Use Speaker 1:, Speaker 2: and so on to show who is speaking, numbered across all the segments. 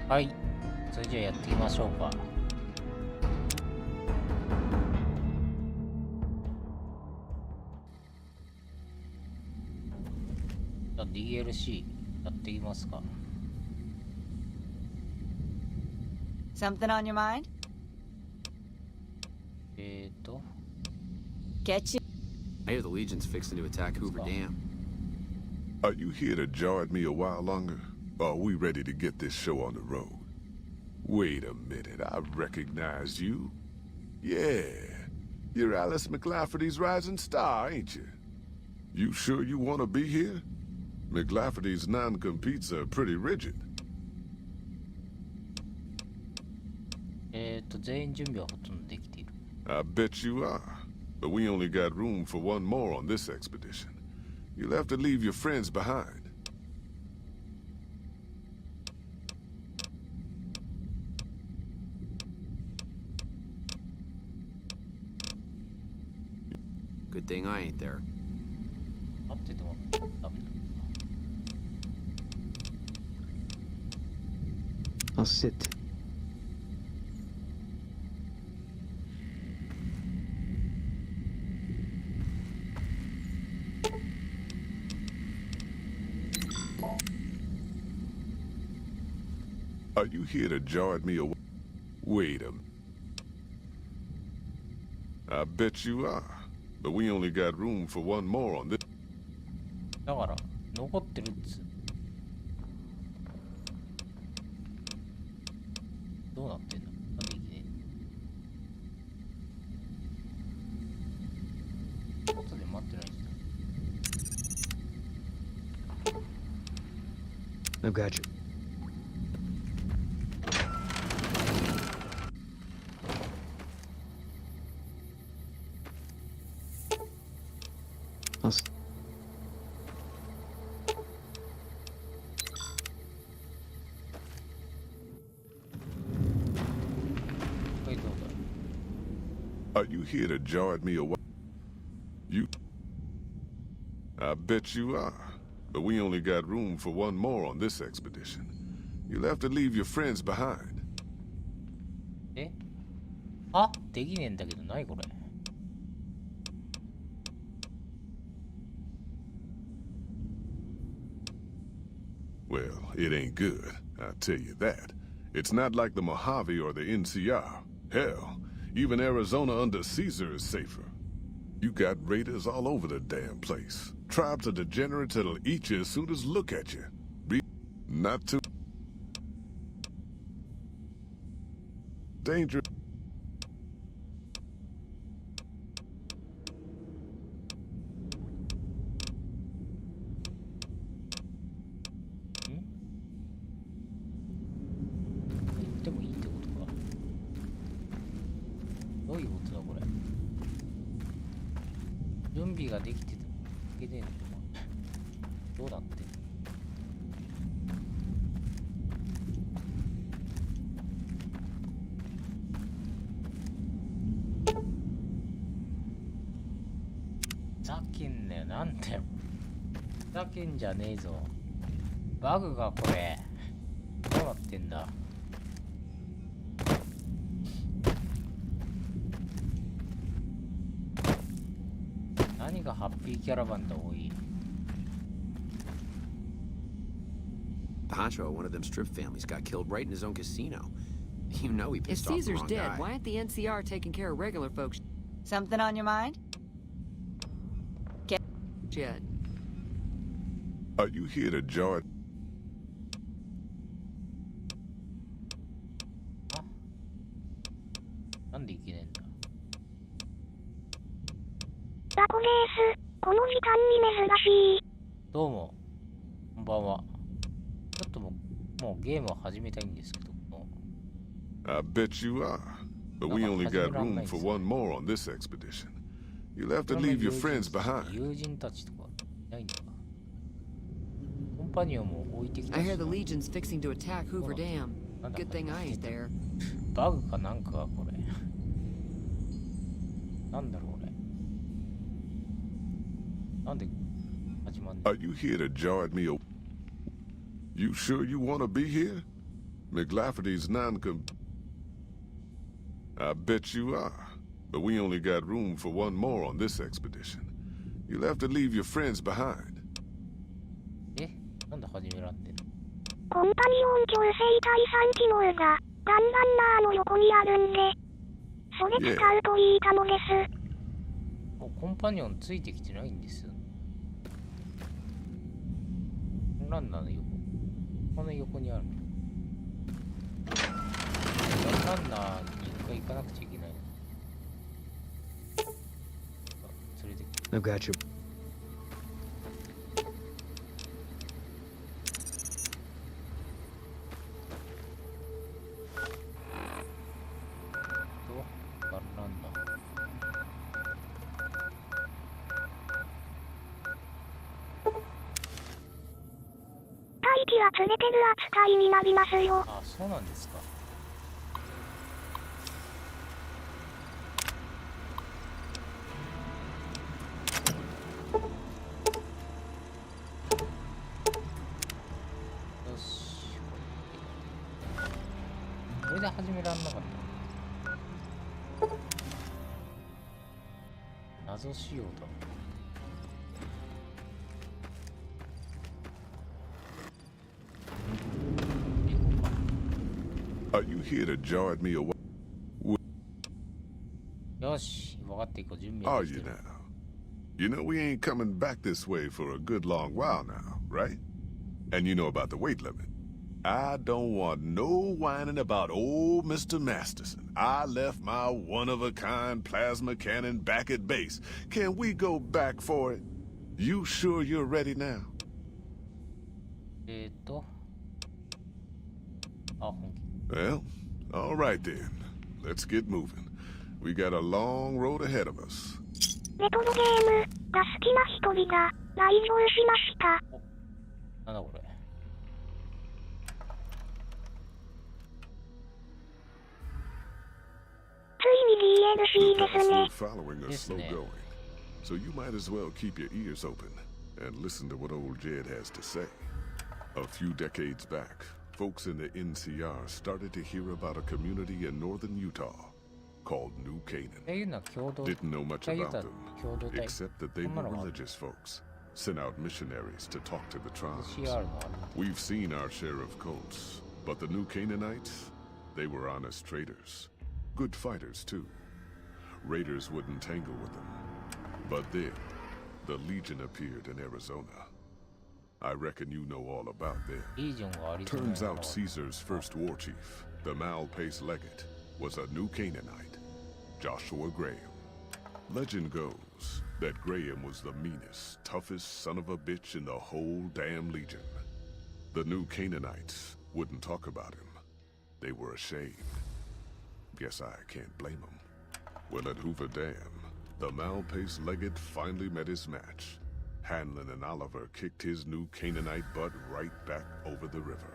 Speaker 1: はい、それじゃあやっていきましょうか。じゃあ DLC やっていきますか。
Speaker 2: Something on your mind? Get you.
Speaker 3: I hear the Legion's fixing to attack Hoover Dam.
Speaker 4: Are you here to jar at me a while longer? Or are we ready to get this show on the road? Wait a minute, I recognize you. Yeah, you're Alice McLafferty's rising star, ain't you? You sure you want to be here? McLafferty's non-competes are pretty rigid.
Speaker 1: 全員準備はほとんどできている。
Speaker 4: I bet you are. But we only got room for one more on this expedition. You'll have to leave your friends behind.
Speaker 3: Good thing I ain't there.
Speaker 1: 待っててもダメだ。
Speaker 5: I'll sit.
Speaker 4: Are you here to jar at me a... Wait a minute. I bet you are. But we only got room for one more on this.
Speaker 1: だから残ってるっつ。どうなってんだ。なんでいきねえ。外で待ってないんだ。
Speaker 5: I've got you.
Speaker 4: Are you here to jar at me a while? You... I bet you are. But we only got room for one more on this expedition. You'll have to leave your friends behind.
Speaker 1: え？あ、できねえんだけど、何これ。
Speaker 4: Well, it ain't good, I'll tell you that. It's not like the Mojave or the NCR. Hell, even Arizona under Caesar is safer. You got raiders all over the damn place. Tribes of degenerates that'll eat you as soon as look at you. Be not too dangerous.
Speaker 1: なんだよ。ふざけんじゃねえぞ。バグがこれ。どうなってんだ。何がハッピーキャラバンだ多い。
Speaker 3: Pancho, one of them strip families, got killed right in his own casino. You know he
Speaker 2: If
Speaker 3: pissed off the
Speaker 2: Caesar's
Speaker 3: wrong
Speaker 2: dead,
Speaker 3: guy.
Speaker 2: why aren't the NCR taking care of regular folks? Something on your mind? Get shit.
Speaker 4: Are you here to jar?
Speaker 1: あ、なんでいけねえんだ。
Speaker 6: タコです。この時間に珍しい。
Speaker 1: どうも、こんばんは。ちょっともうゲームを始めたいんですけども。
Speaker 4: I bet you are. But we only got room for one more on this expedition. You'll have to leave your friends behind.
Speaker 1: 友人たちとかいないんだ。コンパニオンも置いてきたし。
Speaker 2: I hear the Legion's fixing to attack Hoover Dam. Good thing I ain't there.
Speaker 1: バグかなんかこれ。なんだろう俺。なんで始まんの？
Speaker 4: Are you here to jar at me? You sure you want to be here? McLafferty's I bet you are. But we only got room for one more on this expedition. You'll have to leave your friends behind.
Speaker 1: え、なんで始めらんでる？
Speaker 6: コンパニオン強制退散機能が、ガンガンナーの横にあるんで、それ使うといいかもです。
Speaker 1: コンパニオンついてきてないんですよ。ランナーの横。この横にある。ランナーに一回行かなくちゃいけない。連れてくる。
Speaker 3: I've got you.
Speaker 1: ランナー。
Speaker 6: 大気は連れてる扱いになりますよ。
Speaker 1: あ、そうなんですか。よし。これで始めらんなかった。謎仕様だ。
Speaker 4: Are you here to jar me away?
Speaker 1: よし、分かっていこう。準備
Speaker 4: Are
Speaker 1: はでき
Speaker 4: you
Speaker 1: てる。
Speaker 4: now? You know we ain't coming back this way for a good long while now, right? And you know about the weight limit. I don't want no whining about old Mr. Masterson. I left my one-of-a-kind plasma cannon back at base. Can we go back for it? You sure you're ready now?
Speaker 1: あ、本気。
Speaker 4: Well, all right then. Let's get moving. We got a long road ahead of us.
Speaker 6: レトロゲームが好きな一人が来場しました。
Speaker 1: なんだこれ。
Speaker 6: ついに DLC ですね。
Speaker 4: Following us slow going. So you might as well keep your ears open and listen to what old Jed has to say. A few decades back, folks in the NCR started to hear about a community in northern Utah called New Canaan. Didn't know much about them, except that they were religious folks, sent out missionaries to talk to the tribes. We've seen our share of cults, but the New Canaanites, they were honest traders. Good fighters, too. Raiders wouldn't tangle with them. But then, the Legion appeared in Arizona. I reckon you know all about them. Turns out Caesar's first war chief, the Malpace Legate, was a New Canaanite, Joshua Graham. Legend goes that Graham was the meanest, toughest son of a bitch in the whole damn Legion. The New Canaanites wouldn't talk about him. They were ashamed. Guess I can't blame them. Well, at Hoover Dam, the Malpace Legate finally met his match. Hanlon and Oliver kicked his New Canaanite butt right back over the river.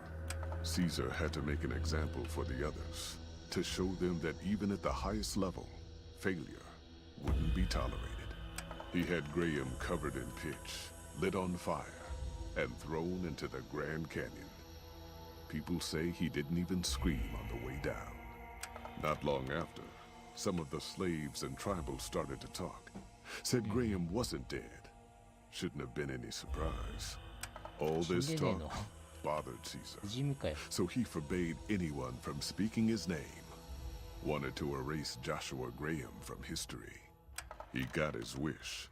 Speaker 4: Caesar had to make an example for the others, to show them that even at the highest level, failure wouldn't be tolerated. He had Graham covered in pitch, lit on fire, and thrown into the Grand Canyon. People say he didn't even scream on the way down. Not long after, some of the slaves and tribals started to talk. Said Graham wasn't dead. Shouldn't have been any surprise. All this talk bothered Caesar, so he forbade anyone from speaking his name. Wanted to erase Joshua Graham from history. He got his wish.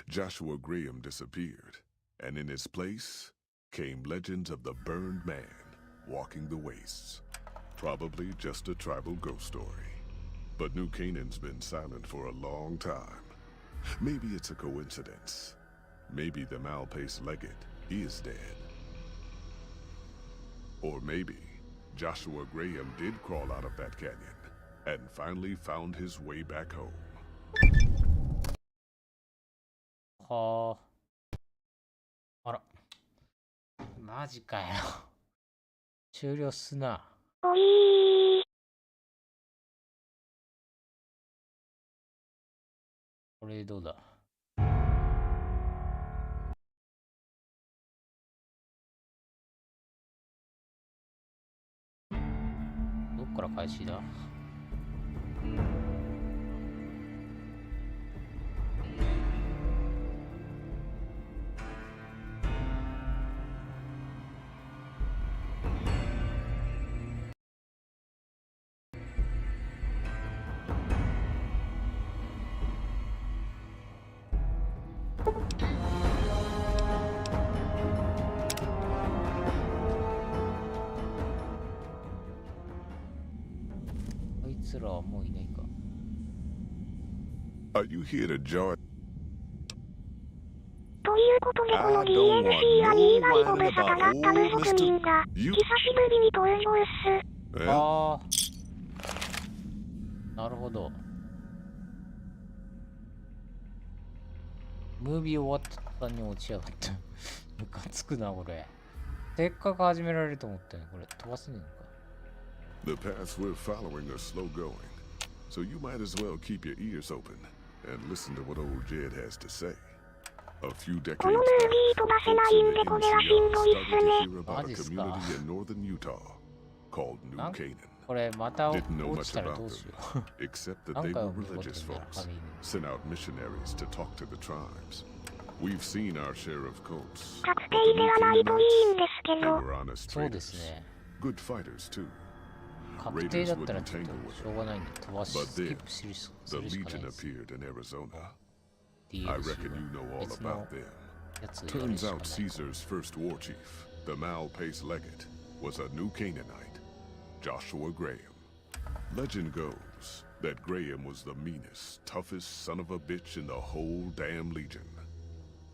Speaker 4: Joshua Graham disappeared, and in his place came legends of the burned man walking the wastes. Probably just a tribal ghost story. But New Canaan's been silent for a long time. Maybe it's a coincidence. Maybe the Malpace Legate is dead. Or maybe Joshua Graham did crawl out of that canyon and finally found his way back home.
Speaker 1: はあ。あら。マジかよ。終了すな。
Speaker 6: おいー。
Speaker 1: これでどうだ。開始だ。こいつらはもういないか。
Speaker 4: Are you here to join?
Speaker 6: ということでこの DLC は2以外ご無沙汰だった部族民が久しぶりに登場っす。
Speaker 4: Well,
Speaker 1: ああ、なるほど。ムービー終わった途端に落ちやがった。ムカつくな、これ。せっかく始められると思ったのに、これ飛ばせねえのか。
Speaker 4: the paths we're following are slow going, so you might as well keep your ears open and listen to what old Jed has to say. A few decades
Speaker 6: このムー
Speaker 4: back,
Speaker 6: ビー飛ばせないんでこれはしんどいっ
Speaker 4: started
Speaker 6: す
Speaker 4: to
Speaker 6: ね。
Speaker 4: hear about a community in northern Utah called New
Speaker 1: なん
Speaker 4: Canaan.
Speaker 1: これまた落
Speaker 4: Didn't know
Speaker 1: ち
Speaker 4: much
Speaker 1: たら
Speaker 4: about
Speaker 1: どうしよ
Speaker 4: them, except that
Speaker 1: う。何
Speaker 4: they
Speaker 1: 回
Speaker 4: were
Speaker 1: も見事
Speaker 4: religious
Speaker 1: に
Speaker 4: folks,
Speaker 1: 神に。
Speaker 4: sent out missionaries to talk to the tribes. We've seen our share of cults,
Speaker 6: 確
Speaker 4: but
Speaker 6: 定
Speaker 4: the
Speaker 6: で
Speaker 4: New
Speaker 6: はないといいんです
Speaker 4: Canaanites,
Speaker 6: け
Speaker 4: they
Speaker 6: ど。
Speaker 4: were honest
Speaker 1: そうです
Speaker 4: traders,
Speaker 1: ね。
Speaker 4: good fighters too.
Speaker 1: 確定だったらちょっとしょうがないんで飛ばし
Speaker 4: But
Speaker 1: スキ
Speaker 4: then,
Speaker 1: ップするし
Speaker 4: the
Speaker 1: かない
Speaker 4: Legion
Speaker 1: です。
Speaker 4: appeared in Arizona. I
Speaker 1: DLC
Speaker 4: reckon you know all
Speaker 1: 別の
Speaker 4: about them.
Speaker 1: やつをやる
Speaker 4: Turns
Speaker 1: しか
Speaker 4: out
Speaker 1: ない。
Speaker 4: Caesar's first war chief, the Malpace legate, was a New Canaanite, Joshua Graham. Legend goes that Graham was the meanest, toughest son of a bitch in the whole damn legion.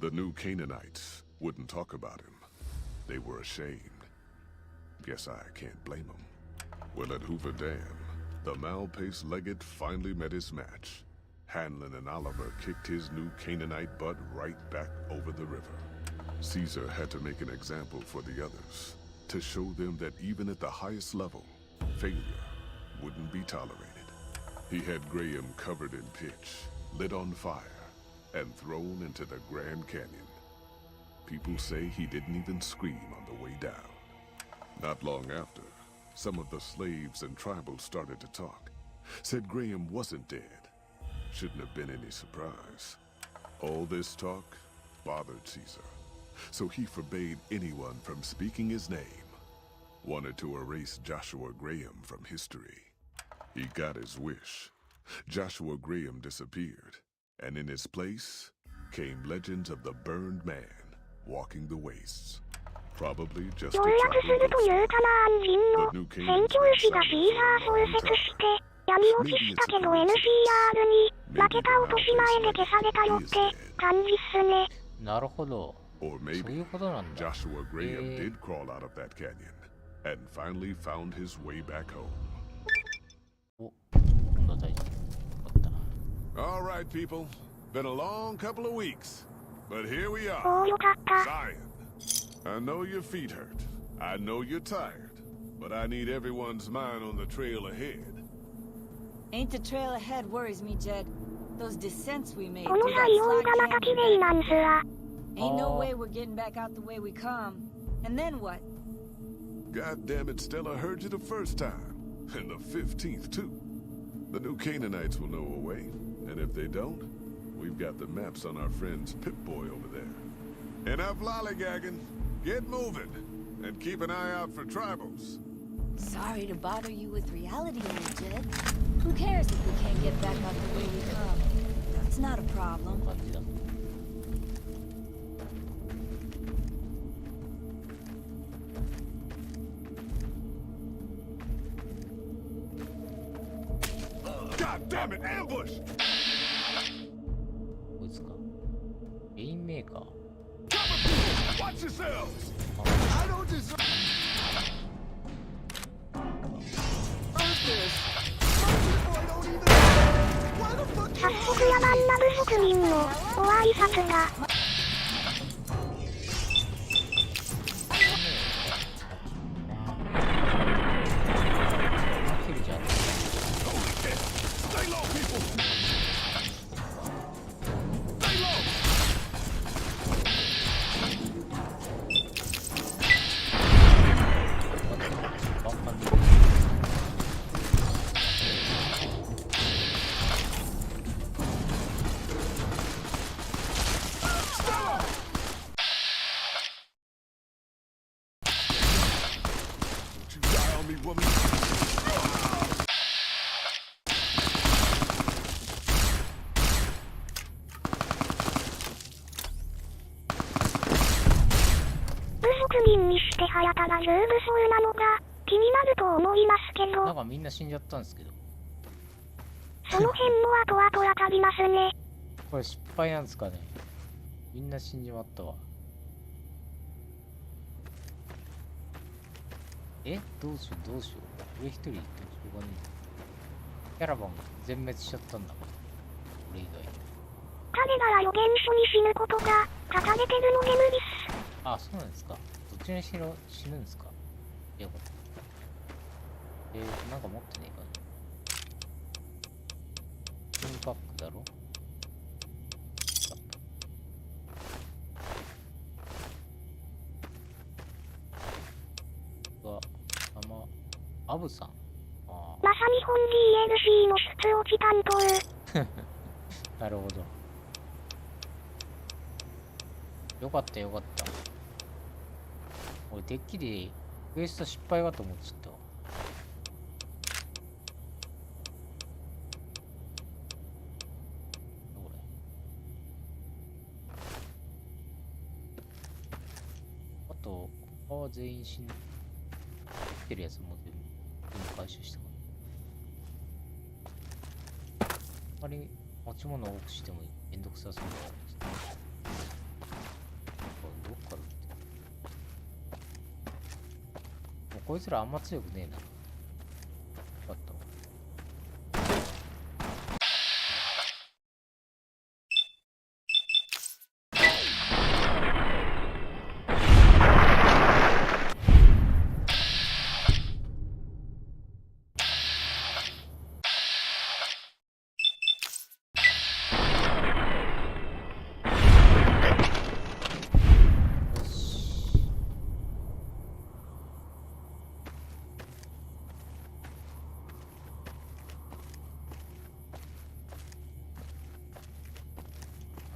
Speaker 4: The New Canaanites wouldn't talk about him. They were ashamed. Guess I can't blame them. Well, at Hoover Dam, the Malpace legate finally met his match. Hanlon and Oliver kicked his New Canaanite butt right back over the river. Caesar had to make an example for the others, to show them that even at the highest level, failure wouldn't be tolerated. He had Graham covered in pitch, lit on fire, and thrown into the Grand Canyon. People say he didn't even scream on the way down. Not long after, some of the slaves and tribals started to talk, said Graham wasn't dead. Shouldn't have been any surprise. All this talk bothered Caesar, so he forbade anyone from speaking his name. Wanted to erase Joshua Graham from history. He got his wish. Joshua Graham disappeared, and in his place came legends of the burned man walking the wastes. Probably just
Speaker 6: 要
Speaker 4: a
Speaker 6: 約す
Speaker 4: tribal
Speaker 6: るとユー
Speaker 4: ghost.
Speaker 6: タナーン人の宣教師がシーザー創設して闇落ちしたけど NCR に負けた落とし前で消されたよって感じっすね。
Speaker 1: なるほど。
Speaker 4: Or
Speaker 1: そうい
Speaker 4: maybe
Speaker 1: うことなんだ。
Speaker 4: Joshua Graham did crawl out of that canyon and finally found his way back home.
Speaker 1: お、今度は大丈夫。よかった。
Speaker 4: All right, people. Been a long couple of weeks, but here we
Speaker 6: お
Speaker 4: are.
Speaker 6: ーよかった。
Speaker 4: Zion. I know your feet hurt. I know you're tired. But I need everyone's mind on the trail ahead.
Speaker 2: Ain't the trail ahead worries me, Jed. Those descents we made
Speaker 6: この
Speaker 2: through
Speaker 6: ハ
Speaker 2: that
Speaker 6: イオン
Speaker 2: flat
Speaker 6: がまた綺麗
Speaker 2: canyon.
Speaker 6: なんすわ。
Speaker 2: Ain't no
Speaker 1: Oh.
Speaker 2: way we're getting back out the way we come. And then what?
Speaker 4: God damn it, Stella heard you the first time. And the 15th, too. The new Canaanites will know a way. And if they don't, we've got the maps on our friend's Pip-Boy over there. Enough lollygagging. Get moving. And keep an eye out for tribals.
Speaker 2: Sorry to bother you with reality, old Jed. Who cares if we can't get back out the way we come? That's not a problem.
Speaker 1: 感じだ。
Speaker 4: God damn it, ambush!
Speaker 1: こいつか。レインメーカー。
Speaker 4: Watch yourselves! I don't deserve...
Speaker 6: 早速野蛮な部族民のご挨拶が。
Speaker 1: キルじゃん。
Speaker 4: Stay low, people! Stay low!
Speaker 1: バンバンで。
Speaker 6: はやたら丈夫そうなのが気になると思いますけど。
Speaker 1: なんかみんな死んじゃったんですけど。
Speaker 6: その辺も後々わかりますね。
Speaker 1: これ失敗なんですかね。みんな死んじまったわ。どうしようどうしよう。上一人いてもしょうがねえ。キャラバン全滅しちゃったんだ。俺以外。
Speaker 6: 彼らは予言書に死ぬことが書かれてるので無理っす。
Speaker 1: あ、そうなんですか。どっちにしろ死ぬんですか。よかった。なんか持ってねえかな。スピンパックだろ。アブさん。
Speaker 6: まさに本 DLC の出落ち担
Speaker 1: 当。なるほど。よかったよかった。俺てっきりクエスト失敗かと思っちゃったわ。どれ。あと他は全員死んでってるやつも全部回収したから。あまり持ち物を多くしてもめんどくさそうだからどっから撃ってもうこいつらあんま強くねえな。よかったわ。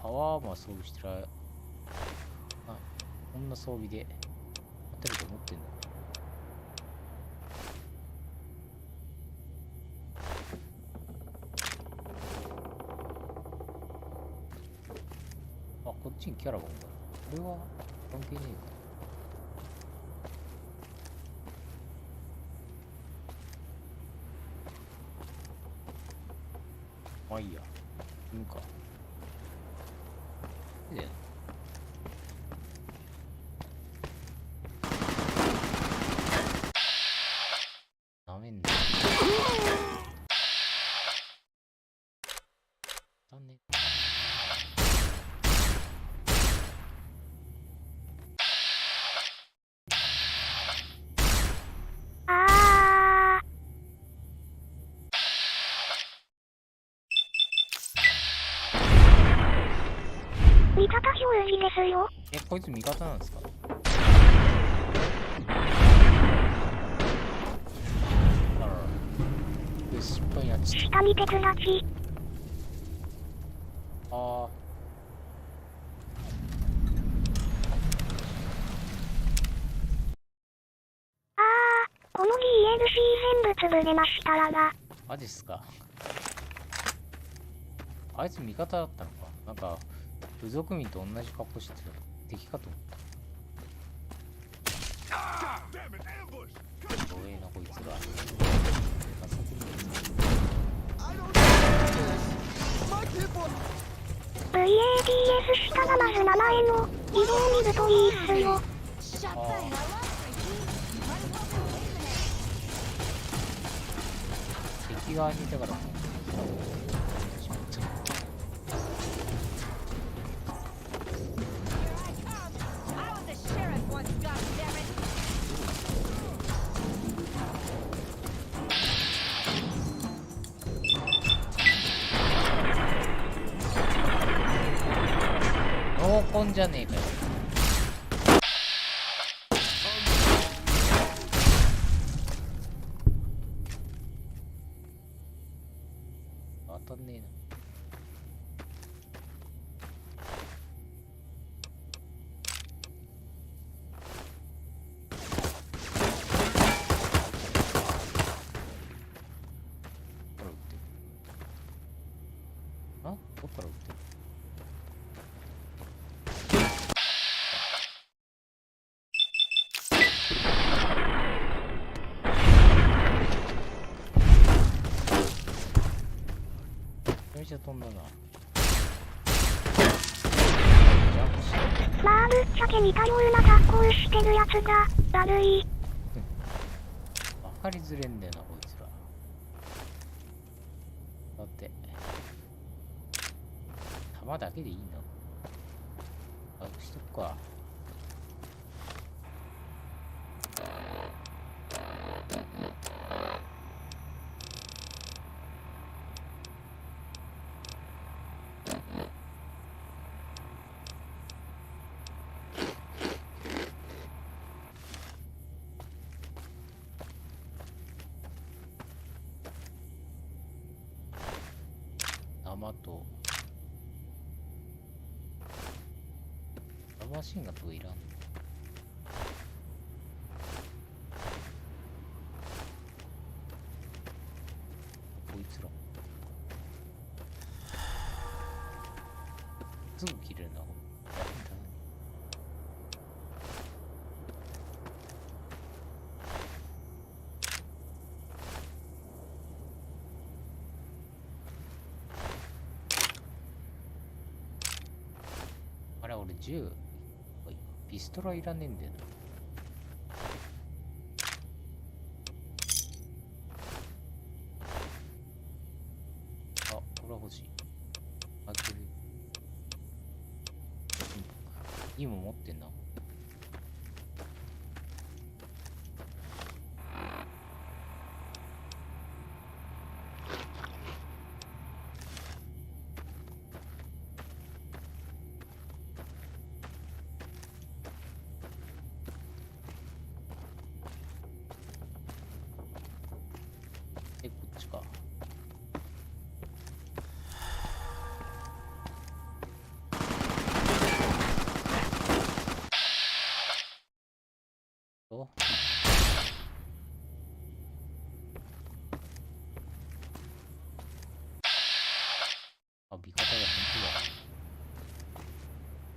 Speaker 1: パワーアーマー装備したら、こんな装備で当てると思ってんだ。こっちにキャラがおる。これは関係ねえか。まあいいや。産むか。でなめんな。だね。
Speaker 6: 味方表示ですよ。
Speaker 1: こいつ味方なんですか。あらら。失敗になっちゃった。
Speaker 6: 下見てくだち。
Speaker 1: こ
Speaker 6: の DLC 全部潰れましたらが。
Speaker 1: マジっすか。あいつ味方だったのか。なんか部族民と同じ格好してた敵かと思った。怖えなこいつが。
Speaker 6: VADS したらまず名前の色を見るといいっすよ。
Speaker 1: 敵側にいたから濃厚じゃねえかよ。当たんねえな。どっから撃ってる。めちゃ飛んだな。
Speaker 6: まあぶっちゃけ似たような格好してるやつが悪い。
Speaker 1: わかりづれんだよなこいつら。だって弾だけでいいの？しとくか。弾とマシンガンとかいらんの？こいつらすぐ切れるな。あれ俺銃ピストルはいらねえんだよな。あ、これは欲しい。開ける。いいもん持ってんな。こっちか。とあ、味方が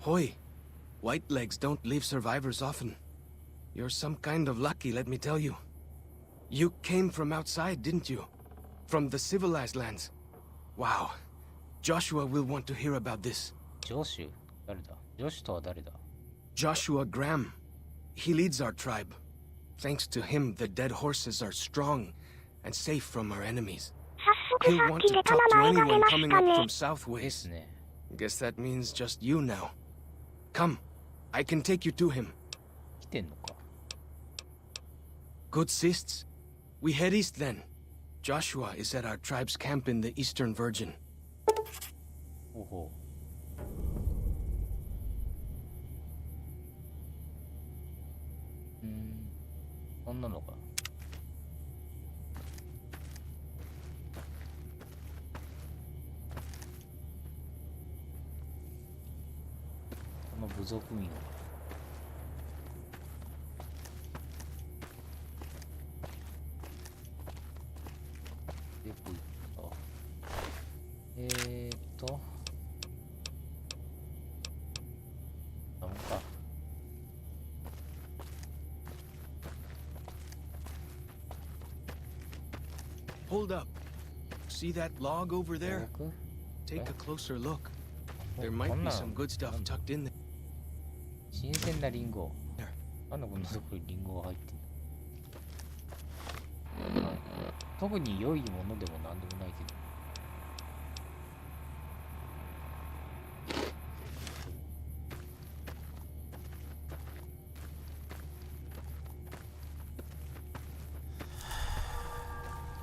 Speaker 1: 本
Speaker 3: Hoi, white legs don't leave survivors often. You're some kind of lucky, let me tell you. You came from outside, didn't you? From the civilized lands. Wow. Joshua will want to hear about this.
Speaker 1: 当だ。ジョシュ誰だ？ジョシュとは誰だ？
Speaker 3: Joshua Graham. He leads our tribe. Thanks to him, the dead horses are strong and safe from our enemies.
Speaker 6: 早速
Speaker 3: He'll
Speaker 6: さっ
Speaker 3: want
Speaker 6: き
Speaker 3: to
Speaker 6: 出た
Speaker 3: talk to
Speaker 6: 名前が出
Speaker 3: anyone
Speaker 6: まし
Speaker 3: coming
Speaker 6: た
Speaker 3: up
Speaker 6: ね。
Speaker 3: from
Speaker 1: で
Speaker 3: southways.
Speaker 1: すね。
Speaker 3: Guess that means just you now. Come, I can take you to him.
Speaker 1: 来てんのか。
Speaker 3: Good sists. We head east then. Joshua is at our tribe's camp in the Eastern Virgin.
Speaker 1: ほうほう。こんなのか。この部族民を。で、こいった。ダメか。
Speaker 3: Hold up. See that log over there?
Speaker 1: 僕
Speaker 3: Take a closer look. There might be some good stuff tucked in there.
Speaker 1: 新鮮なリンゴ。なんでこんなところにリンゴが入ってんの？特に良いものでもなんでもないけど。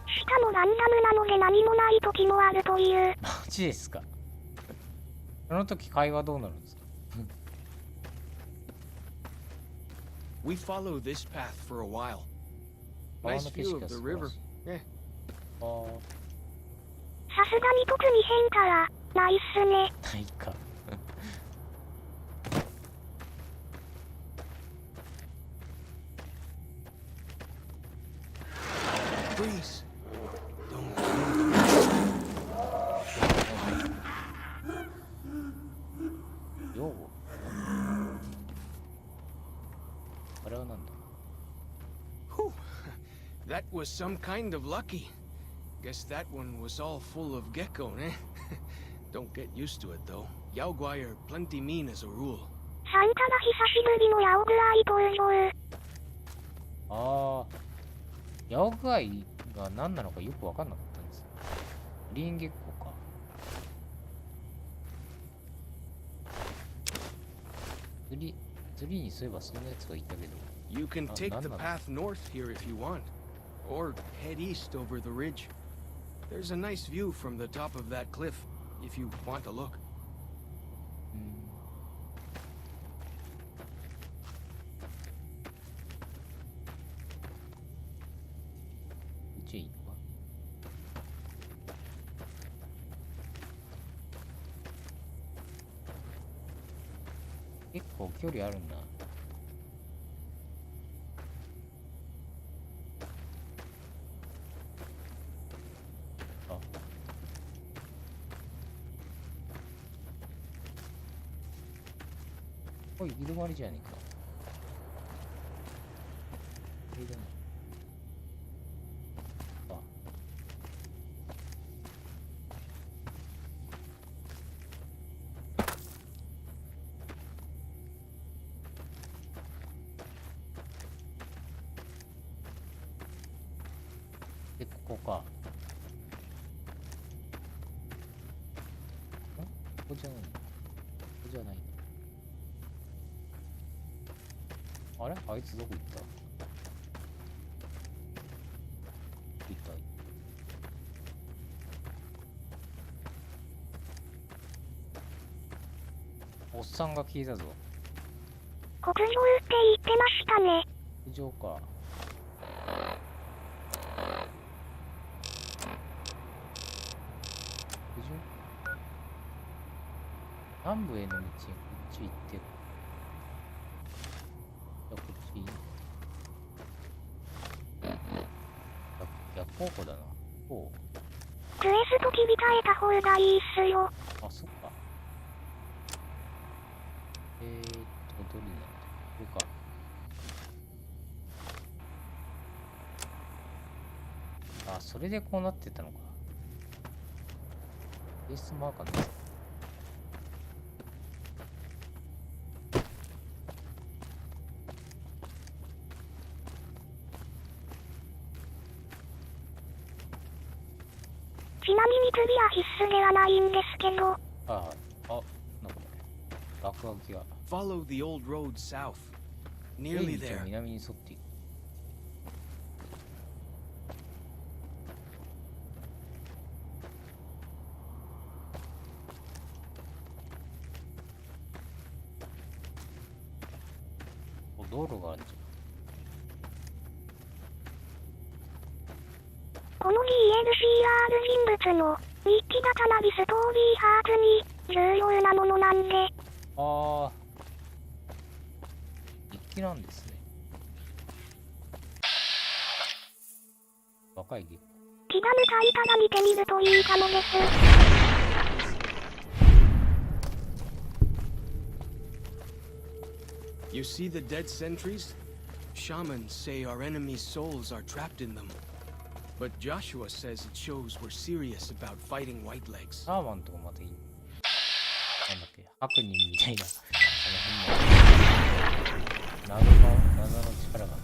Speaker 6: しかもランダムなので何もない時もあるという。
Speaker 1: マジですか？その時会話どうなるんですか？
Speaker 3: We follow this path for a while.
Speaker 1: 川
Speaker 3: Nice
Speaker 1: の景
Speaker 3: view
Speaker 1: 色
Speaker 3: of
Speaker 1: が
Speaker 3: the
Speaker 1: 素晴ら
Speaker 3: river.
Speaker 1: しい。
Speaker 3: Yeah.
Speaker 6: さすがに特に変化はないっすね。
Speaker 1: ないか。
Speaker 3: Freeze. Don't.
Speaker 1: 用語あれはなんだ？
Speaker 3: Whew. That was some kind of lucky. Guess that one was all full of gecko, eh? Don't get used to it, though. Yaoguai are plenty mean as a rule.
Speaker 6: サンタが久しぶりのヤオグアイ登場。
Speaker 1: ああ、ヤオグアイが何なのかよくわかんなかったんです。グリーンゲッコか。釣りにそういえばそんなやつがいたけど。
Speaker 3: You can take the path north here if you want, or head east over the ridge. There's a nice view from the top of that cliff, if you want to look.
Speaker 1: いいのか。結構距離あるんだ。あ、おい、行き止まりじゃねえか。これだな。で、ここか。ここじゃないの？ここじゃないの？あれ？あいつどこ行った？いた。おっさんが消えたぞ。
Speaker 6: 国上って言ってましたね。
Speaker 1: 国上か。南部への道、こっち行ってる。じゃあこっちいい？逆方向だな。こう。
Speaker 6: クエスト切り替えた方がいいっすよ。
Speaker 1: あ、そっか。どれになる？これか。あ、それでこうなってたのか。ベースマーカーです。
Speaker 6: ちなみにクリア必須ではないんですけど。
Speaker 1: あ、なんか落書きが。
Speaker 3: Follow the old road south. Nearly there.
Speaker 1: 南に沿っていく。道路があるじゃん。
Speaker 6: この DLCR 人物の日記型ナビストーリーハーツに重要なものなんで。
Speaker 1: ああ、日記なんですね。若いゲ。
Speaker 6: 気が向かいたら見てみるといいかもです。
Speaker 3: You see the dead sentries? Shamans say our enemies' souls are trapped in them. But Joshua says it shows we're serious about fighting whitelegs.
Speaker 1: サーマンとかまたいい。なんだっけ、悪人みたいな。謎の力が。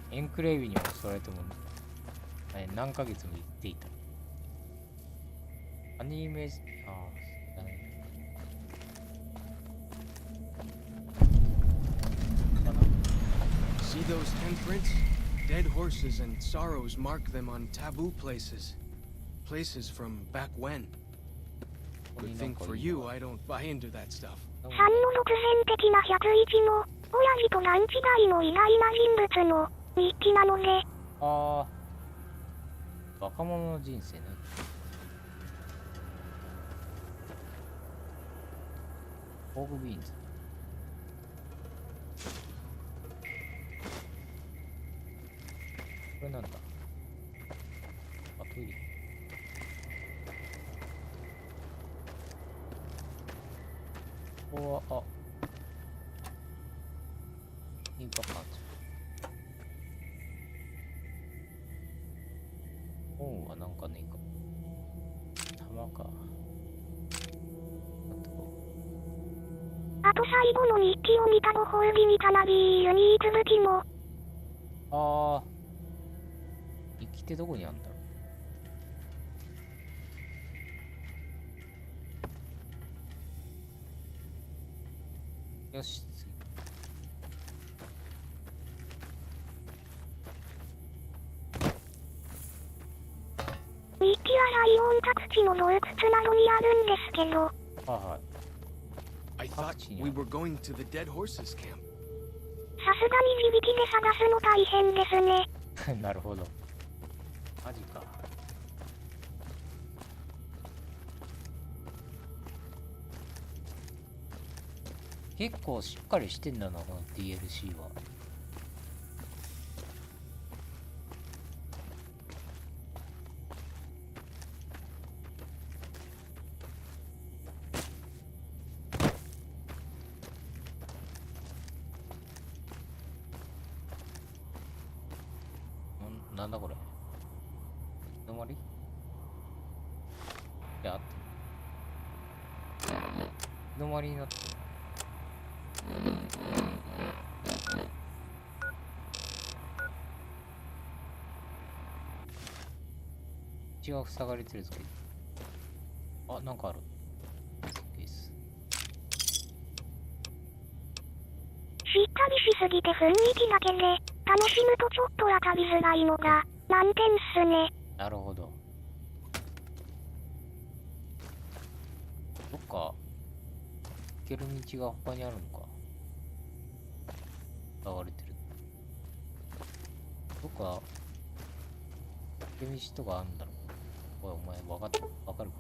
Speaker 1: エンクレイビにも襲われても、何ヶ月も言っていた。アニメ、
Speaker 3: See those handprints? Dead horses and sorrows mark them on taboo places. Places from back when. Good thing for you, I don't buy into that stuff.
Speaker 6: 3の独占的な101の親父と段違いの意外な人物の日記なので。
Speaker 1: ああ、若者の人生ね。ポークビーンズ。これなんだ？あ、トイレ。ここは、インパクト。本はなんかねえか。玉か。
Speaker 6: あと最後の日記を見たご褒美にかなりユニーク武器も。
Speaker 1: ああ。生きてどこにあんだろう。よし、次。
Speaker 6: 日記はライオン宅地の洞窟などにあるんですけど。
Speaker 1: はい。
Speaker 3: I thought we were going to the dead horses camp.
Speaker 6: さすがに自力で探すの大変ですね。
Speaker 1: なるほど。マジか。結構しっかりしてんだな、この DLC は。なんだこれ。日の丸？いや、日の丸になってる。道が塞がれてるぞ。あ、なんかある。です。
Speaker 6: しっかりしすぎて雰囲気だけで楽しむとちょっと当たりづらいのが難点っすね。
Speaker 1: なるほど。どっか行ける道が他にあるのか。流れてる。どっか行ける道とかあるんだろう。おい、お前わかるか。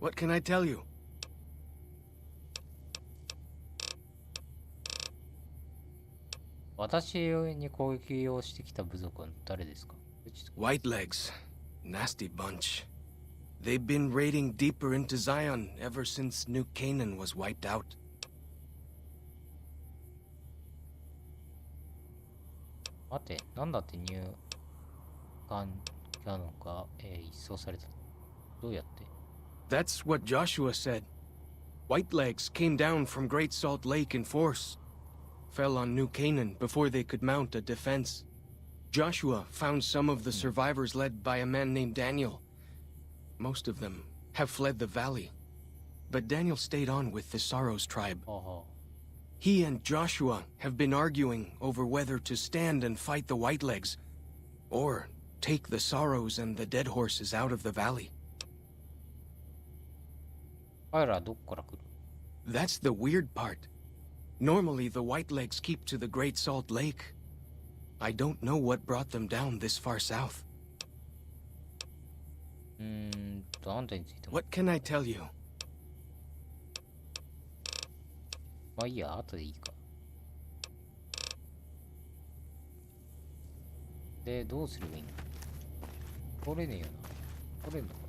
Speaker 3: What can I tell you?
Speaker 1: 私に攻撃をしてきた部族は誰ですか？
Speaker 3: Whitelegs. Nasty bunch. They've been raiding deeper into Zion ever since New Canaan was wiped out.
Speaker 1: 待て、なんだって入管キャノンが、一掃された。どうやって？
Speaker 3: That's what Joshua said. Whitelegs came down from Great Salt Lake in force. Fell on New Canaan before they could mount a defense. Joshua found some of the survivors led by a man named Daniel. Most of them have fled the valley. But Daniel stayed on with the Sorrows tribe. He and Joshua have been arguing over whether to stand and fight the Whitelegs, or take the Sorrows and the Dead Horses out of the valley.
Speaker 1: 彼らはどこから来る？
Speaker 3: That's the weird part. Normally the Whitelegs keep to the Great Salt Lake. I don't know what brought them down this far south.
Speaker 1: あんたについても。
Speaker 3: What can I tell you?
Speaker 1: まあいいや、後でいいか。で、どうすればいいの？取れねえよな。取れんのかな？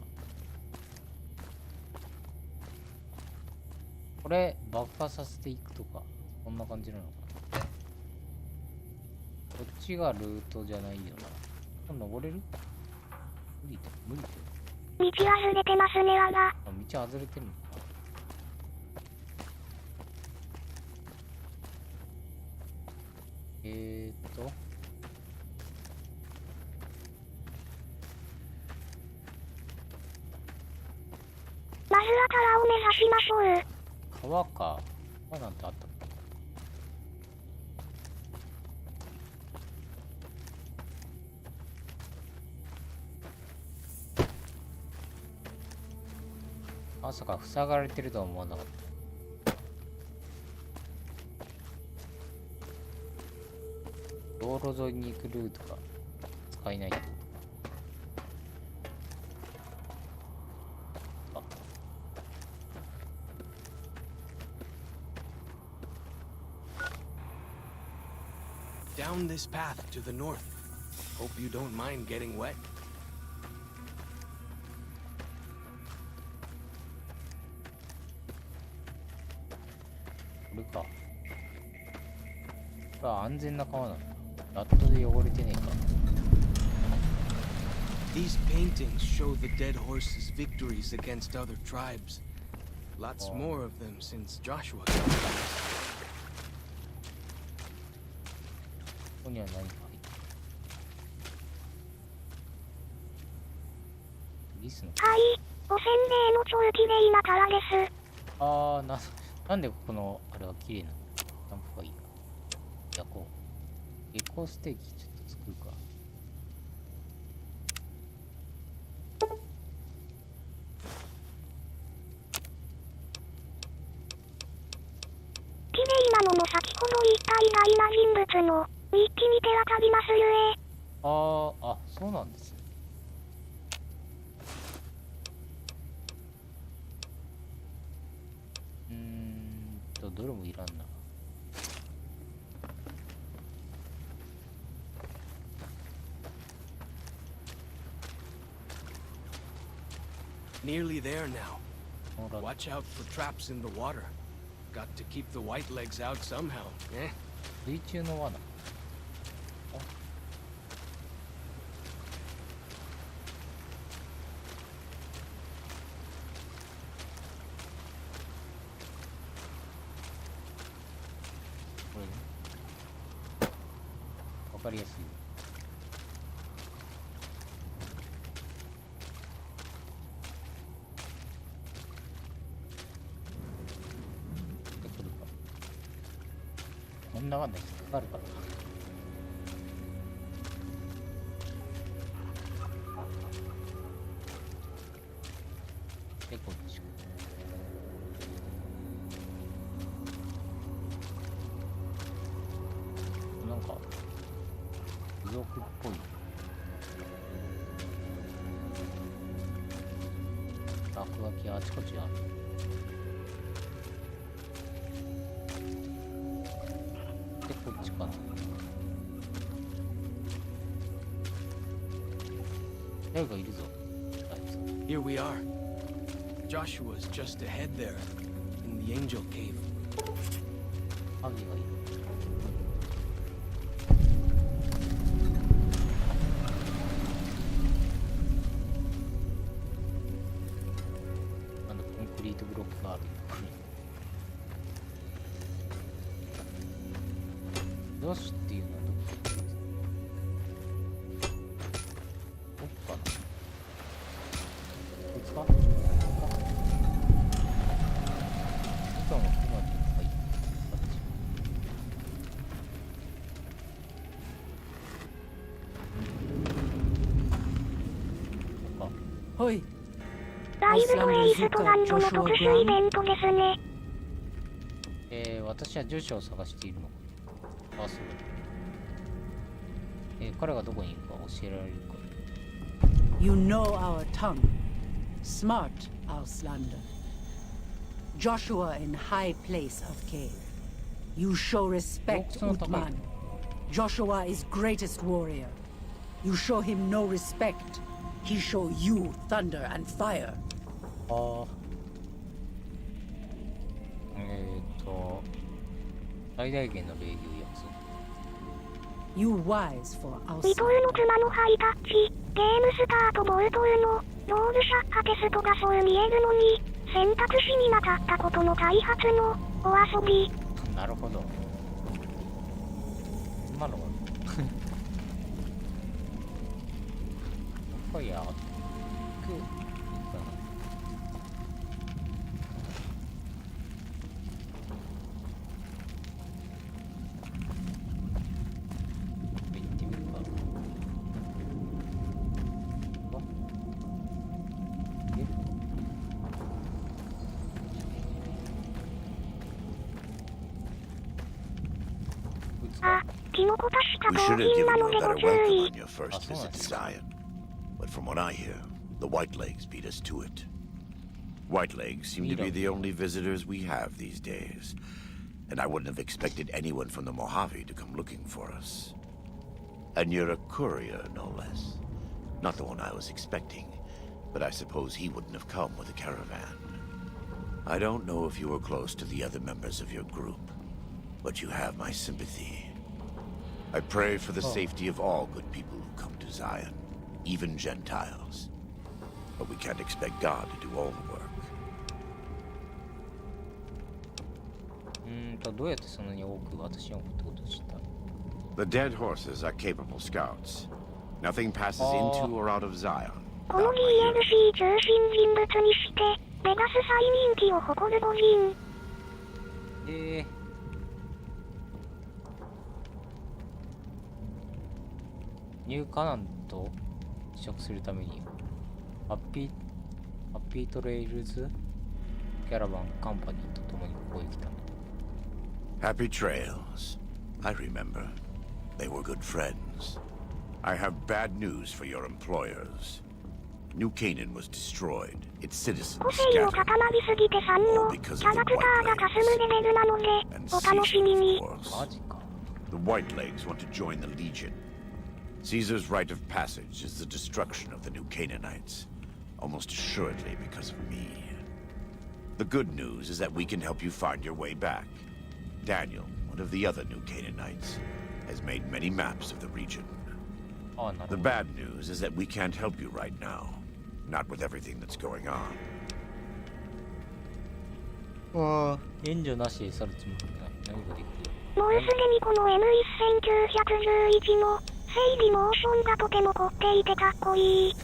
Speaker 1: これ、爆破させていくとか、こんな感じなのかな？こっちがルートじゃないよな。登れる？無理だ、無理だよ。
Speaker 6: 道外れてますね、あら。
Speaker 1: あ、道外れてるのか。
Speaker 6: まずは川を目指しましょう。
Speaker 1: 川か。川なんてあったの？まさか塞がれてるとは思わなかった。道路沿いに行くルートが使えないってことか。
Speaker 3: Down this path to the north. Hope you don't mind getting wet.
Speaker 1: これか。あ、安全な川なんだ。ラットで汚れてねえか。
Speaker 3: These paintings show the dead horse's victories against other tribes. Lots more of them since Joshua.
Speaker 1: ここには何か入ってる。リスの。
Speaker 6: はい、おせんべいの超綺麗な柄です。
Speaker 1: あー、なんでここのあれは綺麗なの？キャンプがいいか。焼こう。エコーステーキちょっと作るか。
Speaker 6: 綺麗なのも先ほど言った意外な人物の日記に手当たりますゆえ。
Speaker 1: あ、そうなんですね。どれもいらんな。
Speaker 3: Nearly there now.
Speaker 1: ほら、
Speaker 3: Watch out for traps in the water. Got to keep the white legs out somehow, eh?
Speaker 1: 水中の罠。これね。わかりやすい。で、これか。こんなわんない引っかかるからな。で、こっちか。なんか付属っぽい落書きあちこちある。で、こっちかな。誰かいるぞ。あいつ。
Speaker 3: Here we are. Joshua's just ahead there, in the angel cave.
Speaker 1: ハギがいる。なんだ、コンクリートブロックがある。よしっていうのはどこかな。こいつか？糸のクマに入って
Speaker 2: ほい。
Speaker 6: ライブのエイストランドの特殊イベントですね。
Speaker 1: 私は住所を探しているのか。あ、そうだ。彼がどこにいるか教えられるか。
Speaker 5: You know our tongue. Smart, Auslander. Joshua in high place of cave. You show respect, Utman. Joshua is greatest warrior. You show him no respect. He show you thunder and fire.
Speaker 1: 最大限の礼儀を約束。
Speaker 5: You wise for
Speaker 6: リト
Speaker 5: Auslander.
Speaker 6: ルの妻のハイタッチ、ゲームスタート冒頭のロールシャッハテストがそう見えるのに、選択肢になかったことの開発のお遊び。
Speaker 1: なるほど。今のはファイヤーく行ってみるか。出るの？こいつか。
Speaker 6: あ、キノコ足した
Speaker 7: We
Speaker 6: 冒
Speaker 7: should have
Speaker 6: 険
Speaker 7: given
Speaker 6: な
Speaker 7: you
Speaker 6: の
Speaker 7: a
Speaker 6: でご
Speaker 7: better
Speaker 6: 注
Speaker 7: welcome
Speaker 6: 意。
Speaker 7: on your first visit to Zion. But from what I hear, the Whitelegs beat us to it. Whitelegs seem to be the only visitors we have these days. And I wouldn't have expected anyone from the Mojave to come looking for us. And you're a courier, no less. Not the one I was expecting, but I suppose he wouldn't have come with a caravan. I don't know if you were close to the other members of your group, but you have my sympathy. I pray for the safety of all good people who come to Zion, even Gentiles. But we can't expect God to do all the work.
Speaker 1: どうやってそんなに多く私のことを知った？
Speaker 7: The dead horses are capable scouts. Nothing passes into or out of Zion.
Speaker 6: この DLC 中心人物にして、ベガス最人気を誇る母人。
Speaker 1: ニューカナンと移植するためにハッピートレイルズキャラバンカンパニーと共にここへ来たんだ。
Speaker 7: Happy trails. I remember. They were good friends. I have bad news for your employers. New Canaan was destroyed. Its citizens
Speaker 6: 個性の
Speaker 7: scattered.
Speaker 6: 塊すぎて3のキャラクターがかすむレベルなので、お楽しみに。
Speaker 1: マジか。
Speaker 7: The Whitelegs want to join the Legion. Caesar's rite of passage is the destruction of the New Canaanites, almost assuredly because of me. The good news is that we can help you find your way back. Daniel, one of the other New Canaanites, has made many maps of the region. The bad news is that we can't help you right now, not with everything that's going on.
Speaker 1: 援助なしで去るつもりがない。何ができる？
Speaker 6: もうすでにこの M1911 の整備モーションがとても凝っていてかっこいい。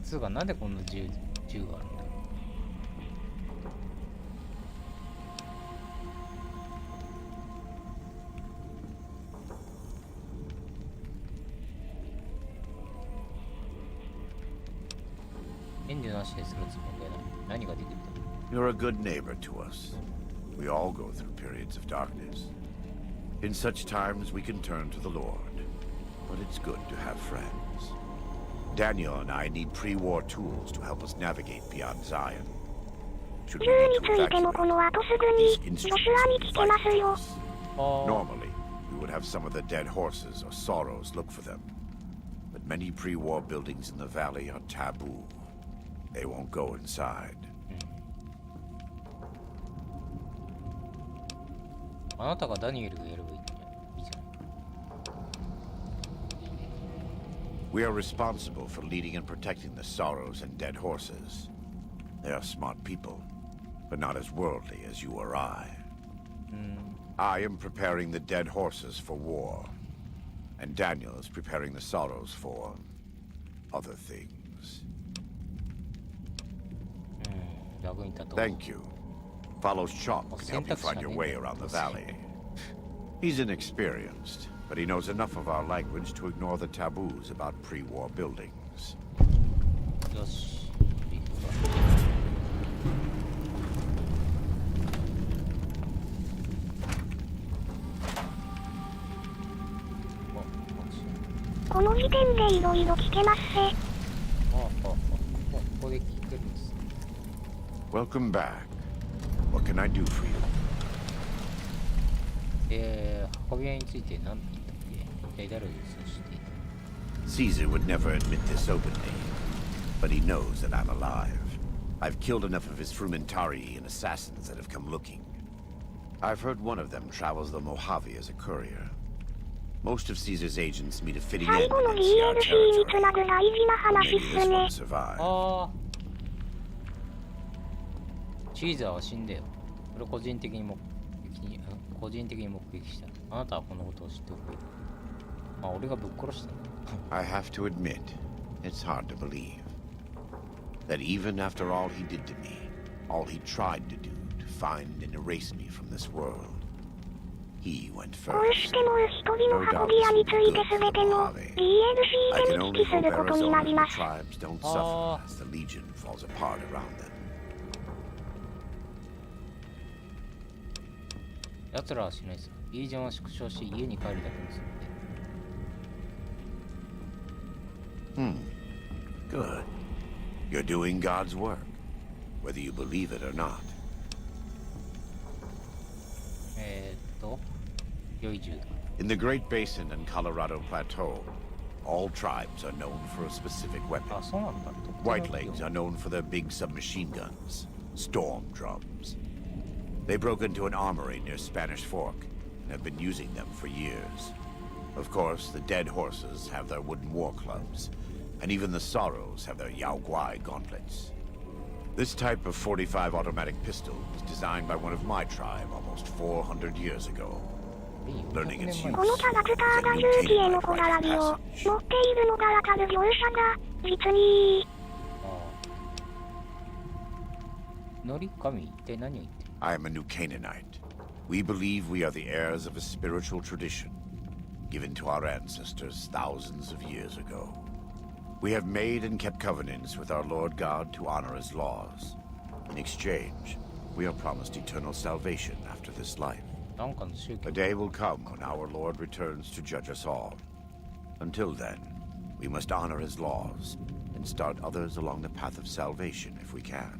Speaker 1: つうかなんでこんな銃があるんだ？援助なしでするつもりがない。何ができるんだ？
Speaker 7: You're a good neighbor to us. We all go through periods of darkness. In such times, we can turn to the Lord. But it's good to have friends. Daniel and I need pre-war tools to help us navigate beyond Zion. Should we
Speaker 6: 銃
Speaker 7: need
Speaker 6: に
Speaker 7: to
Speaker 6: ついてもこの
Speaker 7: evacuate,
Speaker 6: 後すぐ
Speaker 7: these
Speaker 6: にジョ
Speaker 7: instruments
Speaker 6: シュアに
Speaker 7: will
Speaker 6: 聞け
Speaker 7: fight
Speaker 6: ますよ。
Speaker 7: with us. Normally, we would have some of the dead horses or sorrows look for them. But many pre-war buildings in the valley are taboo. They won't go inside.
Speaker 1: あなたがダニエルがやればいいんじゃない？いいじゃない。
Speaker 7: We are responsible for leading and protecting the sorrows and dead horses. They are smart people, but not as worldly as you or I. I am preparing the dead horses for war, and Daniel is preparing the sorrows for other things.
Speaker 1: 役に立とう。
Speaker 7: Thank you. Follow Chalk can help you find your way around the valley. He's inexperienced, but he knows enough of our language to ignore the taboos about pre-war buildings.
Speaker 1: よし。行くか。
Speaker 6: この時点でいろいろ聞けますせ。
Speaker 1: ここで聞けるんです。
Speaker 7: Welcome back. What can I do for you?
Speaker 1: 運び屋について何て言ったっけ？一体誰を予想していた？
Speaker 7: Caesar would never admit this openly, but he knows that I'm alive. I've killed enough of his Frumentari and assassins that have come looking. I've heard one of them travels the Mojave as a courier. Most of Caesar's agents meet a fitting
Speaker 6: 最
Speaker 7: end
Speaker 6: 後の
Speaker 7: in NCR
Speaker 6: DLC につ
Speaker 7: territory.
Speaker 6: なぐ大事な話
Speaker 7: Maybe
Speaker 6: っ
Speaker 7: this
Speaker 6: す
Speaker 7: one
Speaker 6: ね。
Speaker 7: survive.
Speaker 1: チーザーは死んでよ。それを個人的に目撃した。あなたはこのことを知っておくべき。まあ俺がぶっ殺したんだ。
Speaker 7: I have to admit, it's hard to believe. That even after all he did to me, all he tried to do to find and erase me from this world, he went
Speaker 6: こう
Speaker 7: first.
Speaker 6: してもう一人の運び屋について全ての DLC
Speaker 7: I
Speaker 6: で
Speaker 7: can
Speaker 6: 見
Speaker 7: only
Speaker 6: 聞きす
Speaker 7: hope
Speaker 6: ることにな
Speaker 7: Arizona
Speaker 6: り
Speaker 7: and
Speaker 6: ま
Speaker 7: the
Speaker 6: す。
Speaker 7: tribes don't suffer as the Legion falls apart around them.
Speaker 1: 奴らはしないさ。リージョンは縮小し家に帰るだけにするんで。
Speaker 7: Good. You're doing God's work, whether you believe it or not.
Speaker 1: 良い銃だ。
Speaker 7: In the Great Basin and Colorado Plateau, all tribes are known for a specific weapon.
Speaker 1: あ、そうなんだ。
Speaker 7: Whitelegs are known for their big submachine guns, storm drums. They broke into an armory near Spanish Fork and have been using them for years. Of course, the dead horses have their wooden war clubs, and even the sorrows have their Yao Guai gauntlets. This type of 45 automatic pistol was designed by one of my tribe almost 400 years ago. Learning its use
Speaker 6: このキャラクターが勇気へのこだわりを持っているのがわかる描写が実にいい。
Speaker 1: ノリ神一体何を言ってる？
Speaker 7: I am a new Canaanite. We believe we are the heirs of a spiritual tradition given to our ancestors thousands of years ago. We have made and kept covenants with our Lord God to honor his laws. In exchange, we are promised eternal salvation after this life.
Speaker 1: なんかの宗教
Speaker 7: A day will come when our Lord returns to judge us all. Until then, we must honor his laws and start others along the path of salvation if we can.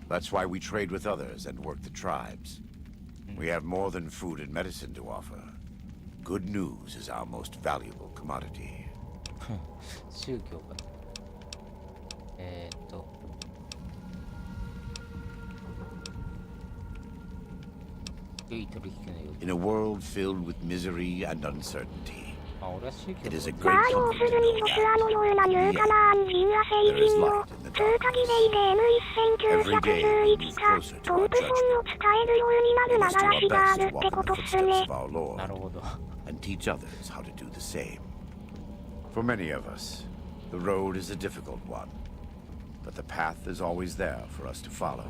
Speaker 7: That's why we trade with others and work the tribes. We have more than food and medicine to offer. Good news is our most valuable commodity.
Speaker 1: 宗教かな。良い取引のよう
Speaker 7: In a world filled with misery and uncertainty,
Speaker 1: あ、俺は宗教
Speaker 7: it is a
Speaker 6: ま
Speaker 7: great
Speaker 6: あ要
Speaker 7: comfort
Speaker 6: する
Speaker 7: to
Speaker 6: に
Speaker 7: know
Speaker 6: ジョシュア
Speaker 7: that
Speaker 6: のようなニューカナーン人や聖人の通過儀礼で M1911 かトンプソンを使えるようになる
Speaker 7: we
Speaker 6: な
Speaker 7: must do
Speaker 6: ら
Speaker 7: our
Speaker 6: らしが
Speaker 7: best
Speaker 6: あ
Speaker 7: to
Speaker 6: るって
Speaker 7: walk in
Speaker 6: こと
Speaker 7: the
Speaker 6: っす
Speaker 7: footsteps
Speaker 6: ね。
Speaker 7: of our
Speaker 1: な
Speaker 7: Lord
Speaker 1: るほど。
Speaker 7: and teach others how to do the same. For many of us, the road is a difficult one, but the path is always there for us to follow,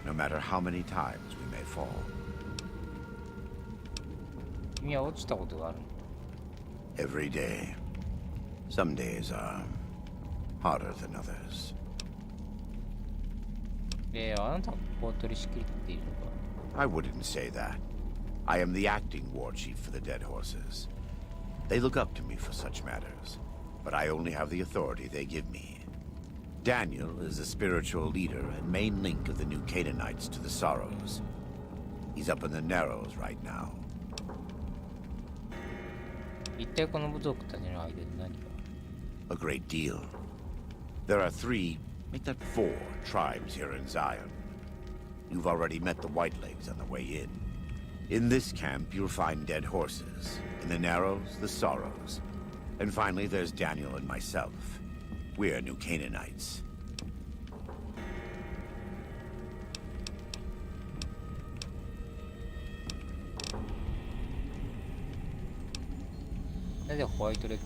Speaker 7: no matter how many times we may fall.
Speaker 1: 君は落ちたことがあるの？
Speaker 7: Every day. Some days are harder than others.
Speaker 1: あなたがここを取り仕切っているのか。
Speaker 7: I wouldn't say that. I am the acting war chief for the dead horses. They look up to me for such matters, but I only have the authority they give me. Daniel is a spiritual leader and main link of the new Canaanites to the Sorrows. He's up in the Narrows right now.
Speaker 1: 一体この部族たちの間で何が？
Speaker 7: A great deal. There are 3, make that 4 tribes here in Zion. You've already met the Whitelegs on the way in. In this camp, you'll find dead horses. In the Narrows, the Sorrows. And finally, there's Daniel and myself. We're New Canaanites.
Speaker 1: なぜホワイトレッ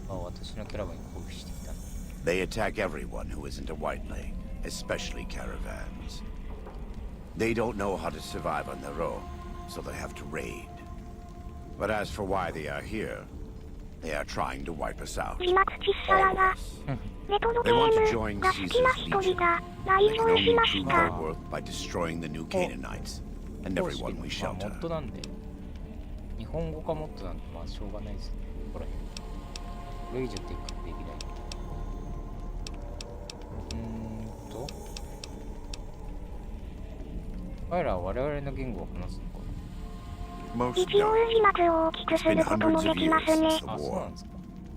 Speaker 1: グは私のキャラバンに攻撃してきたの？
Speaker 7: They attack everyone who isn't a Whiteleg, especially caravans. They don't know how to survive on their own, so they have to raid. But as for why they are here, they are trying to wipe us out.
Speaker 6: 自末ちっさらがレトロゲ
Speaker 7: They want to
Speaker 6: ー
Speaker 7: join
Speaker 6: ムが好
Speaker 7: Caesar's
Speaker 6: きな一人
Speaker 7: legion.
Speaker 6: が来
Speaker 7: They can
Speaker 6: 場し
Speaker 7: only
Speaker 6: まし
Speaker 7: prove
Speaker 6: た。
Speaker 7: their worth by destroying the new Canaanites and
Speaker 1: 公式
Speaker 7: everyone we
Speaker 1: まあモ
Speaker 7: shelter.
Speaker 1: ッドなんで日本語かモッドなんでまあしょうがないですね。これこれ以上テイクできない。彼らは我々の言語を話すのか。
Speaker 7: Most
Speaker 6: 一応
Speaker 7: don't.
Speaker 6: 字幕を大きく
Speaker 7: It's
Speaker 6: す
Speaker 7: been
Speaker 6: ることも
Speaker 7: hundreds
Speaker 6: で
Speaker 7: of
Speaker 6: きま
Speaker 7: years
Speaker 6: すね
Speaker 7: since。the
Speaker 1: あ、そうな
Speaker 7: war.
Speaker 1: んですか。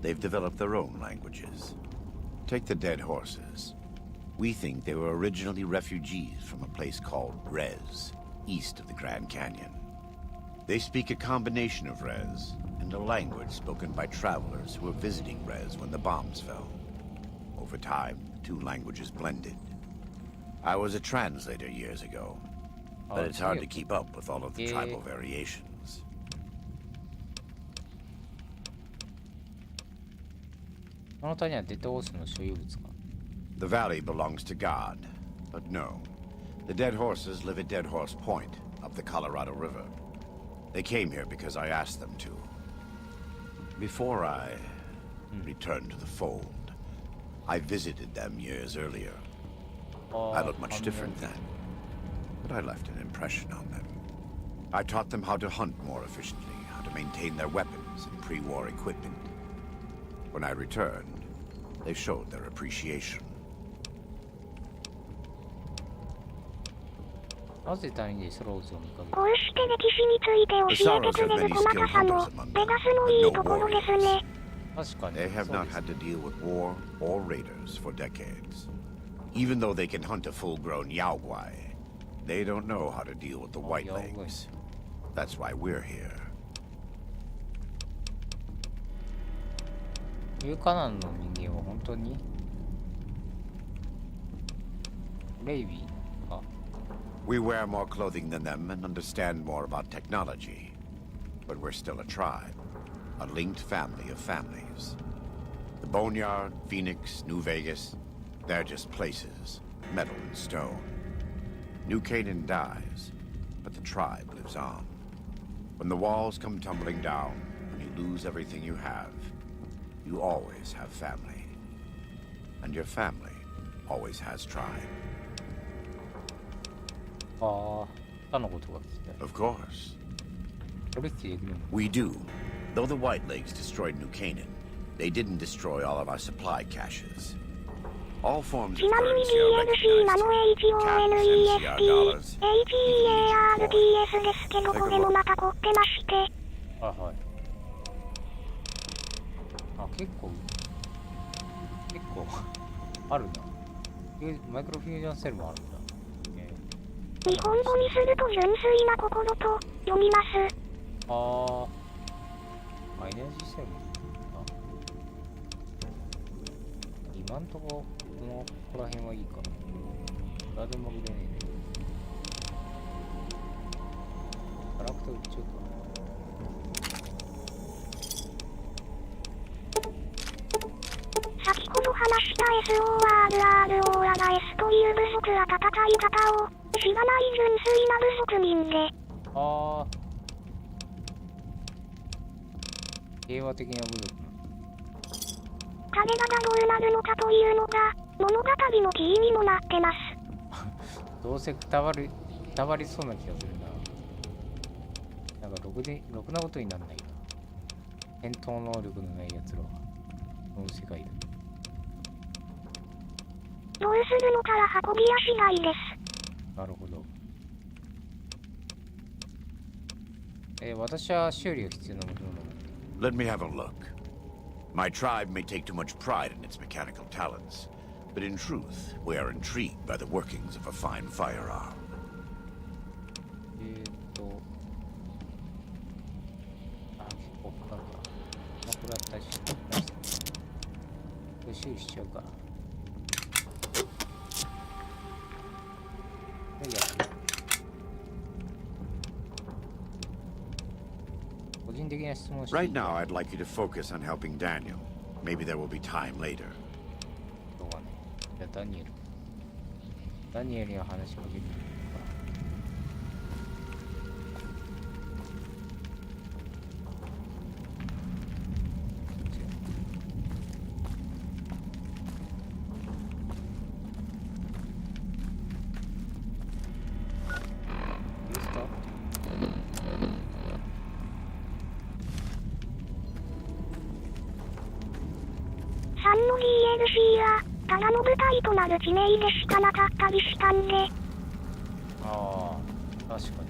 Speaker 7: They've developed their own languages. Take the dead horses. We think they were originally refugees from a place called Rez, east of the Grand Canyon. They speak a combination of Rez and a language spoken by travelers who were visiting Rez when the bombs fell. Over time, the 2 languages blended. I was a translator years ago, but it's hard to keep up with all of the tribal variations.
Speaker 1: この谷はデッドホースの所有物か。
Speaker 7: The valley belongs to God, but no. The dead horses live at Dead Horse Point, up the Colorado River. They came here because I asked them to. Before I returned to the fold, I visited them years earlier. I looked much different then, but I left an impression on them. I taught them how to hunt more efficiently, how to maintain their weapons and pre-war equipment. When I returned, they showed their appreciation.
Speaker 1: なぜ谷でスローズを見かけた？
Speaker 6: こうして歴史について教えてくれる細かさもベガスのいいところですね。
Speaker 1: 確かに。
Speaker 7: They have
Speaker 1: そう
Speaker 7: not
Speaker 1: です
Speaker 7: had to deal with war or raiders for decades. Even though they can hunt a full-grown Yao Guai, they don't know how to deal with the Whitelegs. That's why we're here.
Speaker 1: ニューカナンの人間は本当にレイビーか。
Speaker 7: We wear more clothing than them and understand more about technology. But we're still a tribe, a linked family of families. The Boneyard, Phoenix, New Vegas, they're just places, metal and stone. New Canaan dies, but the tribe lives on. When the walls come tumbling down, and you lose everything you have, you always have family. And your family always has tribe.
Speaker 1: ああ、他のことが聞きたい。
Speaker 7: Of course.
Speaker 1: 取引できるの？
Speaker 7: We do. Though the Whitelegs destroyed New Canaan, they didn't destroy all of our supply caches. All forms
Speaker 6: ち
Speaker 7: of
Speaker 6: なみに
Speaker 7: currency are
Speaker 6: DLC な
Speaker 7: recognized.
Speaker 6: の HONEST、HEARDS ですけど、これもまた凝ってまして。
Speaker 1: はいはい。あ、結構あるな。マイクロフュージョンセルもあるんだ。
Speaker 6: 日本語にすると純粋な心と読みます。
Speaker 1: ああ、エナジーセルもあ、今んとこここら辺はいいかな。ラドマグレネード。ガラクタ売っちゃうか。
Speaker 6: 先ほど話した SORRO やが S という部族は戦い方を知らない純粋な部族民で。
Speaker 1: ああ、平和的な部族。
Speaker 6: 彼らがどうなるのかというのが物語のキーにもなってます。
Speaker 1: どうせくたばりそうな気がするな。なんかろくなことになんないな。戦闘能力のない奴らはこの世界で。
Speaker 6: どうするのかは運び屋次第です。
Speaker 1: なるほど。私は修理が必要なものだ。
Speaker 7: Let me have a look. My tribe may take too much pride in its mechanical talents, but in truth, we are intrigued by the workings of a fine firearm.
Speaker 1: 結構かかるか。まあ、これは大丈夫。これ修理しちゃうから。
Speaker 7: Right now, I'd like you to focus on helping Daniel. Maybe there will be time later.
Speaker 1: そうだね。じゃあダニエルには話しかける。
Speaker 6: 3の DLC はただの舞台となる地名でしかなかったりしたんで。
Speaker 1: ああ、確かに。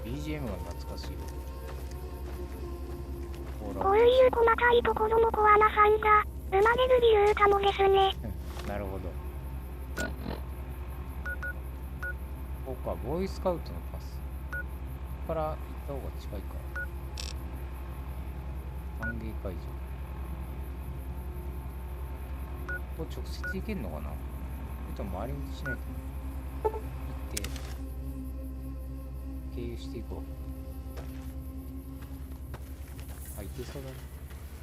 Speaker 1: BGM が懐かしい。
Speaker 6: こういう細かいところのコアなさんが生まれる理由かもですね。
Speaker 1: なるほど。ここか、ボーイスカウトのパス。ここから行った方が近いか。歓迎会場。ここ直接行けんのかな。それとも回り道しないと。行って経由していこう。あ、行けそうだね。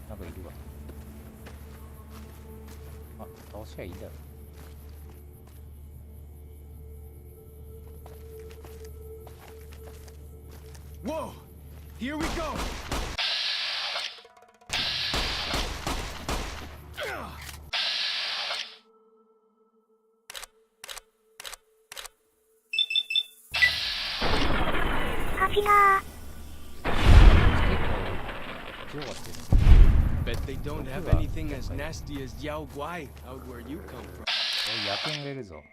Speaker 1: なんかいるわ。あ、倒しゃいいだろ。
Speaker 3: Whoa! Here we go! Bet they don't have anything as nasty as Yao Guai out where you come from.
Speaker 1: 野犬がいるぞ。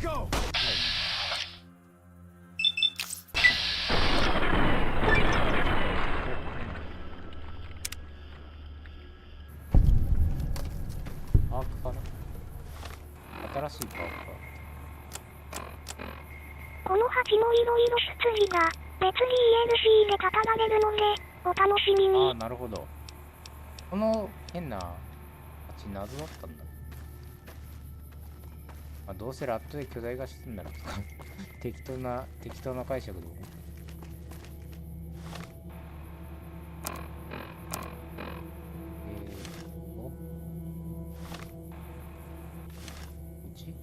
Speaker 3: go!
Speaker 1: アークかな。新しいパークか。
Speaker 6: この鉢もいろいろ出自が別 DLC で語られるのでお楽しみに。
Speaker 1: ああ、なるほど。この変な鉢謎だったんだ。まあ、どうせラットで巨大化してんだろうとか適当な解釈で。こっち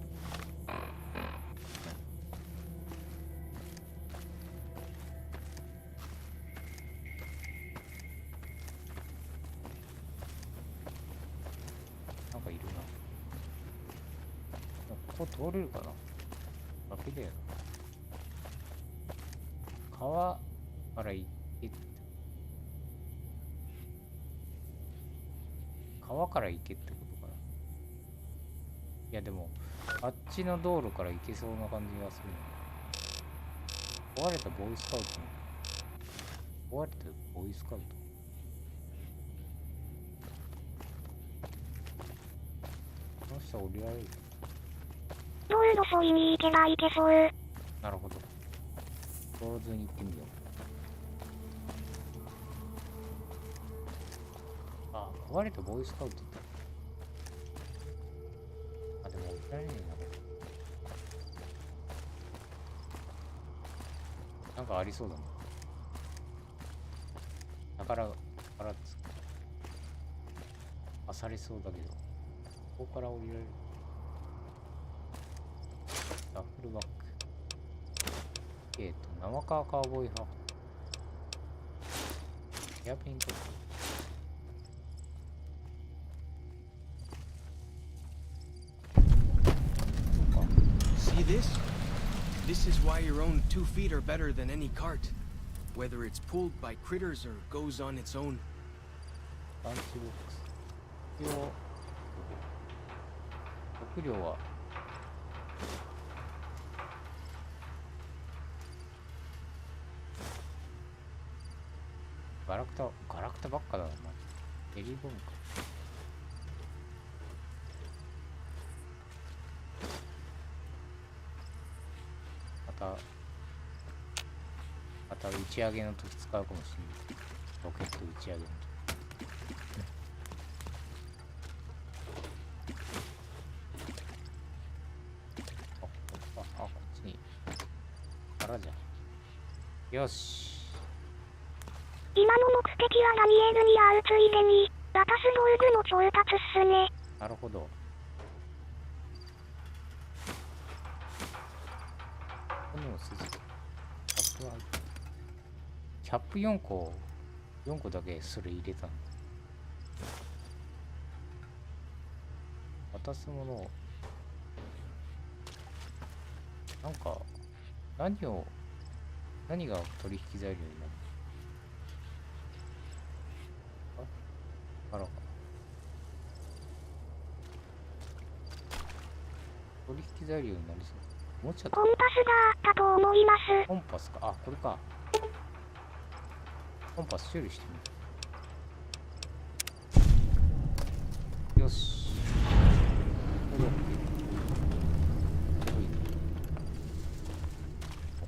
Speaker 1: なんかいるな。ここ通れるかな。崖だよな。川から行け、川から行けってことかな。いやでもあっちの道路から行けそうな感じがするの。壊れたボーイスカウト。壊れたボーイスカウト。この下降りられる。
Speaker 6: 道路沿いに行けば行けそう。
Speaker 1: なるほど。道路沿いに行ってみよう。あ、壊れたボーイスカウトって。あ、でも降りられねえな。なんかありそうだな。宝つあされそうだけど、ここから降りられる。ダッフルバッグ。生川カーボーイ派。ヘアピント。そうか。
Speaker 3: See this? This is why your own 2 feet are better than any cart. Whether it's pulled by critters or goes on its own.
Speaker 1: ランチボックス。食料はガラクタばっかだな。エリボムか。また打ち上げの時使うかもしれない。ロケット打ち上げの時。こっちに。からじゃん。よし。
Speaker 6: 今の目的はダニエルに会うついでに、渡す道具の調達っすね。
Speaker 1: なるほど。この筋。キャップ4個だけそれ入れたの。渡すものを。なんか、何が取引材料になる？あらか。取引材料になりそう。もうちょっと。
Speaker 6: コンパスがあったと思います。
Speaker 1: コンパスか。あ、これか。コンパス修理してみる。よし。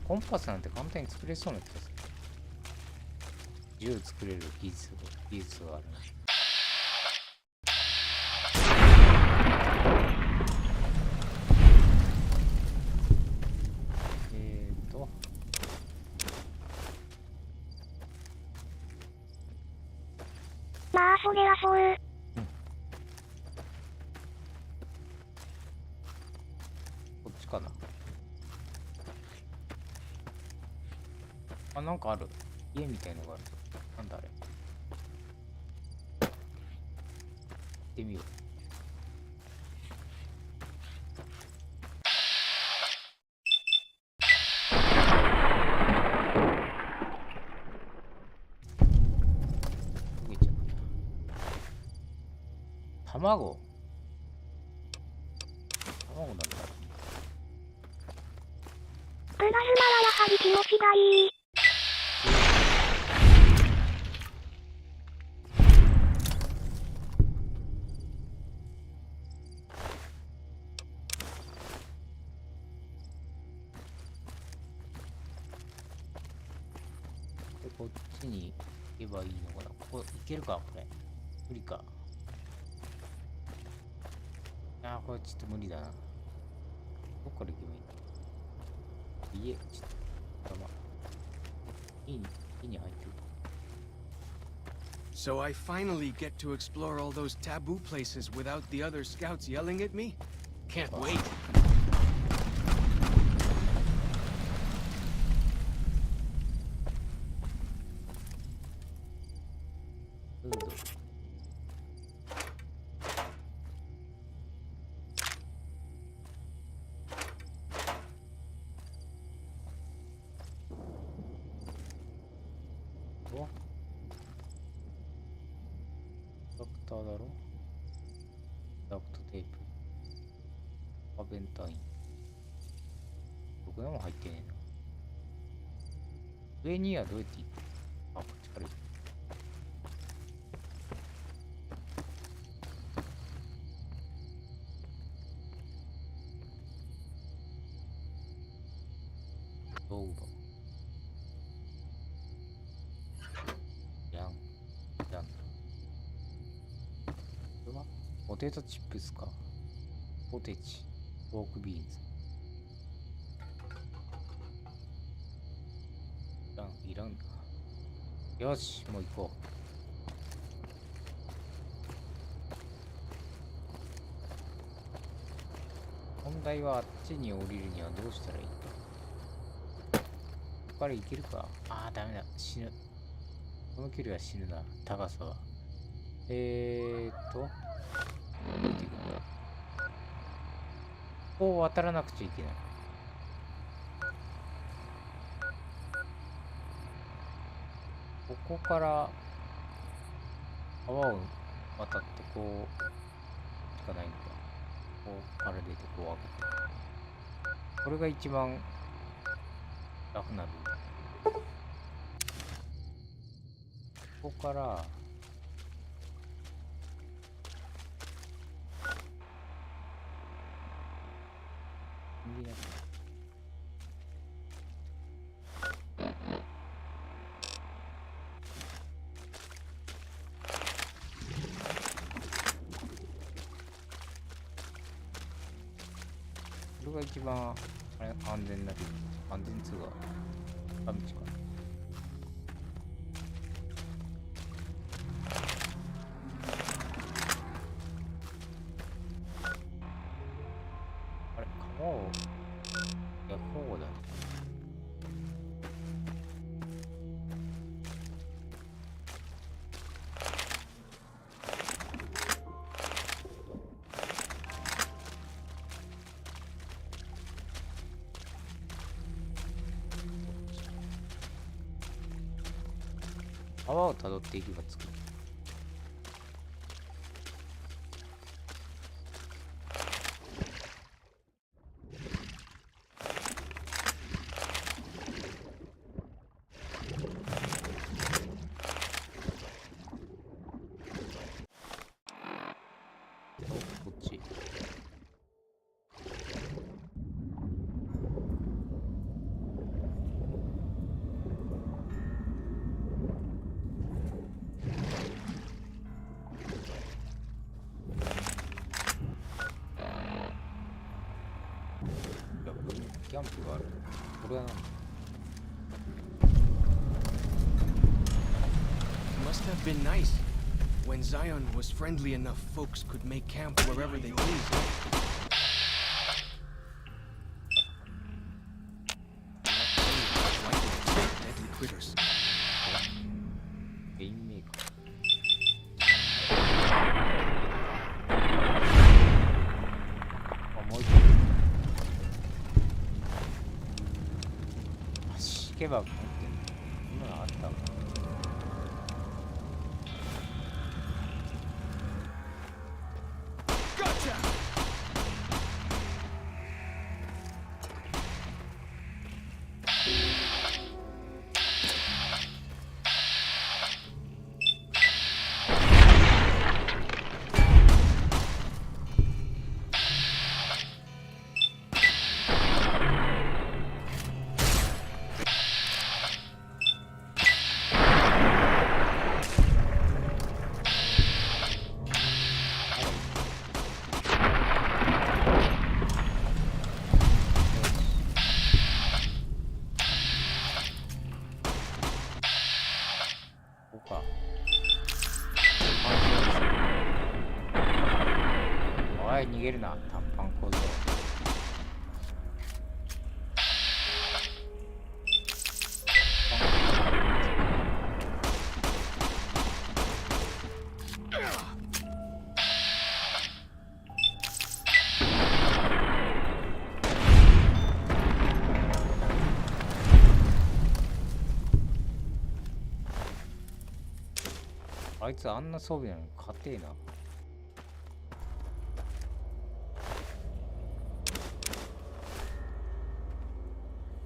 Speaker 1: コンパスなんて簡単に作れそうな気がする。銃作れる技術があるな。
Speaker 6: まあそれはそう。
Speaker 1: こっちかな。あ、なんかある。家みたいのがある。なんだあれ。行ってみよう。溶けちゃった。卵なんだ。
Speaker 6: はり気持ちがいい。
Speaker 1: で、こっちに行けばいいのかな。ここ行けるかこれ。無理か。あー、これちょっと無理だな。どっから行けばいいの？家、ちょっと、家に入ってる。
Speaker 3: So I finally get to explore all those taboo places without the other scouts yelling at me? Can't wait.
Speaker 1: フード。お、ダクターだろ。ダクトテープ。アベンタイン。僕でも入ってねえな。上にはどうやって行く？あ、こっちから行く。道具箱。やん。これはポテトチップスか。ポテチ。ポークビーンズ。いらんだ。よし、もう行こう。問題はあっちに降りるにはどうしたらいいか。ここから行けるか。ああ、ダメだ。死ぬ。この距離は死ぬな。高さは。どうやって行くんだ。ここを渡らなくちゃいけない。ここから川を渡ってこうしかないのか。こうから出てこう上がって。これが一番楽なルート。ここから右だ。これが一番あれ安全なルート。安全通が坂道か。あれ、川を逆方向だね。川をたどっていけば着く。こっち。キャンプがある。これは何？
Speaker 3: Must have been nice. When Zion was friendly enough, folks could make camp wherever they pleased. Deadly critters.
Speaker 1: レインメーカー。あ、もう一個。ケバブ持ってる。今のあったわ。か。おい、逃げるな、短パン小僧。あいつあんな装備なのに硬えな。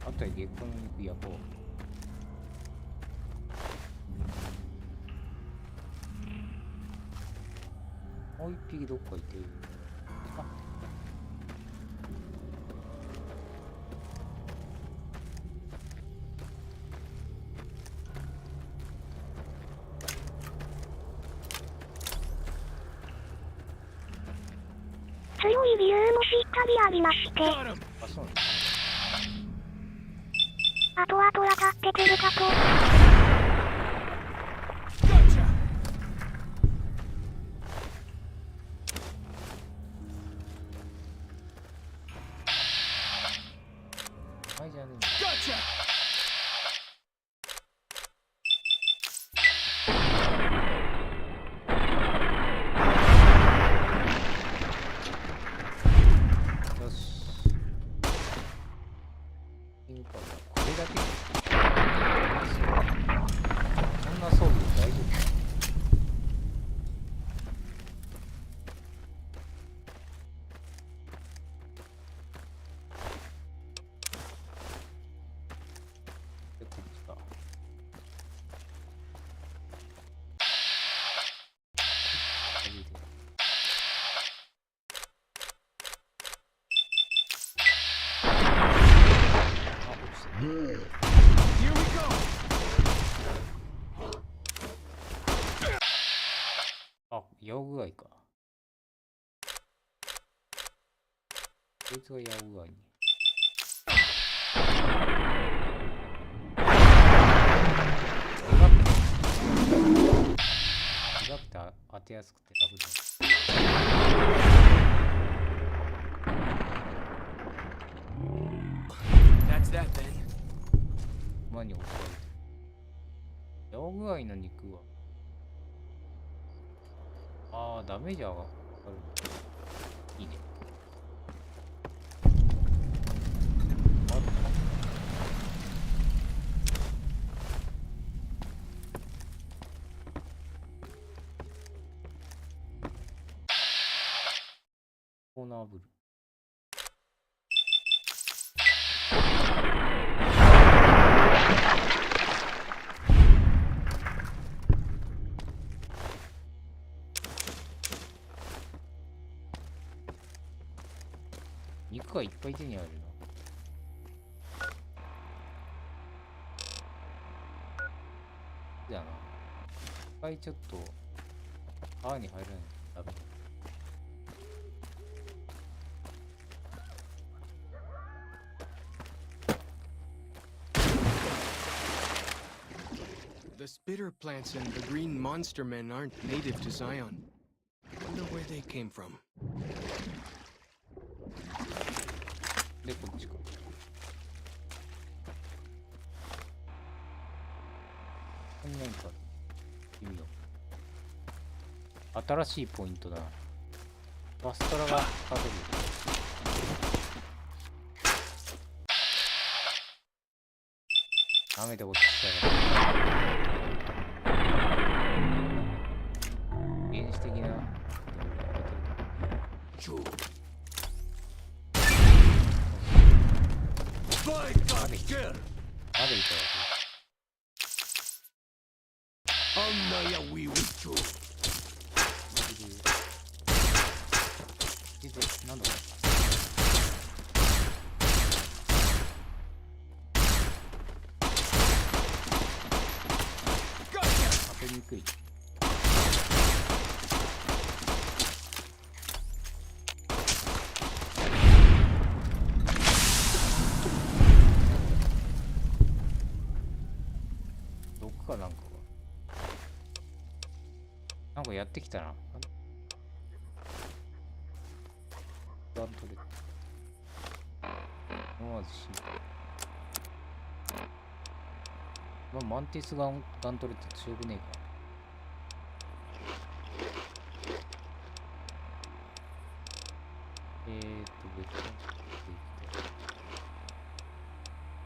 Speaker 1: あとは月光の肉やぼう。もう一匹どっかいてる。あ、
Speaker 6: 強い理由もしっかりありまして、
Speaker 1: あ、そうなんだ。
Speaker 6: 後々分かってくるかと。
Speaker 1: はい、じゃあね。よし。これだけそんな装備で大丈夫？で、こっちか。あ、ヤオ具合か。こいつがヤオ具合に。でかくて当てやすくて楽だ。
Speaker 3: That's that then.
Speaker 1: 馬に襲われてる。ヤオ具合の肉はダメージ上がる。いいね。あった。コーナーブル。肉がいっぱい手にあるな。だな。いっぱいちょっと川に入らないとダメ。
Speaker 3: The spitter plants and the green monster men aren't native to Zion. Wonder where they came from.
Speaker 1: で、こっちか。こんなんか意味の新しいポイントだ。バストラがかぶる。舐めて落ちちゃう。原始的な。までいたわけ。なんだこれ。当てにくい。毒かなんかが。なんかやってきたな。ガントレ。思わず死んだ。マンティスガントレって強くねえか。別に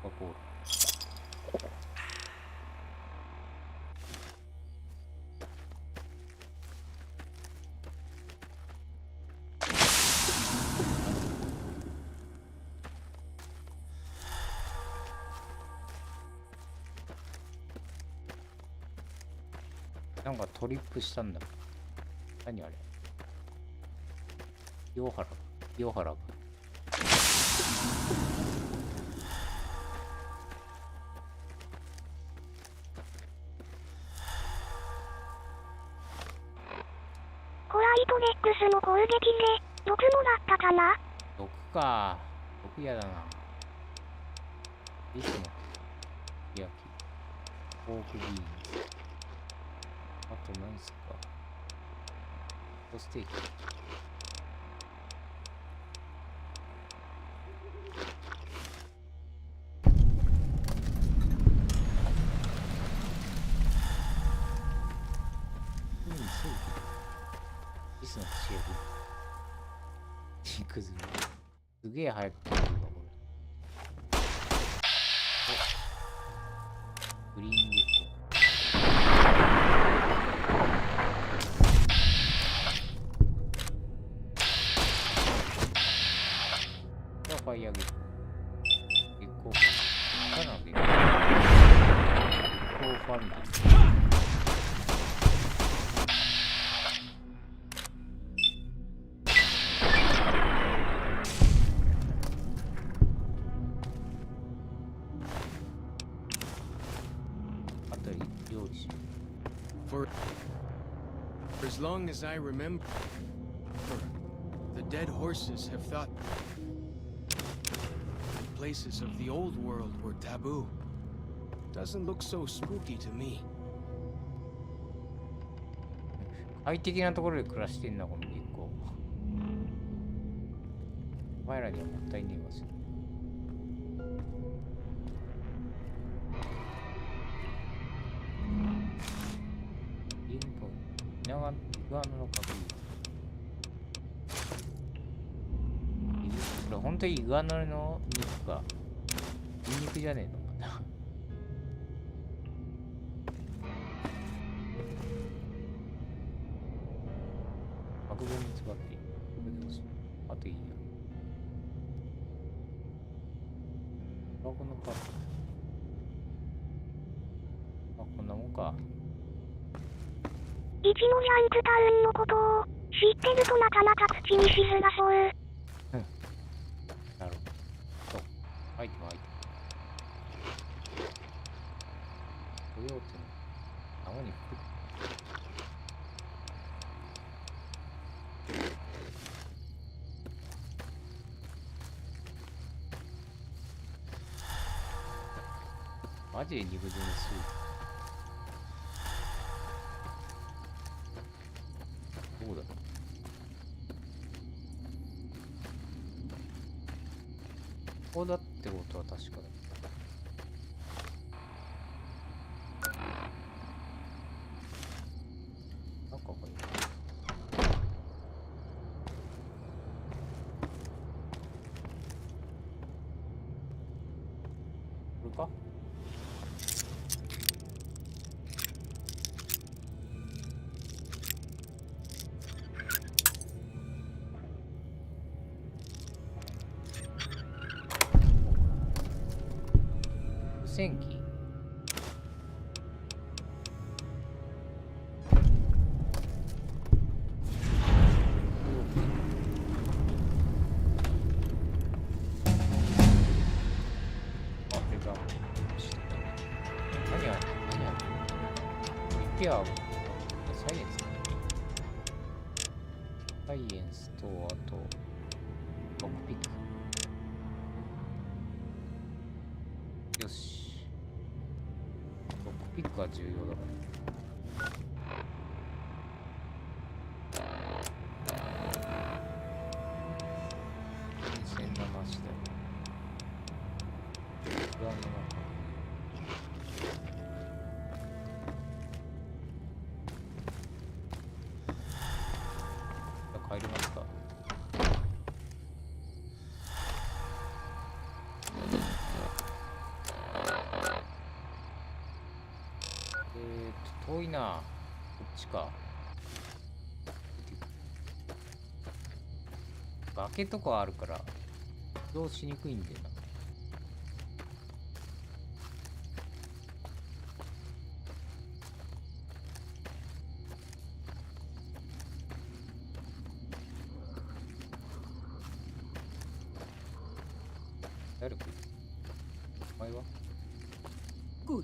Speaker 1: ゴール。なんかトリップしたんだ。何あれ？清原が。
Speaker 6: ホワイトレックスの攻撃で毒もらったかな。
Speaker 1: 毒か。毒嫌だな。リスの焼き。ポークビーンズ。あと何すか。ステーキ。リスの串焼き。肉詰め。すげえ早く食べるわ、これ。グリーンゲット。ファイヤーゲット。月光。ただの月光。月光ファンディ。
Speaker 3: For as long as I remember, the dead horses have thought the places of the old world were taboo. Doesn't look so spooky to me.
Speaker 1: 快適なところで暮らしてんな、この月光。お前らにはもったいねえわし。イグアナの角煮。これ本当にイグアナの肉か。ニンニクじゃねえのかな。白分蜜バッテリー。これで欲しい。あといいや。タバコのパック。あ、こんなもんか。
Speaker 6: 一のジャンクタウンのことを知ってるとなかなか土にしづらそう。
Speaker 1: なるほど。アイテム。コヨーテの顎に服。マジで肉詰めする。どうだろう。ここだってことは確かだ。なんかこれ。これか？戦機。あ、レバー。何やる？リペア、サイエンスか。サイエンスと、あと、ロックピック。よし。ロックピックは重要だから。いな。こっちか。崖とかあるから移動しにくいんだよな。誰かいる？お前は？
Speaker 5: Gut.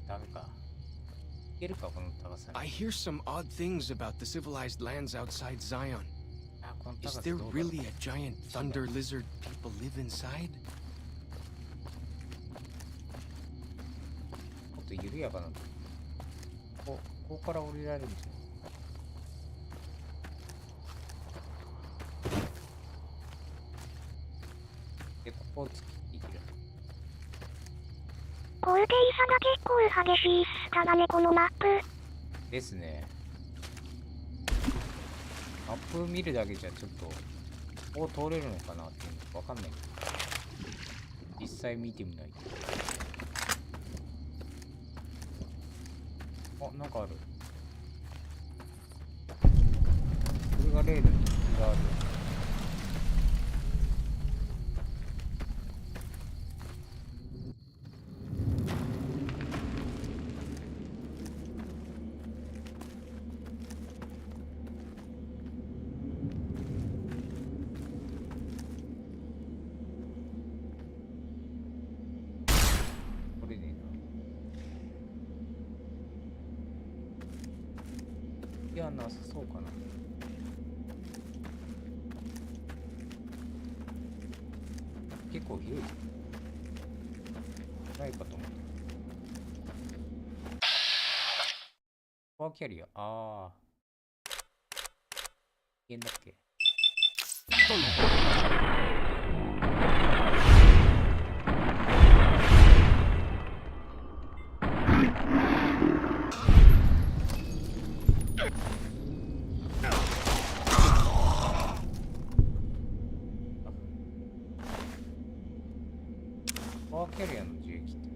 Speaker 1: ダメか。いけるかこの高さに。
Speaker 3: I hear some odd things about the civilized lands outside Zion.
Speaker 1: あ、この高
Speaker 3: Is
Speaker 1: さ
Speaker 3: there
Speaker 1: どうだろう。
Speaker 3: really a giant thunder lizard people live inside?
Speaker 1: もっと緩やかなとここから降りられるんじゃない？で、ここを突きっていける。
Speaker 6: 高低差が結構激しいっすからね、このマップ。
Speaker 1: ですね。マップ見るだけじゃちょっとここ通れるのかなっていうのわかんないけど、実際見てみないと。あ、なんかある。これが例の日記がある。これねえな。いや、なさそうかな。結構広い。ないかと思った。パワーキャリア、ああ。危険だっけ？パワーキャリアの樹液って。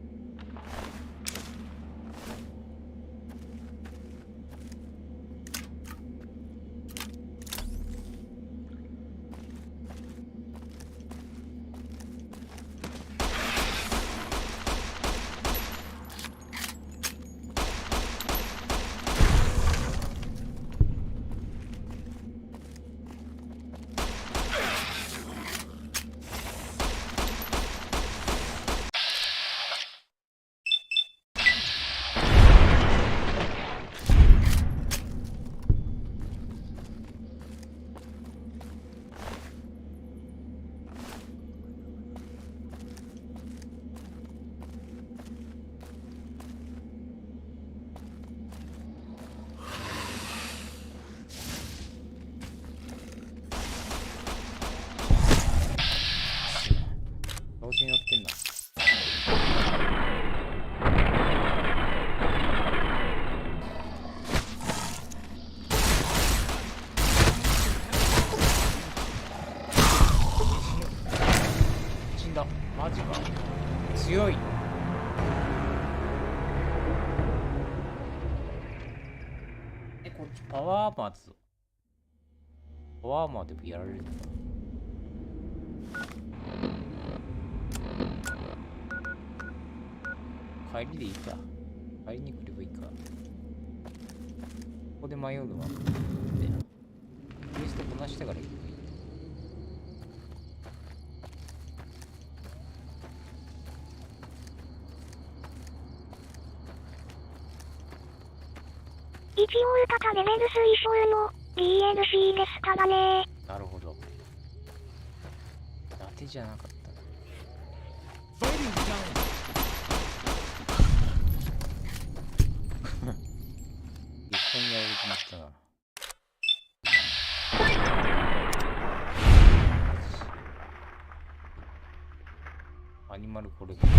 Speaker 1: 調子に乗ってんな。死んだ。マジか。強い。こっちパワーアーマーだぞ。パワーアーマーでもやられるのか。帰りでいいか。帰りに来ればいいか。ここで迷うのは、クエストこなしてから行けばいい。
Speaker 6: 一応高レベル推奨の DLC ですからね。
Speaker 1: なるほど。盾じゃなかったな。一緒にやられてましたな。アニマルコレクション。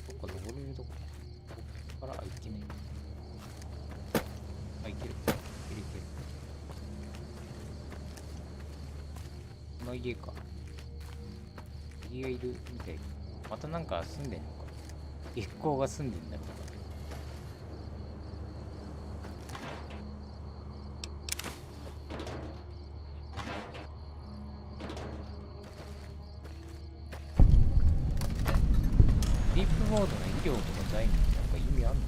Speaker 1: どっか登れるとこ。ここから、いけねえ。いける。いける。この家か。家がいるみたい。またなんか住んでんのか。月光が住んでんだろうか。ディープモードの医療とか財務ってなんか意味あんの？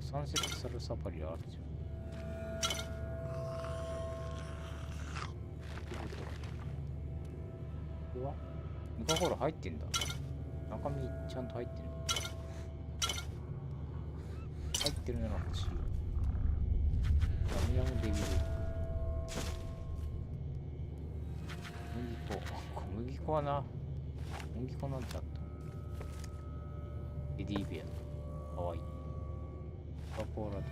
Speaker 1: サンセットサルサファリあるじゃん。これはムカゴール入ってんだ。中身ちゃんと入ってる。入ってるなら欲しいよ。ヤムヤムデビル。小麦粉はな。小麦粉なんちゃった。エディベア。かわいい。パポーラドラ。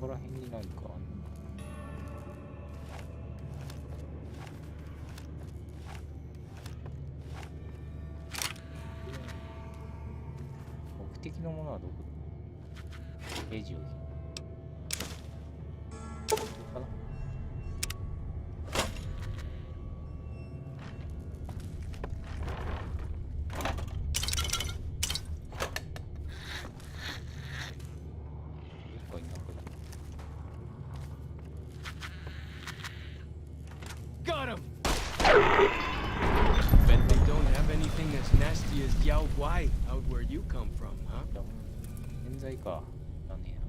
Speaker 1: ここら辺になんかあんのか。目的のものはどこ？レジオ。これかな？Got
Speaker 3: him! Bet they don't have anything as nasty as Yao Guai out where you come from, huh?
Speaker 1: 現在か。だねえな。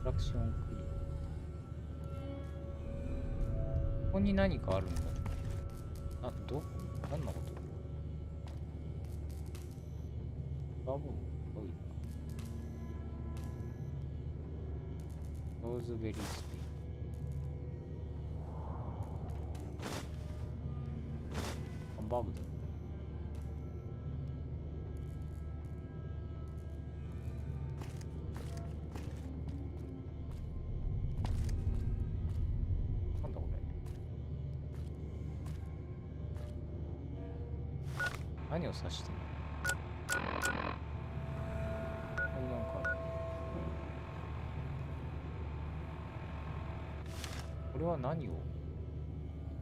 Speaker 1: アトラクションクリー。ここに何かあるんだ。何のこと多分、どういうローズベリースペイン。ハンバーグだ。なんだこれ。何を指してんの？なんかこれは何を？こ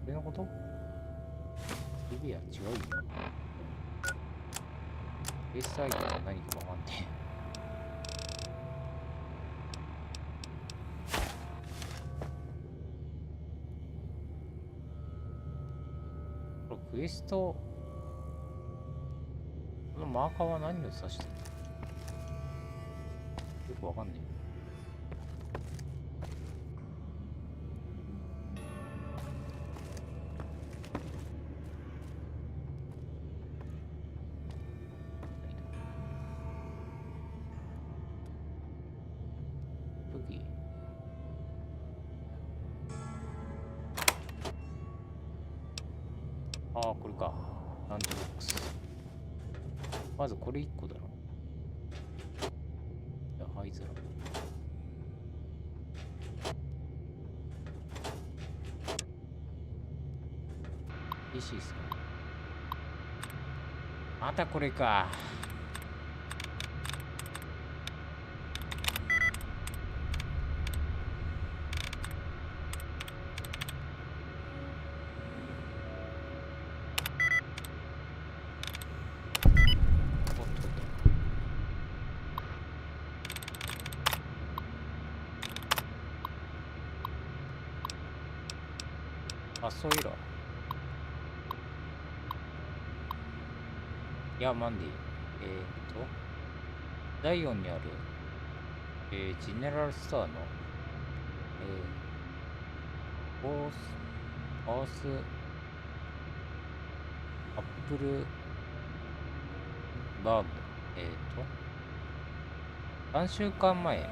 Speaker 1: れのこと？リビア違うよ。ベースアイテムは何かわかんねえ。これクエストこのマーカーは何を指してるの？よくわかんねえ。ああ、これか。ランドボックス。まずこれ1個だろ。いや、灰皿。This is またこれか。あ、そういうら。いや、マンディ。第4にある、ジェネラルストアの、アース、アップル、バーム。3週間前、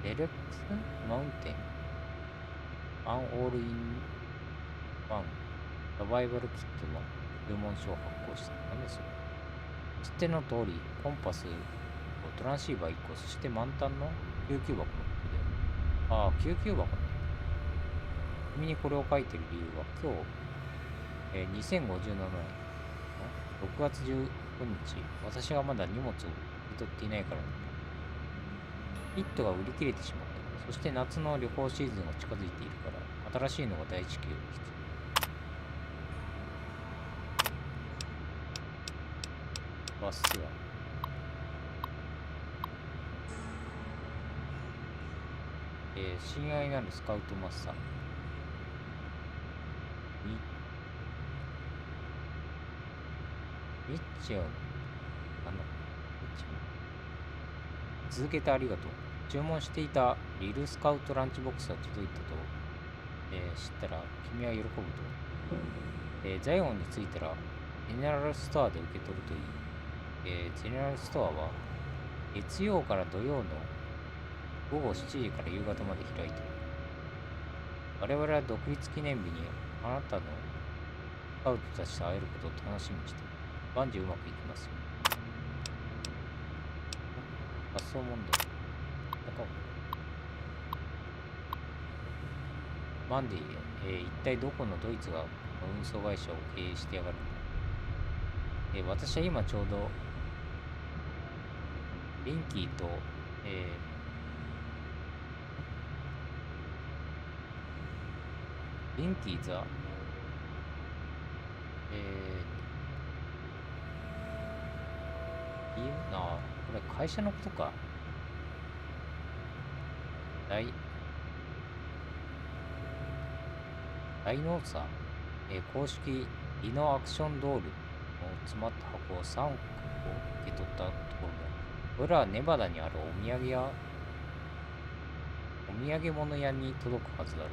Speaker 1: デレックスマウンテンアンオールインワンサバイバルキットの注文書を発行した。なんですよ。知っての通り、コンパス、トランシーバー1個、そして満タンの救急箱のことで。ああ、救急箱ね。君にこれを書いてる理由は、今日、2057年の6月15日、私がまだ荷物を受け取っていないからなんだ。キットが売り切れてしまった。そして夏の旅行シーズンが近づいているから、新しいのが大至急必要。バスは親愛なるスカウトマスターミッチェオン続けてありがとう。注文していたリルスカウトランチボックスが届いたと、知ったら君は喜ぶと。ザイオンに着いたらジェネラルストアで受け取るといい。ジェネラルストアは月曜から土曜の午後7時から夕方まで開いている。我々は独立記念日にあなたのスカウトたちと会えることを楽しみにしている。万事うまくいきますよ。発想問題。マンディ、一体どこのドイツが運送会社を経営してやがるんだ。私は今ちょうどリンキーと、リンキーザ、これ会社のことか。大ノーサ、公式リノアクションドールの詰まった箱を3個受け取ったところだ。これらはネバダにあるお土産物屋に届くはずだろう。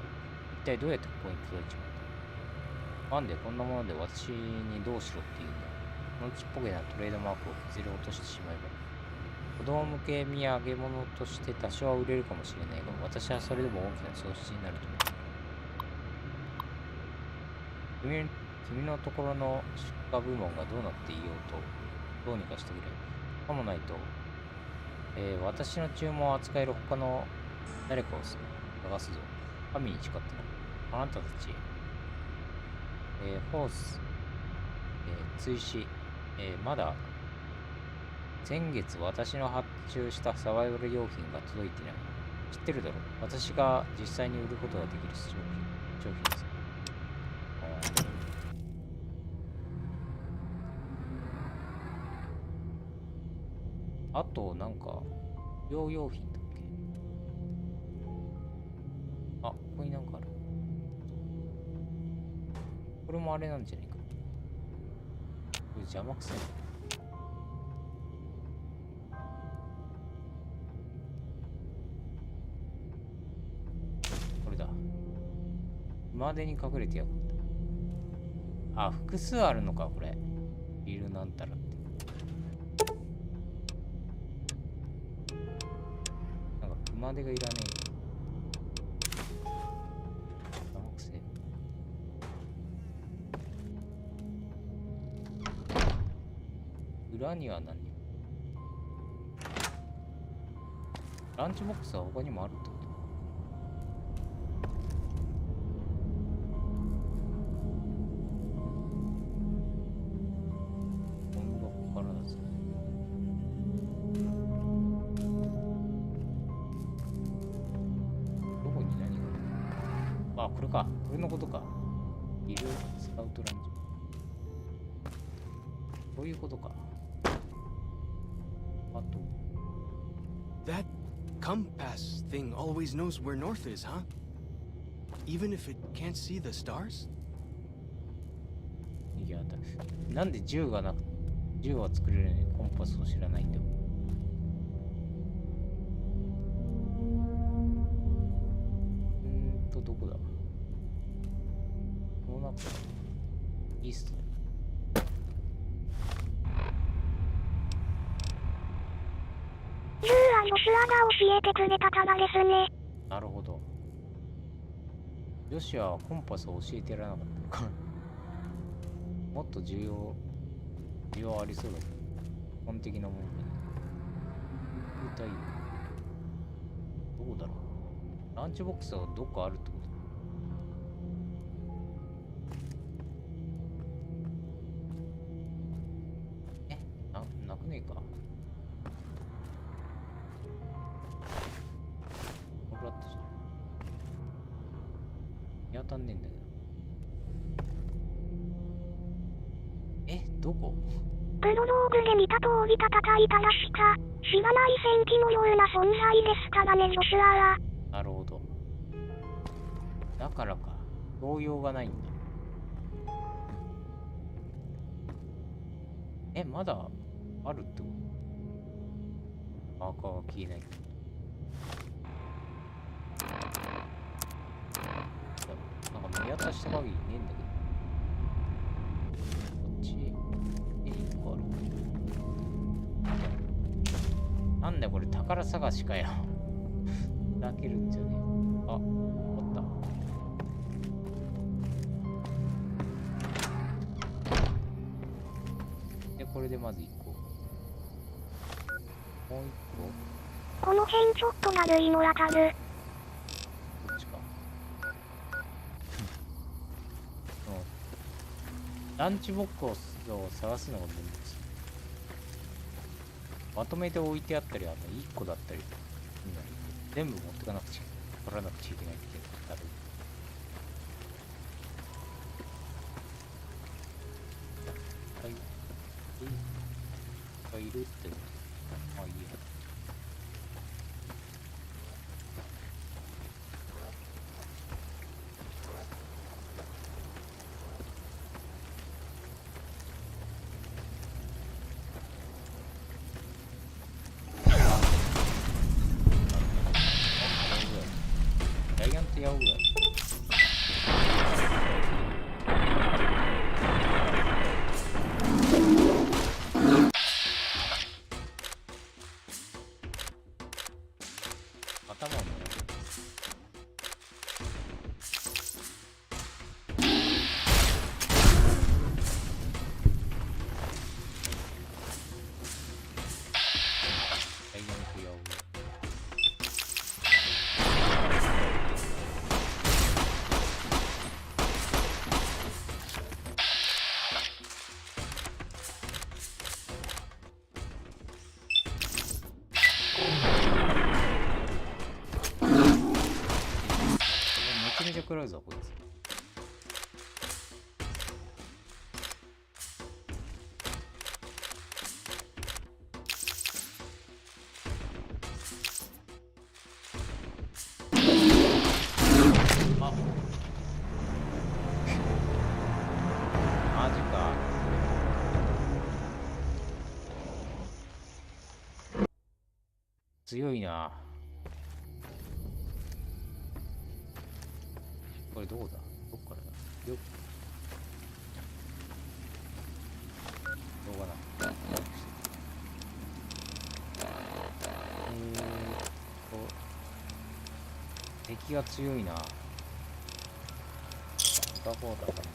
Speaker 1: 一体どうやってここに届いちまった。なんでこんなもので私にどうしろっていうんだ。このちっぽけなトレードマークを削り落としてしまえば、子供向け土産物として多少は売れるかもしれないが、私はそれでも大きな損失になると思う。君のところの出荷部門がどうなっていようと、どうにかしてくれ。かもないと、私の注文を扱える他の誰かを探すぞ。神に誓ってな。あなたたち、ホース、追試、まだ先月私の発注したサバイバル用品が届いてない。知ってるだろう。私が実際に売ることができる商品です。あとなんか用品だっけ。あ、ここになんかある。これもあれなんじゃないか。これ邪魔くさい。これだ。今でに隠れてやがった。あ、複数あるのかこれ。ビルなんたらって。なんか熊手がいらねえ。邪魔くせえ。裏には何？ランチボックスは他にもあるってこと？ここからだぞ。どこに何がある？あ、これか。これのことか。いるスカウトランチ。そういうことか。あと、
Speaker 3: That compass thing always knows where north is, huh? Even if it can't see the stars?
Speaker 1: いやだ、なんで銃は作れるのにコンパスを知らないんだよ。どこだ？この中イースト。
Speaker 6: 銃はジョシュアが教えてくれたからですね。
Speaker 1: なるほど。女子はコンパスを教えてやらなかったのか。もっと需要ありそうだけど、基本的なものに。歌いよ。どうだろう。ランチボックスはどっかあるってこと？なくねえか。フラットじゃん。見当たんねえんだけど。どこ？
Speaker 6: プロローグで見た通り戦いたらした、知らない戦機のような存在ですからね、ジョシュアは。
Speaker 1: なるほど。だからか。動揺がないんだ。まだあるってこと？マーカーが消えない。なんか見渡した限りねえんだけど。こっち、1個ある。なんだよこれ、宝探しかよ。だけるんじゃねえ。あ、おった。で、これでまず1個。もう1個。
Speaker 6: この辺ちょっとだるいのわかる。
Speaker 1: こっちか。ランチボックスを探すのがめんどくさい。まとめて置いてあったり、1個だったり、全部持ってかなくちゃ、取らなくちゃいけないってだるい。いるって。まあいいや。ジャイアントヤオぐらい。頭もめちゃめちゃ食らうぞこいつ。あ、マジか。強いな。これどこだ？どっからだ？よっ。しょうがない。敵が強いな。ダボーだからね。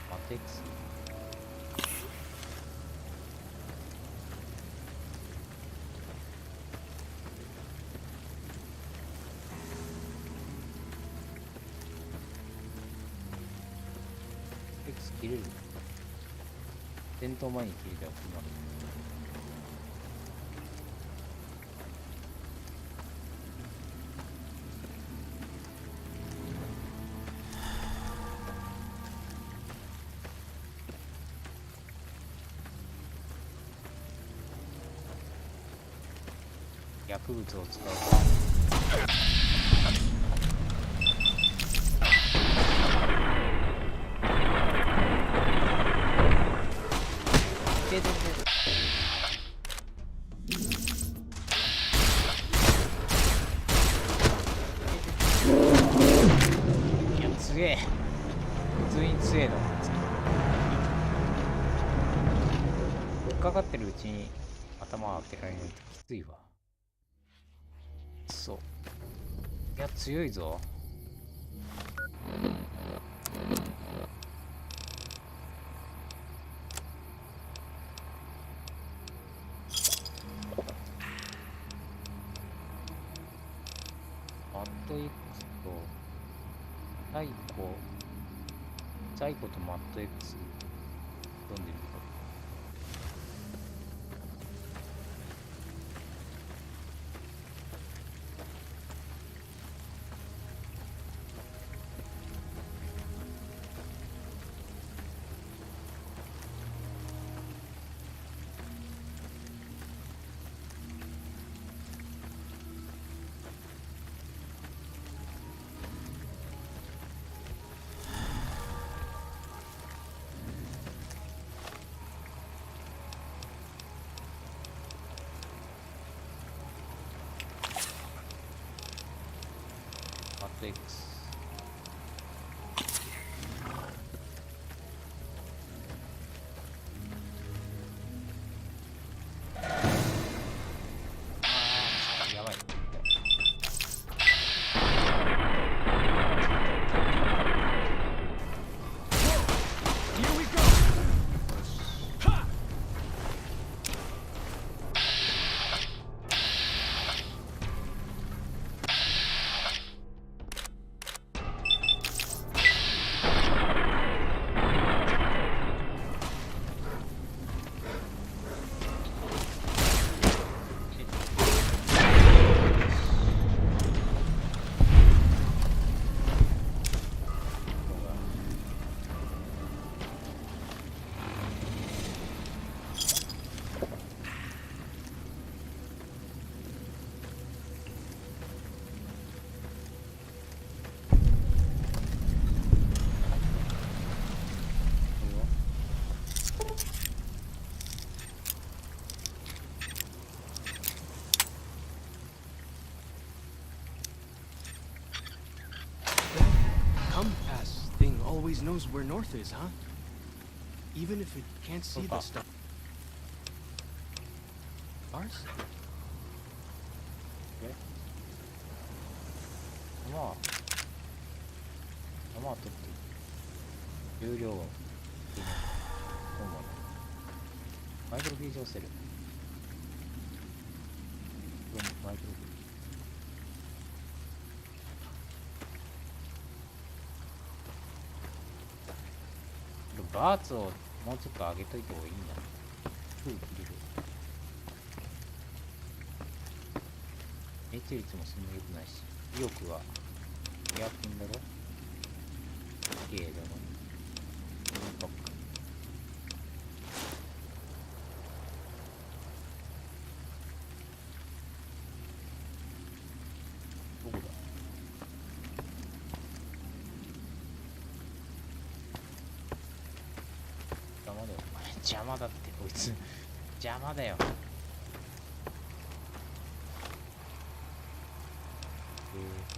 Speaker 1: マテックス。切れる。戦闘前に切れたら困る。や薬物を使う。でいや強え、普通に強えな。かかってるうちに頭を当てられないときついわ。そう。いや、強いぞ。マット X とサイコとマット X 読んでみるか。X。やばい。
Speaker 3: Compass thing always knows where north is, huh? Even if it can't see the stuff. Ours?
Speaker 1: Okay. 弾は取って重量をマイクロフィージョンセルマイクロフィージョンバーツをもうちょっと上げといた方がいいんだ。空気入れる。命中率もそんな良くないし、威力はエアピンだろ。綺麗だな。どこだ。邪魔だよ。邪魔だってこいつ。邪魔だよ。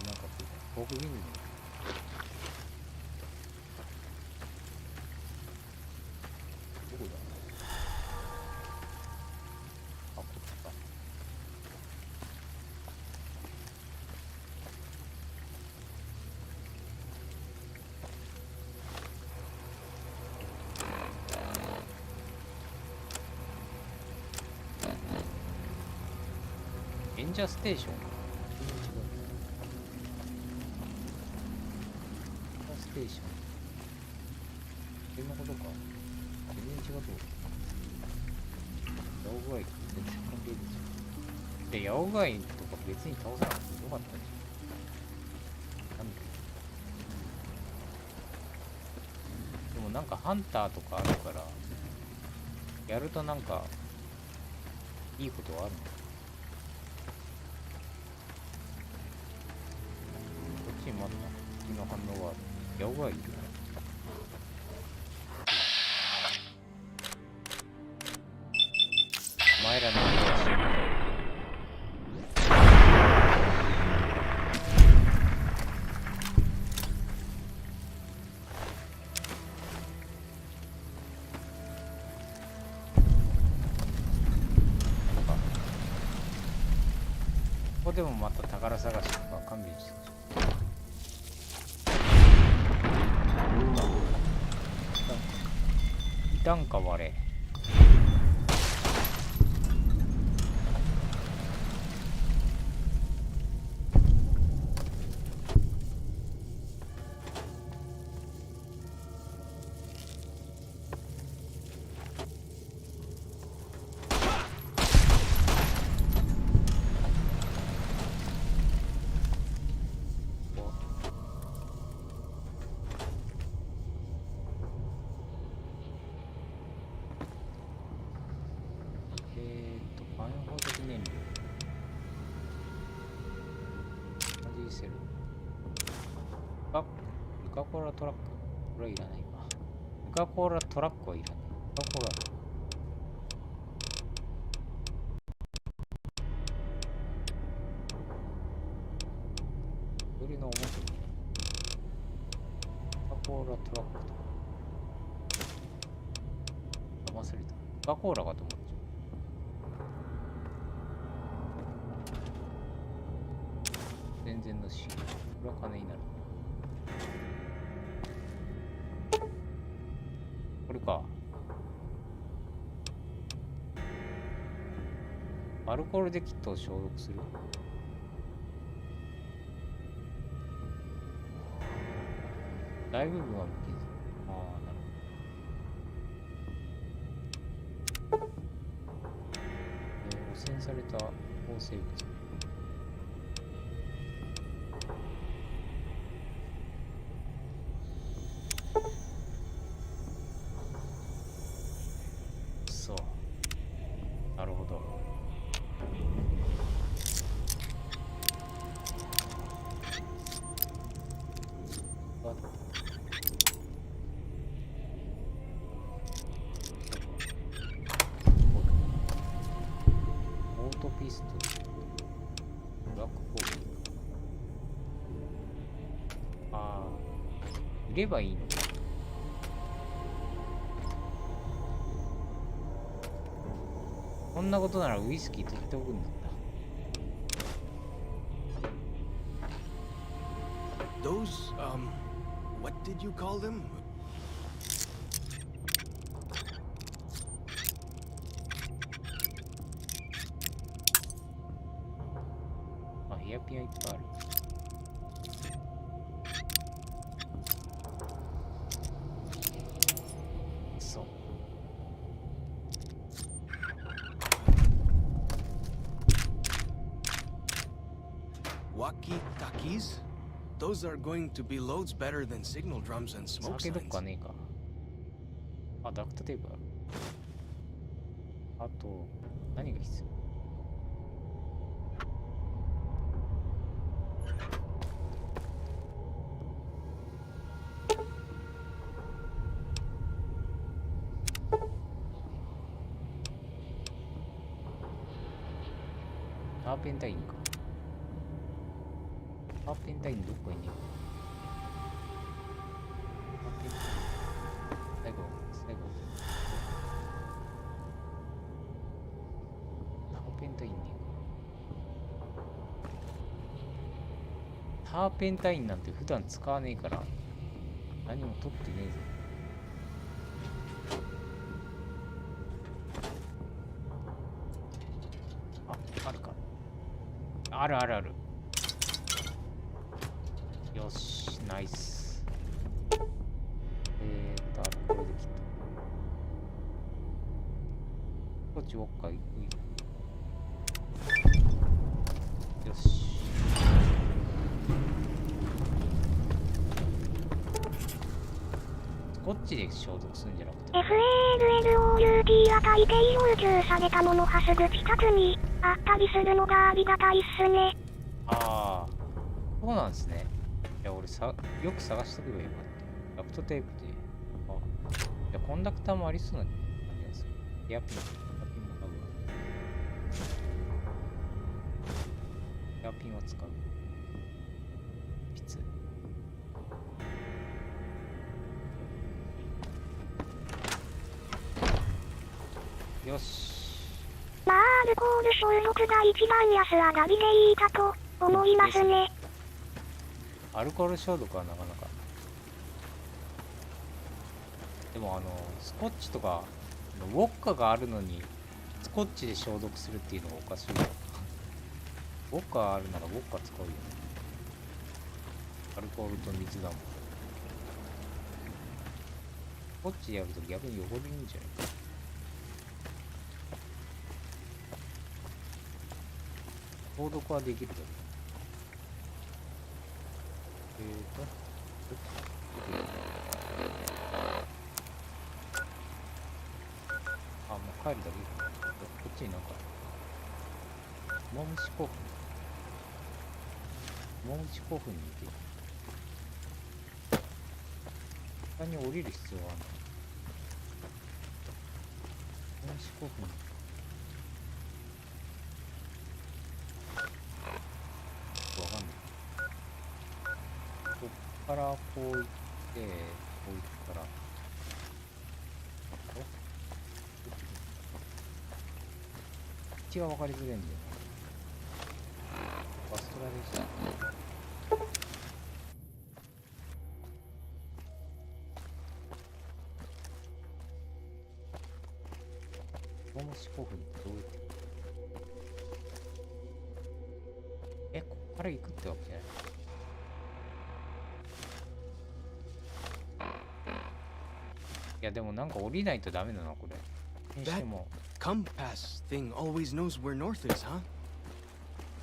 Speaker 1: なんかフォークビンドにどこだ。あ、こっちか。レンジャーステーションか。ステーション。そんなことか。全然違うと。ヤオガイと全然関係ですよ。で、ヤオガイとか別に倒さなくてよかったんじゃん。なんで。でもなんかハンターとかあるから、やるとなんか、いいことはあるの。しまった敵の反応はヤオがいる。お前らの話ここでもまた宝探しとか勘弁してほしい。いたんか我れ。マインホード記念料。マジセル。ルカコーラトラック。これはいらないか。ルカコーラトラックはいらない。ルカコーラ。それの表に。ルカコーラトラックと。騙された。ルカコーラかと思っちゃう。全然のし、これは金になる。これか。アルコールでキットを消毒する。大部分は無傷。ああ、なるほど。汚染された抗生物。なるほど。オートピストル、ブラックコーヒー。ああ、いればいいのか。こんなことならウイスキー取っておくんだった。
Speaker 3: Those, what did you call them?
Speaker 1: あ、ヘアピンはいっぱいある。そう。
Speaker 3: Walkie-talkies? Those are going to be loads better than signal drums and smoke
Speaker 1: 酒どっ
Speaker 3: signs.
Speaker 1: かねえか。あ、ダクトテープある。あと、何が必要？ターペンタインか。ターペンタインどこにいる？最後。ターペンタインねえか。ターペンタインなんて普段使わねえから何も取ってねえぞ。あ、あるか。ある。よし、ナイス。アルコールで切った。こっちウォッカーいく。よし。こっちで消毒するんじゃなくて。
Speaker 6: FALLOUT 値で要求されたものはすぐ近くにあったりするのがありがたいっすね。
Speaker 1: ああ、そうなんですね。いや、俺さ、よく探しとけばよかった。ダクトテープで。あ、いや、コンダクターもありそうな感じがする。ヘアピンも買うわ。ヘアピンは使う。ピツ。よし。
Speaker 6: まあ、アルコール消毒が一番安上がりでいいかと思いますね。
Speaker 1: アルコール消毒はなかなか。でもスコッチとか、ウォッカがあるのに、スコッチで消毒するっていうのがおかしいよ。ウォッカあるならウォッカ使うよね。アルコールと水だもん。スコッチでやると逆に汚れるんじゃないか。消毒はできるだろう。あ、もう帰るだけか。こっちになんか、モムシコフン。モムシコフンに行ける。下に降りる必要はあるの。モムシコフン。わかんない。こっからこう行って、こう行ったら、道が分かりづらいんだよね。バストラでした。モムシコフンってどうやって、こっから行くってわけじゃない。いやでもなんか降りないとダメだなこれ。にしても
Speaker 3: Compass thing always knows where north is, huh?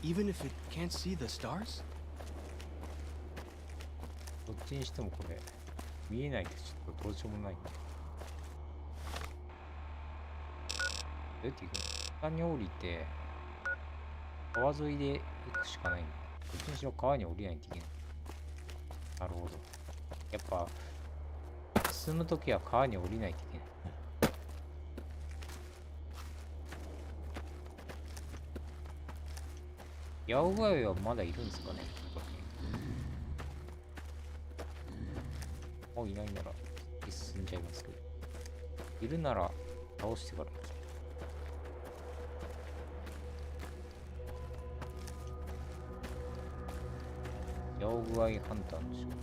Speaker 3: Even if it can't see the stars?
Speaker 1: どっちにしてもこれ見えないとちょっとどうしようもない。どうやって行くの？下に降りて川沿いで行くしかないんだ。どっちにしろ川に降りないといけない。なるほど。やっぱ進むときは川に降りないといけない。ヤオガイはまだいるんですかね。もういないなら進んじゃいますけど、いるなら倒してから。ヤオガイハンターの仕事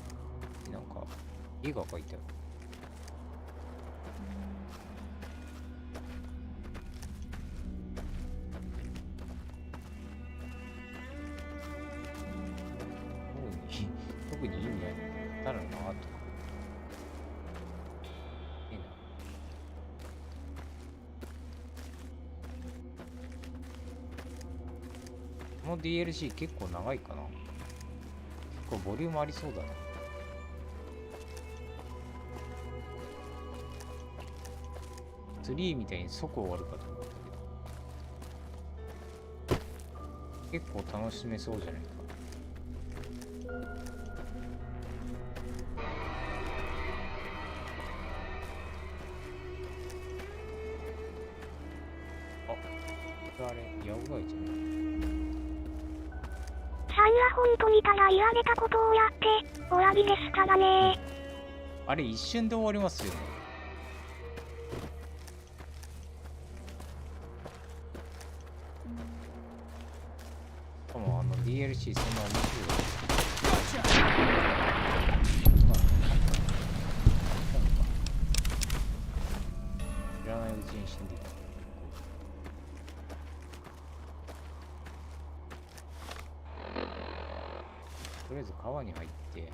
Speaker 1: なんか絵が描いてある。特に意味ないんだろうなとか。いいな。この DLC 結構長いかな。結構ボリュームありそうだな。3みたいに即終わるかと思ったけど、結構楽しめそうじゃないか。あれ、ヤオガイじゃない。
Speaker 6: さんは本当にただ言われたことをやって終わりですからね。
Speaker 1: あれ一瞬で終わりますよね。しかもDLC そんな面白い。知らないうちに死んでいた。とりあえず川に入って。
Speaker 6: だ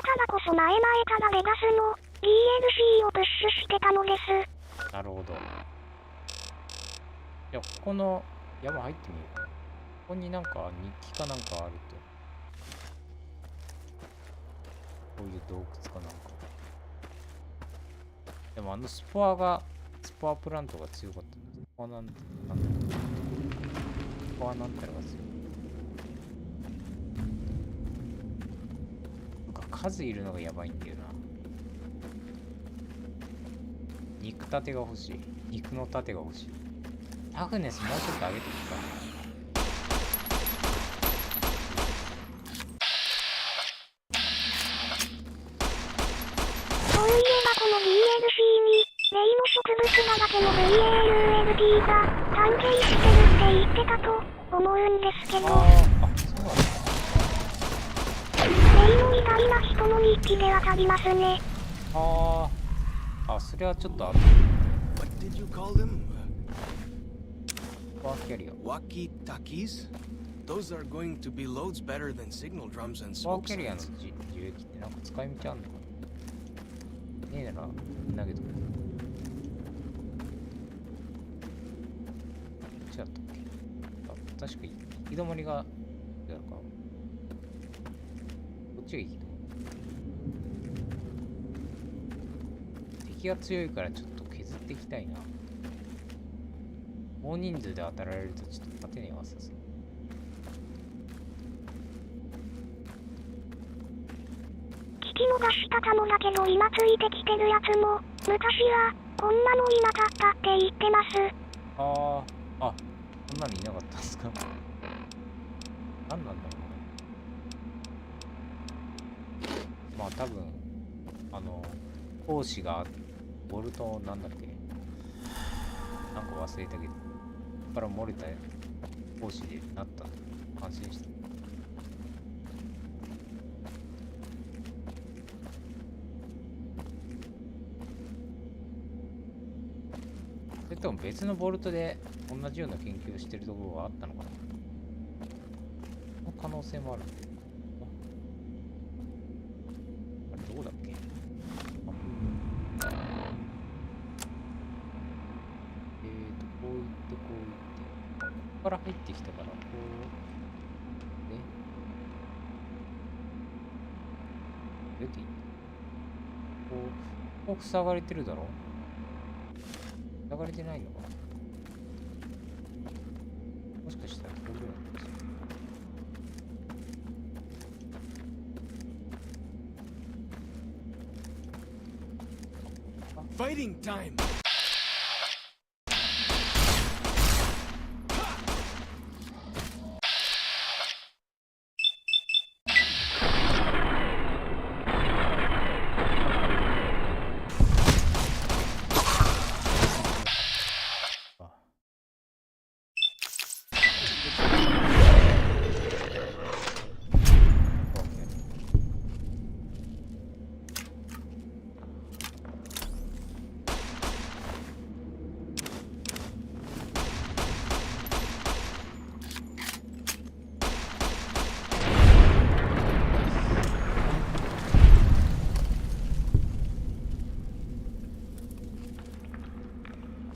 Speaker 6: からこそ前々からレガスの DLC をプッシュしてたのです。
Speaker 1: なるほど。じゃあここの山入ってみようか。ここになんか日記かなんかあると。こういう洞窟かなんか。でもスポアプラントが強かったんです。スポアなんてらが強い。数いるのがやばいんだよな。肉盾が欲しい。肉の盾が欲しい。タフネスもうちょっと上げていくか。
Speaker 6: そういえばこの DLC に、例の植物だらけの VALLD が関係してるって言ってたと思うんですけど。
Speaker 1: そうなんだ。
Speaker 6: 例の意外な人の日記で当たりますね。
Speaker 1: それはちょっと
Speaker 3: What did you call them?
Speaker 1: ワーキャリア。
Speaker 3: Walkie-talkies? Those are going to be loads better than signal drums and
Speaker 1: ワー
Speaker 3: smoke
Speaker 1: キャリアの
Speaker 3: signs.
Speaker 1: 樹液ってなんか使い道あんのかな。ねえなら投げとく。こっちだったっけ。確かに行き止まりがだからか。こっちが行き止まり。敵が強いからちょっと削っていきたいな。大人数で当たられるとちょっと勝てねえわさす。
Speaker 6: 聞き逃したかもだけど今ついてきてるやつも昔はこんなのいなかったって言ってます。
Speaker 1: こんなのいなかったんですか。何なんだろうな。まあ多分講師がボルトなんだっけ、なんか忘れたけど、ここから漏れた講師でなった安心した。それとも別のボルトで同じような研究をしてるところがあったのかな。その可能性もある。あれどこだっけ。こう行ってこう行って、ここから入ってきたからこうね、出ていい。こう塞がれてるだろ。塞がれてないのかな。もしかしたらこれぐらいなんですよ。
Speaker 3: Fighting time!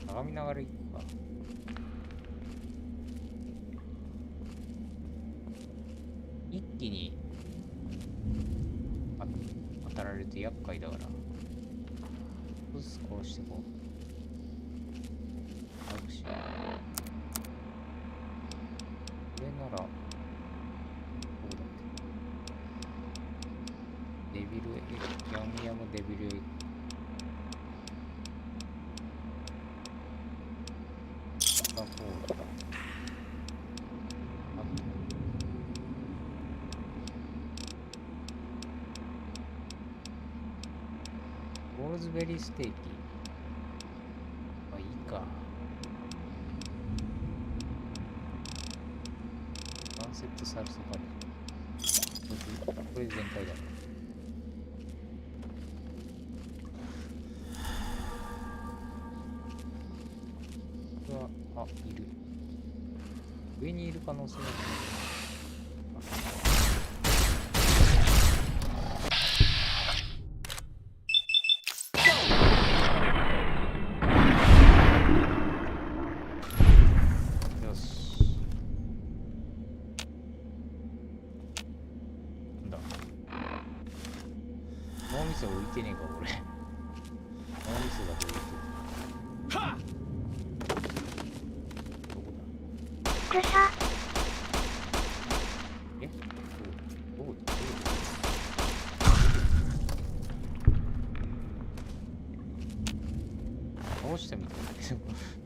Speaker 1: 鏡ながら行くか。一気に当たられると厄介だから、少しずつ殺していこう。あるし、これならどこだっけ。デビルエッグ、ヤムヤムデビルエッグ。ローズベリーステーキ。まあいいか。ワンセットサルサカレー。これ全開だね。これは、いる。上にいる可能性がある。脳みそ浮いてねえか俺。脳みそがどう浮いてる。どこだ。
Speaker 6: 草。
Speaker 1: え、どうだ。したみたいだけど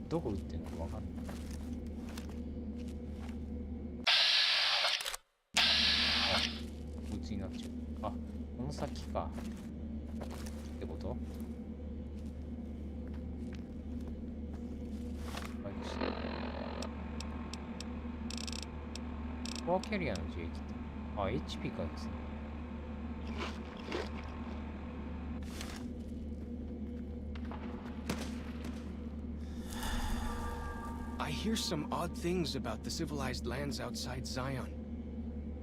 Speaker 1: どこ撃ってんのかわかんない。あ、鬱になっちゃう。あ、この先かってこと？コアキャリアの樹液って、あ、HP 回復する。
Speaker 3: I hear some odd things about the civilized lands outside Zion.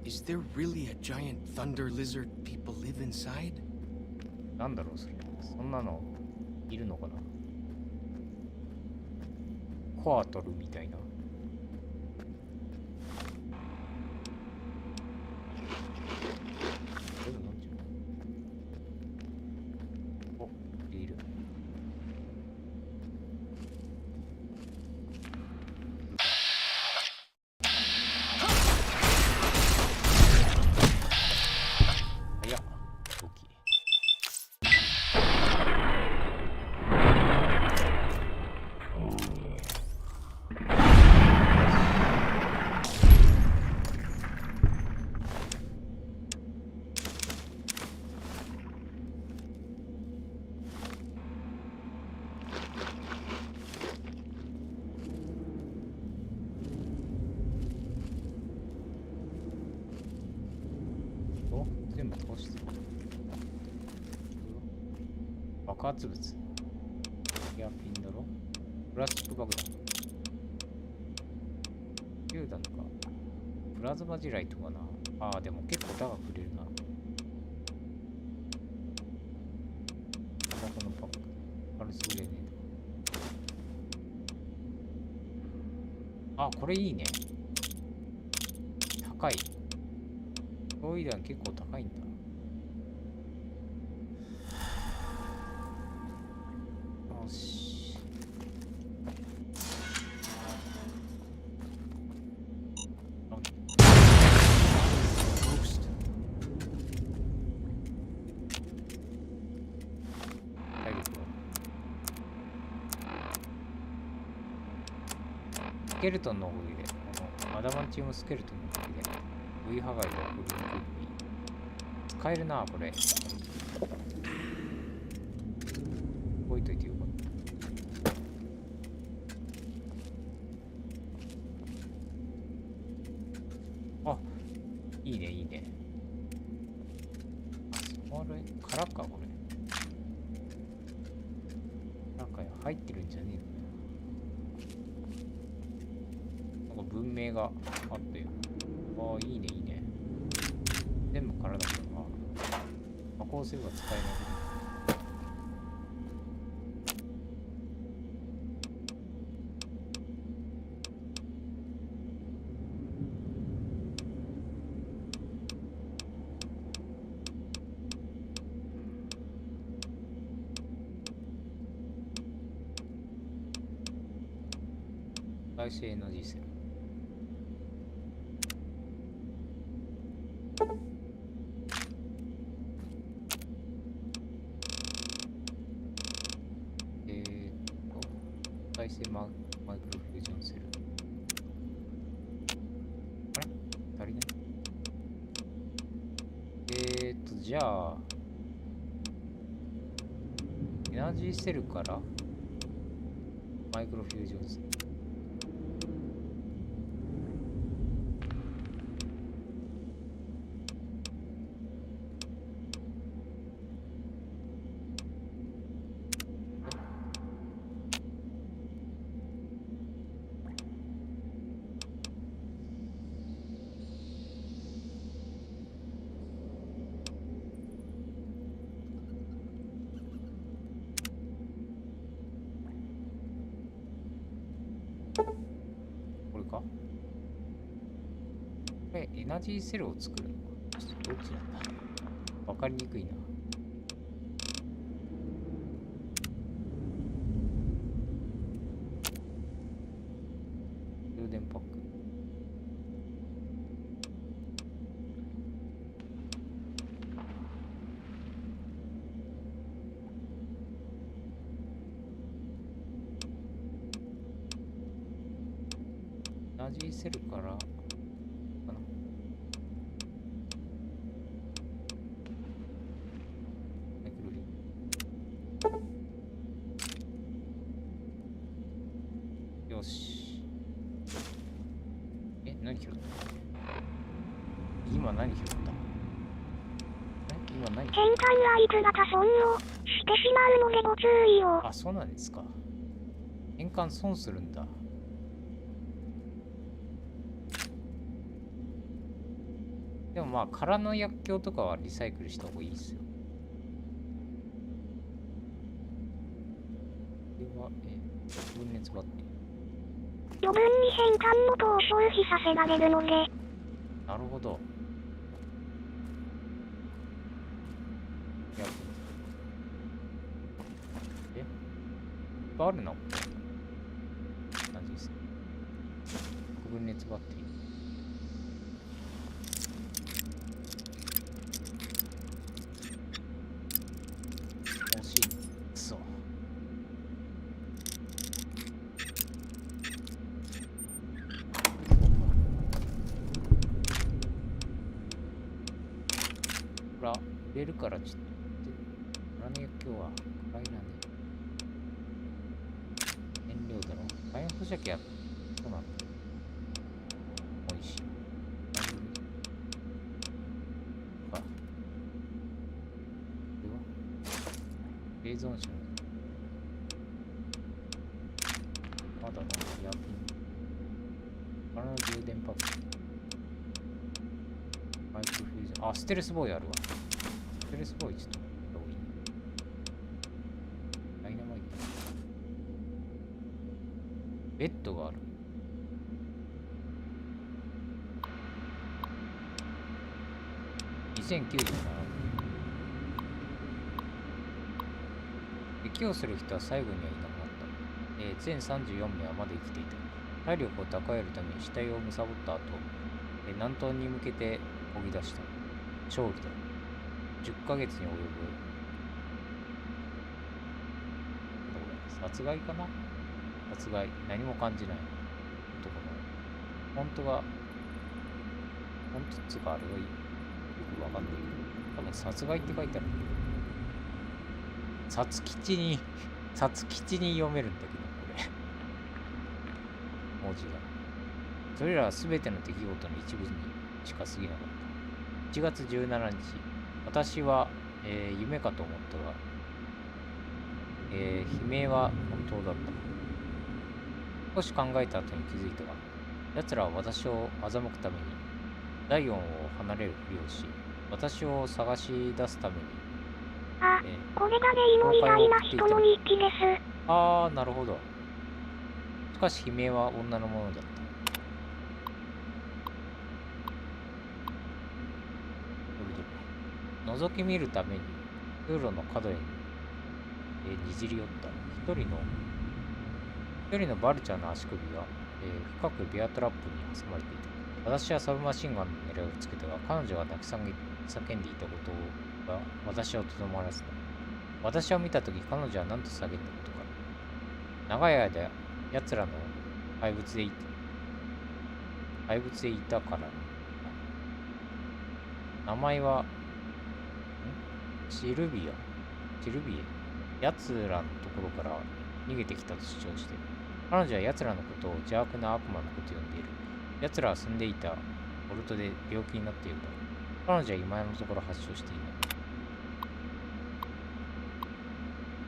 Speaker 3: Is there really a giant thunder lizard people live inside?
Speaker 1: なんだろうそれ。そんなのいるのかな。コアトルみたいな。お、いる。早っ、大きい。お、全部倒してる。爆発物。エアピンだろ。プラスチック爆弾。銃弾か。プラズマ地雷とかな。ああ、でも結構高く売れるな。タバコのパック。パルスグレネード。あ、これいいね。高い。焼夷弾結構高いんだ。よし。体力はスケルトンのおかげで、このアダマンチウムスケルトンのおかげで V 破壊が起こりにくいのに使えるな、これ。置いといてよかった。あ、いいね、いいね。あ、それ、空か、これ。なんか入ってるんじゃねえの。なんか文明があったよ。ああ、いいね、いいね。全部空だけどな。加工すれば使えない。再生エナジーセル。再生マイクロフュージョンセル。あれ足りない。じゃあ、エナジーセルからマイクロフュージョンセル。これか。これエナジーセルを作るのか。どっちなんだ。わかりにくいな。充電パック。なじせるからかな。よし。何拾った？今何拾った？今何？
Speaker 6: 変換ライト型損をしてしまうのでご注意を。
Speaker 1: あ、そうなんですか。変換損するんだ。でもまあ空の薬莢とかはリサイクルした方がいいですよ。これは分熱バッテリー。
Speaker 6: 余分に変換元を消費させられるので。
Speaker 1: なるほど。いっぱいあるな。感じですね。分熱バッテリー。惜しい。くそ。ほら、入れるからちょっと。空の薬莢は暗いなね。燃料だろ。火炎放射器はそうなんだ。おいしい。か。これは冷蔵車。まだな、薬品。空の充電パック。マイクロフュージョン。あ、ステルスボーイあるわ。ステルスボーイちょっと。ダイナマイト。ベッドがある。2097。息をする人は最後にはいなくなった。全34名はまだ生きていた。体力を蓄えるために死体を貪った後、南東に向けて漕ぎ出した。勝利だ。10ヶ月に及ぶ。殺害かな？殺害。何も感じない。男の。本当が、本当っつうかあれがいい。よくわかんないけど。多分殺害って書いてある。殺吉に読めるんだけど、これ。文字が。それらは全ての出来事の一部にしか過ぎなかった。1月17日、私は、夢かと思ったが、悲鳴は本当だった。少し考えた後に気づいたが、奴らは私を欺くために、第4を離れるふりをし、私を探し出すために、
Speaker 6: あ、これが霊の偉大な人の日記です。
Speaker 1: あー、なるほど。しかし悲鳴は女のものだった。覗き見るために通路の角へににじり寄った。一人のバルチャーの足首は、深くビアトラップに挟まれていた。私はサブマシンガンの狙いをつけたが、彼女が泣き叫んでいたことが私をとどまらせた。私を見たとき、彼女は何と叫んだことか。長い間、奴らの怪物でいたからな。名前は、シルビエ。奴らのところから逃げてきたと主張して、彼女は奴らのことを邪悪な悪魔のことを呼んでいる。奴らは住んでいたボルトで病気になっているが、彼女は今のところ発症していない。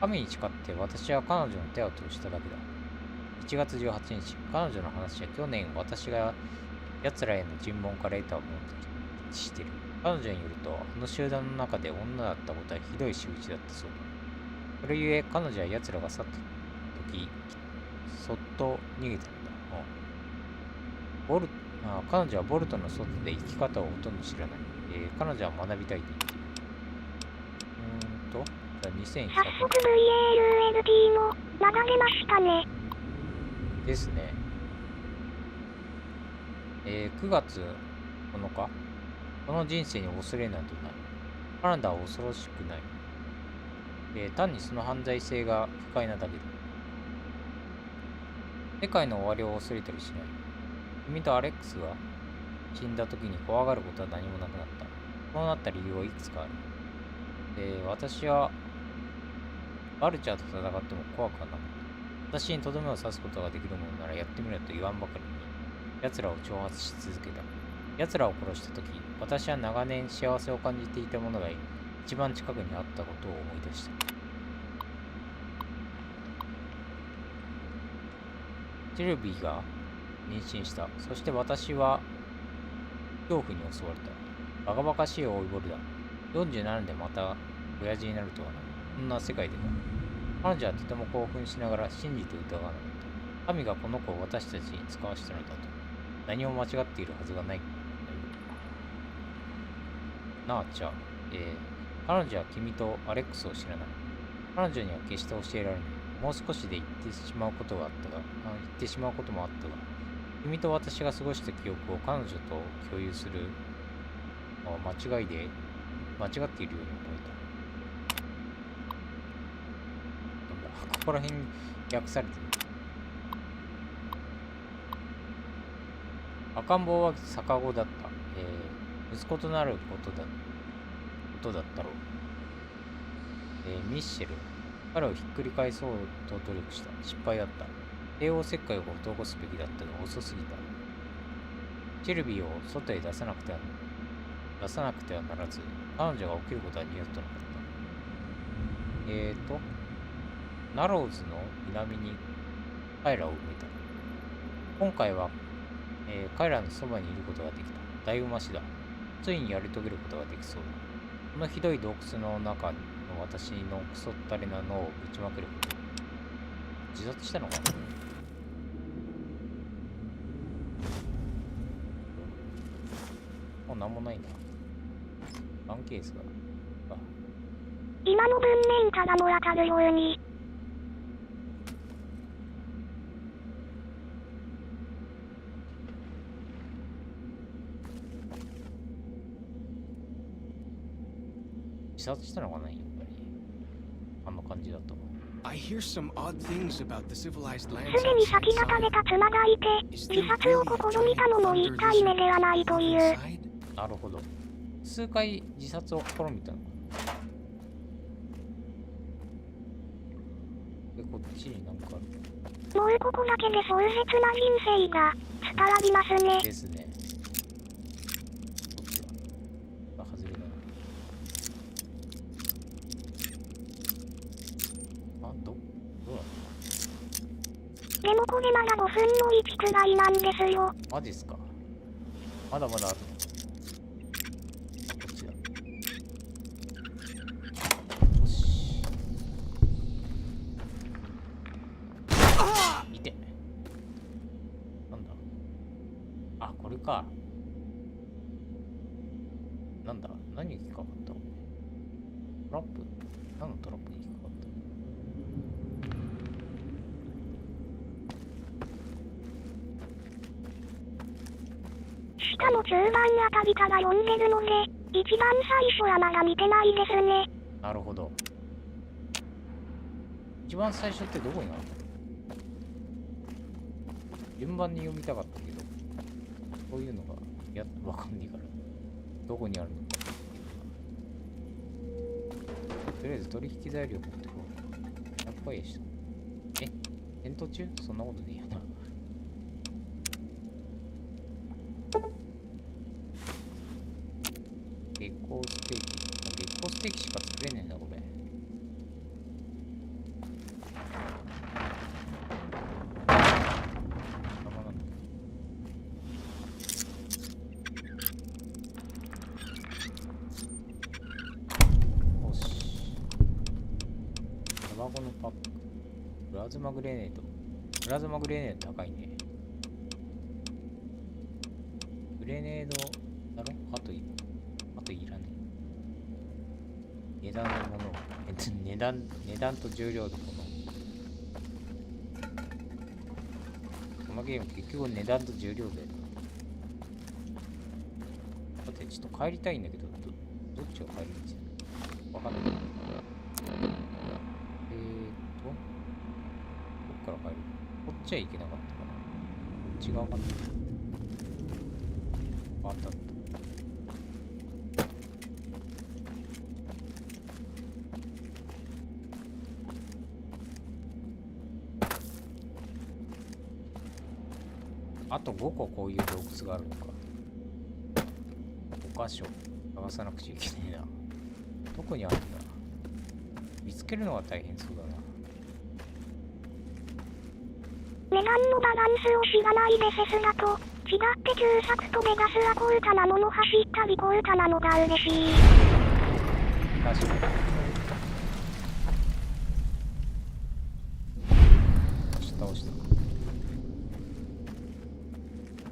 Speaker 1: 神に誓って私は彼女の手を通しただけだ。1月18日、彼女の話は去年私が奴らへの尋問から得たものと一致している。彼女によると、あの集団の中で女だったことはひどい仕打ちだったそうだ。それゆえ、彼女は奴らが去った時、そっと逃げたんだ。彼女はボルトの外で生き方をほとんど知らない。彼女は学びたいと言っている。じゃあ2100
Speaker 6: 早速 VALLD もまだ出ましたね。
Speaker 1: ですね。9月9日。この人生に恐れなどない。カナダは恐ろしくない。単にその犯罪性が不快なだけだ。世界の終わりを恐れたりしない。君とアレックスが死んだ時に怖がることは何もなくなった。そうなった理由はいくつかある。私はバルチャーと戦っても怖くはなかった。私にとどめを刺すことができるものならやってみろと言わんばかりに、奴らを挑発し続けた。奴らを殺した時、私は長年幸せを感じていたものが一番近くにあったことを思い出した。シルビーが妊娠した。そして私は恐怖に襲われた。バカバカしい老いぼれだ。47年でまた親父になるとはな。そんな世界でか。彼女はとても興奮しながら信じて疑わなかった。神がこの子を私たちに使わしたのだと。何も間違っているはずがない。なあ、じゃあ、彼女は君とアレックスを知らない。彼女には決して教えられない。もう少しで言ってしまうこともあったが、君と私が過ごした記憶を彼女と共有するのは間違っているように思えた。なんだ、ここら辺に訳されてる。赤ん坊は逆子だった。息子となることだったろう。ミッシェル。彼をひっくり返そうと努力した。失敗だった。帝王切開を施すべきだったが遅すぎた。シルビーを外へ出さなくてはならず、彼女が起きることは二度となかった。ナローズの南に彼らを埋めた。今回は、彼らのそばにいることができた。だいぶマシだ。ついにやり遂げることができそうだ。このひどい洞窟の中の私のクソったれな脳をぶちまけること。自殺したのかな。もうなんもないな。ガンケースが。
Speaker 6: 今の文面からも当たるように。
Speaker 1: 自殺したのかな、やっぱり。あんな感じだと。
Speaker 3: I hear some odd things about the civilized lands.
Speaker 6: すでに先立たれた妻がいて、自殺を試みたのも1回目ではないという。
Speaker 1: なるほど。数回自殺を試みたのか。で、こっちになんかある。
Speaker 6: もうここだけで壮絶な人生が伝わりますね。
Speaker 1: ですね。こっちは。外れだな。どうだ
Speaker 6: でもこれまだ5分の1くらいなんですよ。
Speaker 1: マジっすか。まだまだある。こっちだ。よし。いて。なんだ。あ、これか。なんだ。何に引っかかったの？トラップ？何のトラップに引っかかった？
Speaker 6: しかも中盤あたりから読んでるので、一番最初はまだ見てないですね。
Speaker 1: なるほど。一番最初ってどこにあるの？順番に読みたかったけど、そういうのがわかんないから、どこにあるのか。とりあえず取引材料持ってこう。やっぱりした。戦闘中？そんなことねえよな。月光ステーキ。月光ステーキしか作れねえな、これ。よし。タバコのパック。プラズマグレネード。プラズマグレネード高いね。グレネードだろ？あといらねえ。値段のもの。値段と重量のもの。このゲーム結局値段と重量で。だってちょっと帰りたいんだけど、どっちが帰り道？わかんない。どっから帰る？こっちは行けなかったかな。こっち側かな。あった。あと5個こういう洞窟があるのか。5箇所探さなくちゃいけないな。どこにあるんだ。見つけるのが大変そうだな。
Speaker 6: 値段のバランスを知らないでセスだと、違って旧作とベガスはコルタなのの走ったりコルタなのが嬉しい。
Speaker 1: 確かに。倒した。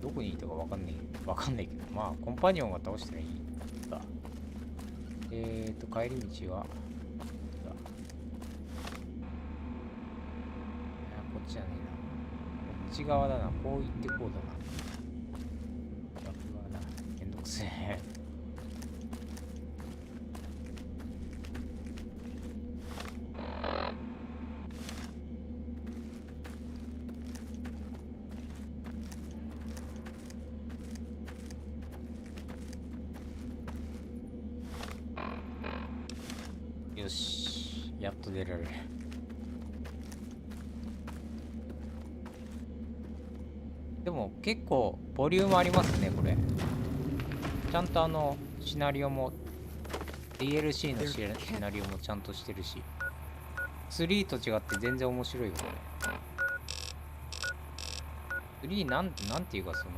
Speaker 1: どこにいたかわかんないけど、まあコンパニオンが倒したらいいんだ。帰り道はこっちじゃねえな。こっち側だな。こう行ってこうだな。逆側だ。めんどくせえ。よし、やっと出られる。でも結構ボリュームありますねこれ。ちゃんとシナリオも DLC のシナリオもちゃんとしてるし、3と違って全然面白いよね。3なんていうか、その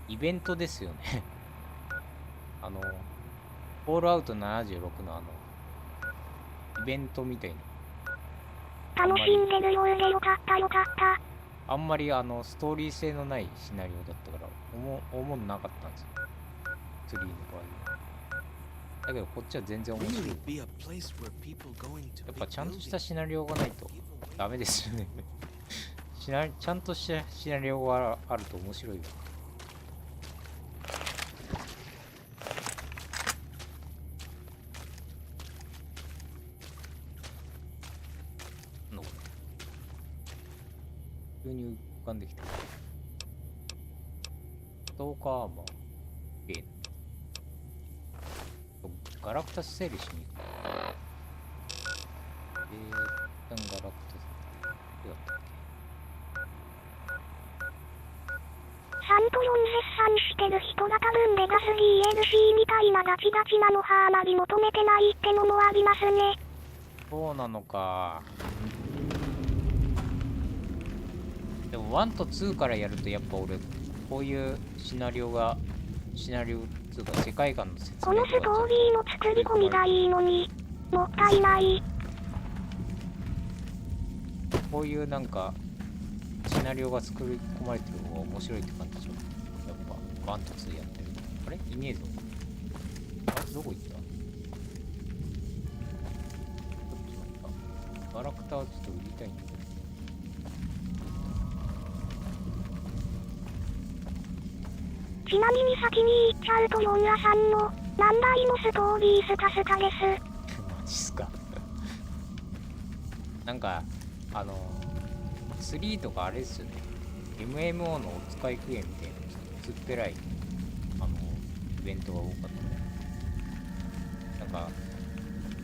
Speaker 1: イベントですよね。フォールアウト76のイベントみたいな。
Speaker 6: 楽しんでるようでよかったよかった。
Speaker 1: あんまりストーリー性のないシナリオだったから思んなかったんですよ、3の場合は。だけどこっちは全然面白い。やっぱちゃんとしたシナリオがないとダメですよね。ちゃんとしたシナリオがあると面白いわ。急に浮かんできた。ストーカーアーマーゲーム。ガラクタス整理しに行く。一旦ガラクタス。どうだったっけ。
Speaker 6: 3と4絶賛してる人が多分ベガス DLC みたいなガチガチなのはあまり求めてないってのもありますね。
Speaker 1: そうなのか。でも1と2からやるとやっぱ俺こういうシナリオっていうか世界観の説明
Speaker 6: このストーリーの作り込みがいいのにもったいない。
Speaker 1: こういうなんかシナリオが作り込まれてる方が面白いって感じでしょ。やっぱ1と2やってる。あれいねえぞ。どこ行った。ちょっとなんかガラクタはちょっと売りたいんだけど。
Speaker 6: ちなみに先に言っちゃうと4話さんの何倍もストーリースカスカです。
Speaker 1: マジっすか。なんか3とかあれですよね。MMO のお使いクエみたいな薄っぺらいイベントが多かったね。なんか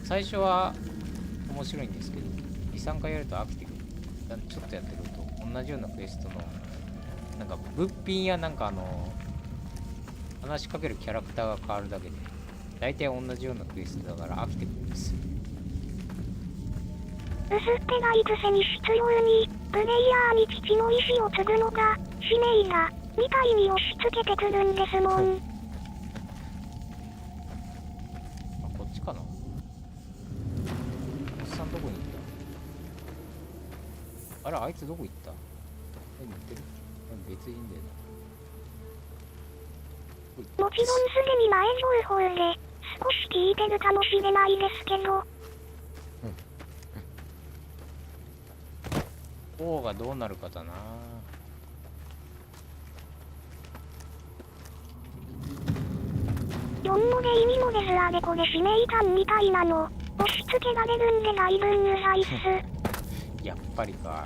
Speaker 1: 最初は面白いんですけど 2,3 回やると飽きてくる。ちょっとやってると同じようなクエストのなんか物品やなんか話しかけるキャラクターが変わるだけで大体同じようなクエストだから飽きてくるんですよ。
Speaker 6: 薄っぺらいくせに執拗にプレイヤーに父の意志を継ぐのが使命だみたいに押し付けてくるんですもん。
Speaker 1: あ、こっちかな。おっさんどこに行った。あれあいつどこ行った。似てる。別人だよな。
Speaker 6: もちろんすでに前情報で少し聞いてるかもしれないですけど、
Speaker 1: 王がどうなるかだな。
Speaker 6: 4もで意味もですあれこれ使命感みたいなの押し付けられるんでだいぶうるさいっす。
Speaker 1: やっぱりか。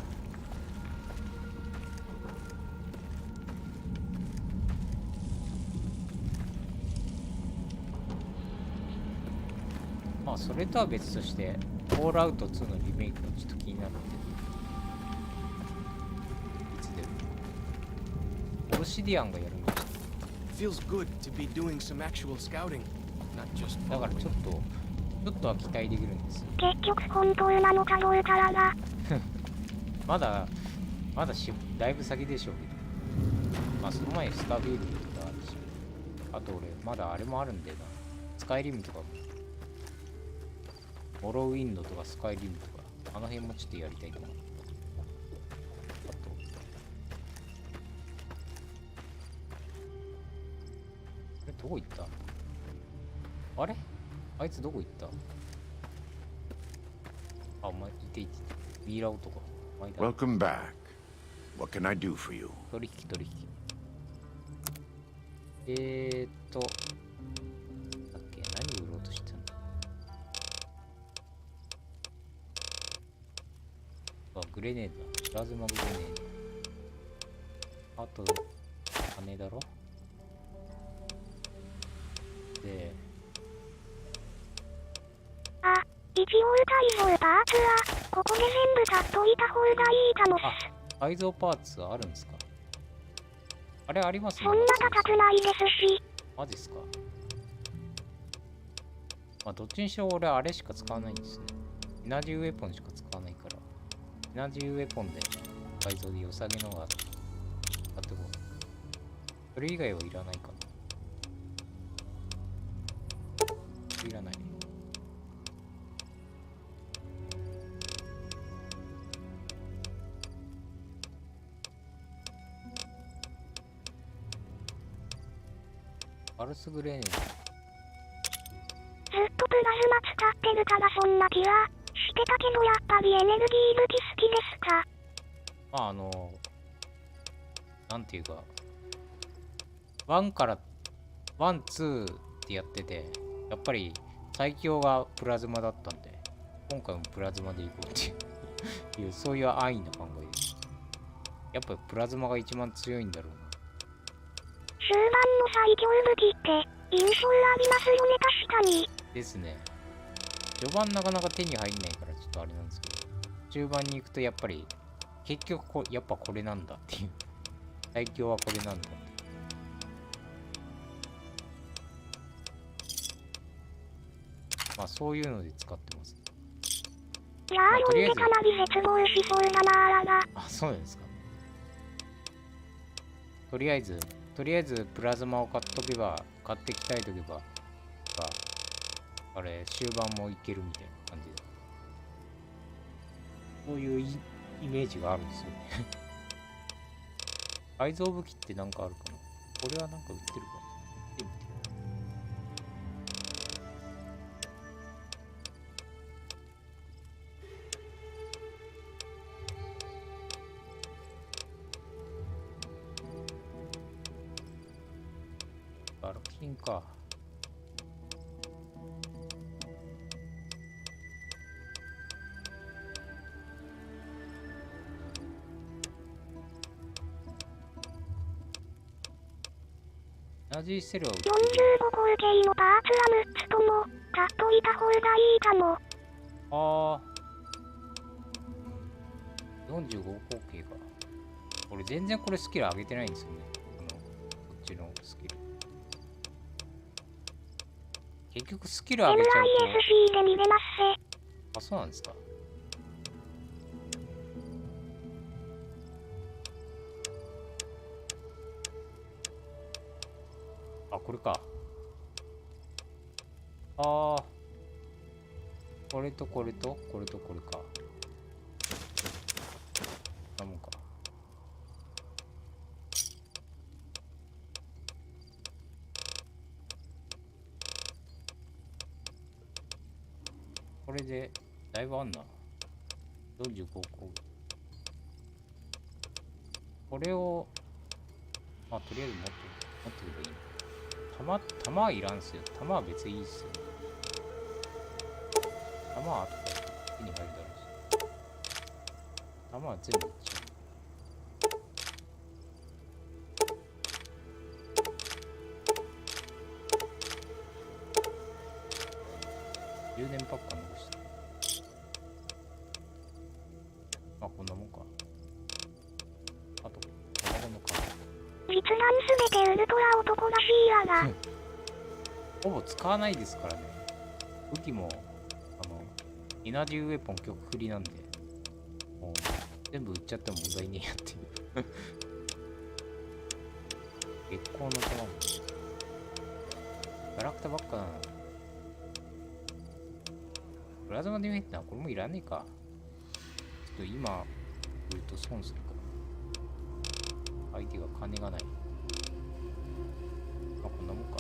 Speaker 1: まあそれとは別としてフォールアウト2のリメイクがちょっと気になってて、いつでもオルシディアンがやるんだ。
Speaker 3: Feels good to be doing some actual scouting, not just
Speaker 1: だから
Speaker 3: following.
Speaker 1: ちょっとは期待できるんですよ。
Speaker 6: 結局本当なのかどうかはな。
Speaker 1: まだだいぶ先でしょうけど、まあその前にスタービールとかあるし、あと俺まだあれもあるんだよな、スカイリムとかも、モロウィンドとかスカイリムとかあの辺もちょっとやりたいと思う。あとあれどこ行った？あれあいつどこ行った？あ、お前いてミイラ男。
Speaker 7: Welcome back. What can I do for you?
Speaker 1: 取引。だっけ何売ろうとしてたんだ。あ、グレネードだ。プラズマグレネード。あと、金だろ。で、
Speaker 6: あ、一応改造パーツはここで全部買っといた方がいいかもっす。
Speaker 1: 改造パーツあるんですか？あれありますね。
Speaker 6: そんな高くないですし。
Speaker 1: マジっすか？まあどっちにしろ俺あれしか使わないんですね。エナジーウェポンしか使わないから、エナジーウェポンで改造で良さげのが買ってこう。それ以外はいらないかな。いらない。パルスグレーネード。
Speaker 6: ずっとプラズマ使ってるからそんな気はしてたけど、やっぱりエネルギー武器好きですか？
Speaker 1: まあなんていうか、1から1、2ってやってて、やっぱり最強がプラズマだったんで、今回もプラズマでいこうっていうそういう安易な考えです。やっぱプラズマが一番強いんだろうな。
Speaker 6: 終盤の最強武器って印象ありますよね、確かに。
Speaker 1: ですね。序盤なかなか手に入んないからちょっとあれなんですけど、中盤に行くとやっぱり結局やっぱこれなんだっていう、最強はこれなんだっていう。まあそういうので使ってます。
Speaker 6: いやー、読んでかなり絶望しそうだなーら。
Speaker 1: あ、そうなんですか。とりあえずプラズマを買って鍛えとけば、あれ終盤もいけるみたいな感じで、そういうイメージがあるんですよね。改造武器ってなんかあるかな。これはなんか売ってるかな。見てみて。ガラキンか。エナジーセルは売ってる。
Speaker 6: 45口径のパーツは6つとも買っといた方がいいかも。
Speaker 1: ああ。45口径か。俺全然これスキル上げてないんですよね。こっちのスキル。結局スキル上げちゃうと。
Speaker 6: MISC で見れますせ。
Speaker 1: あ、そうなんですか。あ、これか。ああ。これとこれとこれとこれか。なもんか。これでだいぶあんな。45個。これをとりあえず持っておけばいい。弾はいらんすよ。弾は別にいいっすよ。弾は後で手に入るだろうし。弾は全部いっちゃう。10年パックは残した。まあこんなもんか。あと卵の皮。
Speaker 6: 実弾すべてウルトラ男らしいやな。
Speaker 1: ほぼ使わないですからね。武器もエナジーウェポン極振りなんで、もう全部売っちゃっても問題ねえやっていう月光の卵。ガラクタばっかだな。プラズマディメットはこれもいらねえか。ちょっと今売ると損するから。相手が金がない。まあこんなもんか。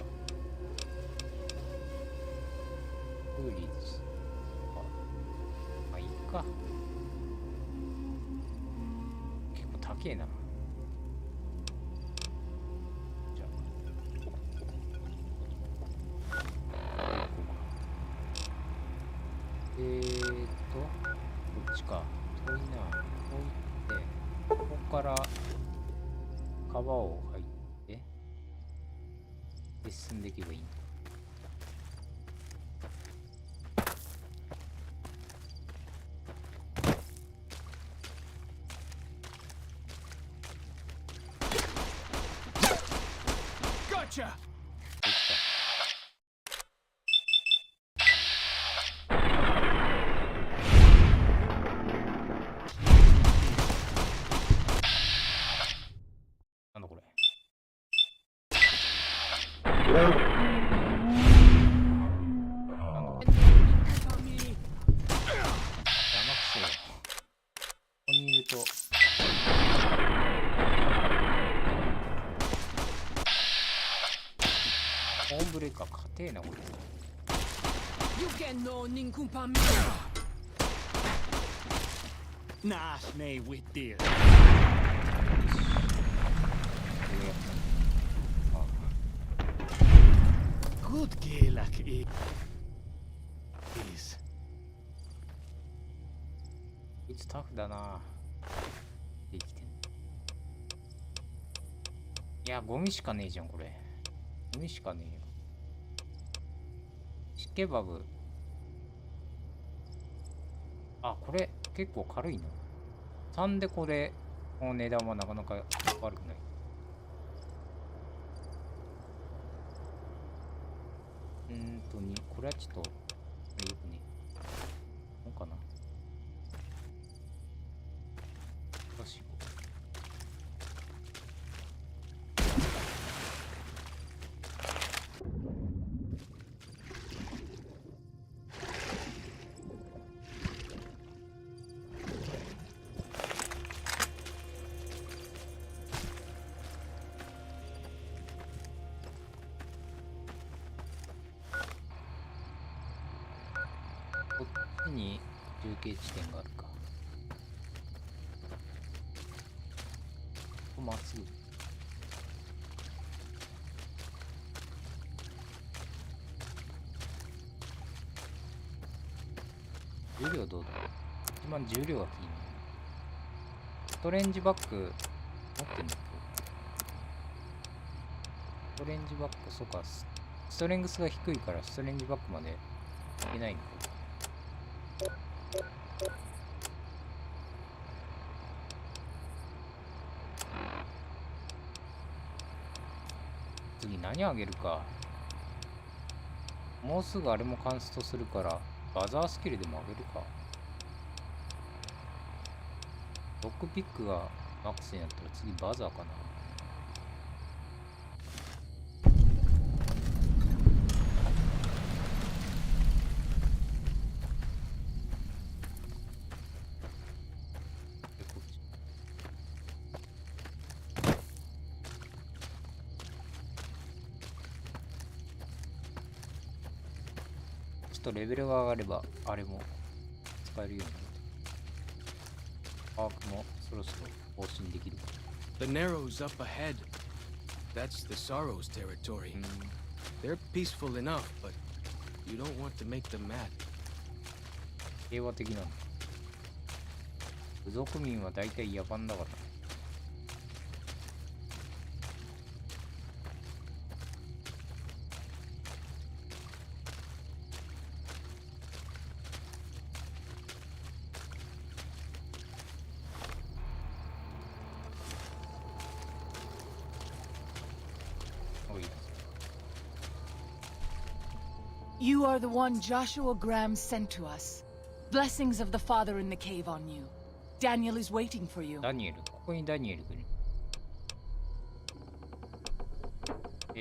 Speaker 1: フーリーズ。まあいいか。結構高えな。じゃあ。こっちか。遠いな。こう行って、ここから川を入って、で進んでいけばいいんだ。
Speaker 3: Gotcha!
Speaker 1: なんだこれ。ここにいるとホームブレーカー硬えなこれ。
Speaker 8: You can know ningún pa mí. Nash me with this.
Speaker 1: あ
Speaker 8: Good kill like it is.
Speaker 1: こいつタフだな。できてん。いやゴミしかねえじゃんこれ。ゴミしかねえよ。シケバブ。あ、これ結構軽いな。3でこれこの値段はなかなか悪くない。これはちょっとよくね。なんかな。よし。こっちに中継地点があるか。ここまっすぐ。重量どうだ。一番重量が気になる。ストレンジバッグ持ってんだっけ。ストレンジバッグ、そうか。ストレングスが低いからストレンジバッグまでいけないのか。次何あげるか。もうすぐあれもカンストするからバザースキルでもあげるか。ロックピックがマックスになったら次バザーかな。ちょっとレベルが上がればあれも使えるようになる。パークもそろそろ更新できるか。
Speaker 3: The Narrows up ahead. That's the Sorrows territory. They're peaceful enough, but you don't want to make them mad.
Speaker 1: 平和的なんだ。部族民は大体野蛮だから。
Speaker 8: You are the one Joshua Graham sent to us. Blessings of the Father in the cave on you. Daniel is waiting for you.
Speaker 1: ダニエル、ここにダニエルがい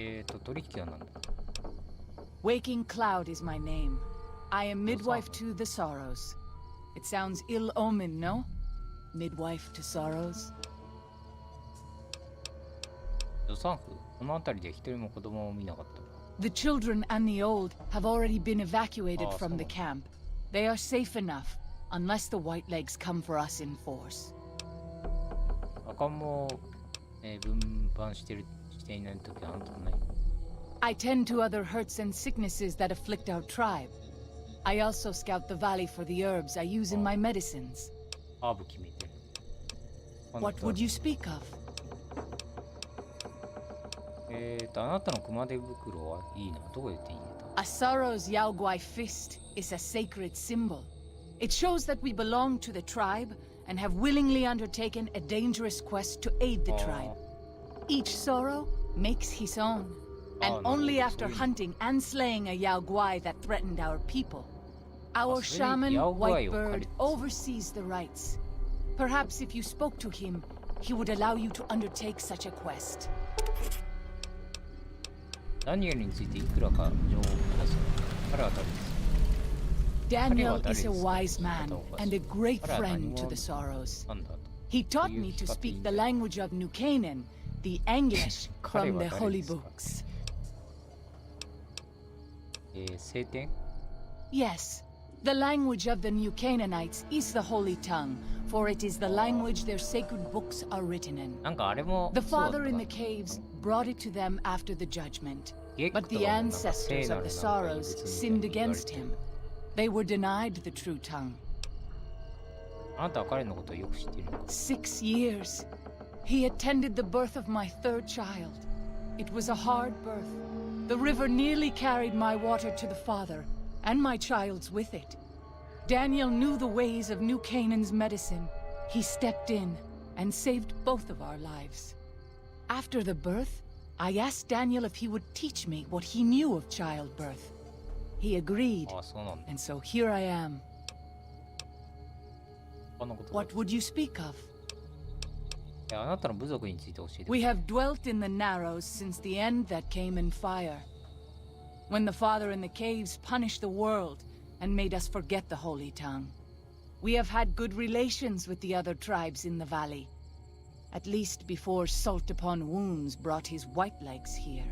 Speaker 1: る。取引はなんだ？
Speaker 8: Waking Cloud is my name. I am midwife to the sorrows. It sounds ill omen, no? Midwife to sorrows.
Speaker 1: 助産婦、この辺りで一人も子供を見なかった。
Speaker 8: The children and the old have already been evacuated from the camp. They are safe enough, unless the Whitelegs come for us in force.
Speaker 1: 赤も、分番していないときはあんたない。
Speaker 8: I tend to other hurts and sicknesses that afflict our tribe. I also scout the valley for the herbs I use in my medicines.
Speaker 1: ハーブ決めてる。
Speaker 8: What would you speak of?
Speaker 1: あなたの熊手袋はいいな。どこで手に入れた？
Speaker 8: A sorrow's Yaoguai fist is a sacred symbol. It shows that we belong to the tribe and have willingly undertaken a dangerous quest to aid the tribe. Each sorrow makes his own, and only after hunting and slaying a Yaoguai that threatened our people. Our shaman, Whitebird, oversees the rites. Perhaps if you spoke to him, he would allow you to undertake such a quest.
Speaker 1: ダニエルについていくらか情報をください。彼は誰ですか？
Speaker 8: Daniel is a wise man and a great friend to the sorrows. He taught me to speak the language of New Canaan, the English from the holy books.
Speaker 1: 聖典?
Speaker 8: Yes, the language of the New Canaanites is the holy tongue, for it is the language their sacred books are written in.
Speaker 1: なんかあれも
Speaker 8: The father in the caves brought it to them after the judgment, but the ancestors of the sorrows sinned against him. They were denied the true tongue.
Speaker 1: あなたは彼のことをよく知っているのか？
Speaker 8: 6 years. He attended the birth of my third child. It was a hard birth. The river nearly carried my water to the father, and my child's with it. Daniel knew the ways of New Canaan's medicine. He stepped in and saved both of our lives. After the birth, I asked Daniel if he would teach me what he knew of childbirth. He agreed,
Speaker 1: ああ、そうなんだ。
Speaker 8: and so here I am.
Speaker 1: 他のことだ。
Speaker 8: What would you speak of?
Speaker 1: あなたの部族について教えて。
Speaker 8: We have dwelt in the Narrows since the end that came in fire. When the father in the caves punished the world and made us forget the holy tongue. We have had good relations with the other tribes in the valley. At least before Salt Upon Wounds brought his Whitelegs here.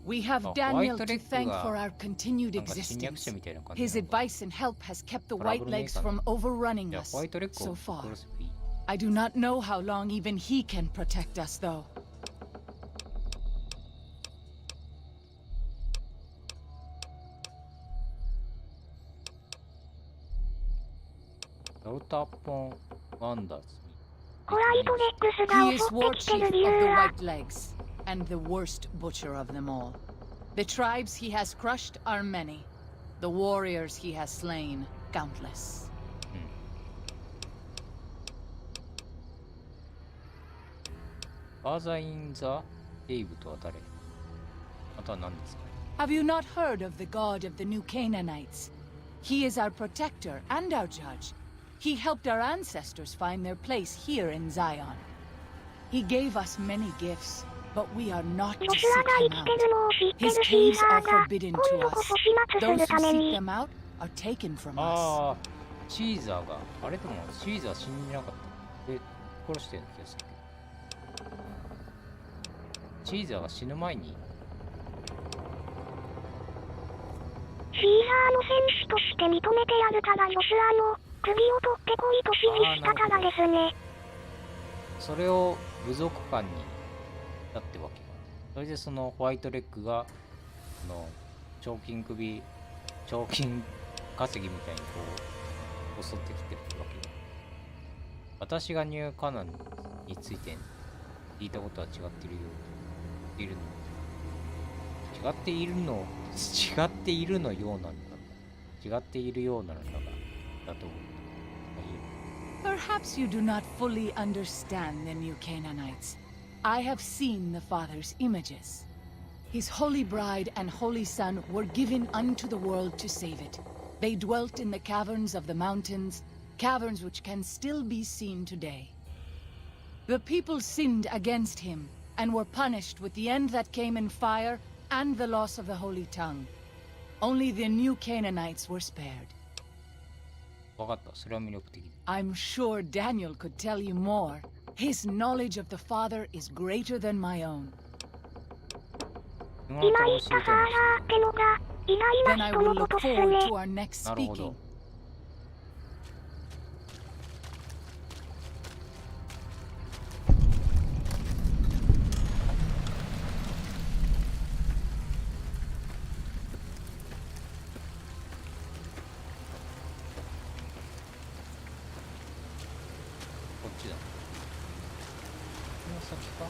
Speaker 8: We have Daniel to thank for our continued existence. His advice and help has kept the Whitelegs from overrunning us so far. I do not know how long even he can protect us, though.
Speaker 1: アウターポンワンダーズ。
Speaker 6: ホワイトレッグスが
Speaker 8: He is
Speaker 6: 襲
Speaker 8: war
Speaker 6: ってきて
Speaker 8: chief
Speaker 6: る
Speaker 8: of
Speaker 6: 理
Speaker 8: the
Speaker 6: 由は
Speaker 8: Whitelegs, and the worst butcher of them all. The tribes he has crushed are many. The warriors he has slain, countless.
Speaker 1: ファーザー・イン・ザ・エイブとは誰？または何ですか？
Speaker 8: Have you not heard of the god of the New Canaanites? He is our protector and our judge. He helped our ancestors find their place here in Zion. He gave us many gifts, but we are not to
Speaker 6: ヨシ
Speaker 8: seek
Speaker 6: ュアが
Speaker 8: him
Speaker 6: 生きてる
Speaker 8: out.
Speaker 6: のを知ってる
Speaker 8: His
Speaker 6: シー
Speaker 8: caves
Speaker 6: ザ
Speaker 8: are
Speaker 6: ーが
Speaker 8: forbidden
Speaker 6: 今
Speaker 8: to
Speaker 6: 度こ
Speaker 8: us.
Speaker 6: そ始末す
Speaker 8: Those
Speaker 6: る
Speaker 8: who
Speaker 6: ため
Speaker 8: seek
Speaker 6: に
Speaker 8: them out are taken from us.
Speaker 1: ああ、シーザーが、あれでもシーザー死んでなかった。で、殺してる気がするけど。シーザーが死ぬ前に、
Speaker 6: シーザーの戦士として認めてやるからジョシュアの首を取ってこいと指示したからですね。
Speaker 1: それを部族間にだってわけ。それでそのホワイトレッグが賞金稼ぎみたいにこう襲ってきてるわけ。私がニューカナンについて聞いたことは違っている違っているのようなのだ。違っているようなのだがだと思う。
Speaker 8: Perhaps you do not fully understand the New Canaanites. I have seen the Father's images. His holy bride and holy son were given unto the world to save it. They dwelt in the caverns of the mountains, caverns which can still be seen today. The people sinned against him and were punished with the end that came in fire and the loss of the holy tongue. Only the new Canaanites were spared.
Speaker 1: わかった。それは魅力的。
Speaker 8: I'm sure Daniel could tell you more. His knowledge of the Father is greater than my own.
Speaker 6: 今言ったファーラーってのが偉
Speaker 8: Then
Speaker 6: 大な
Speaker 8: I
Speaker 6: 人
Speaker 8: will
Speaker 6: のこ
Speaker 8: look
Speaker 6: とっす
Speaker 8: forward
Speaker 6: ね。
Speaker 8: to our next
Speaker 1: なるほど。
Speaker 8: speaking.
Speaker 1: こっちだ。この先か。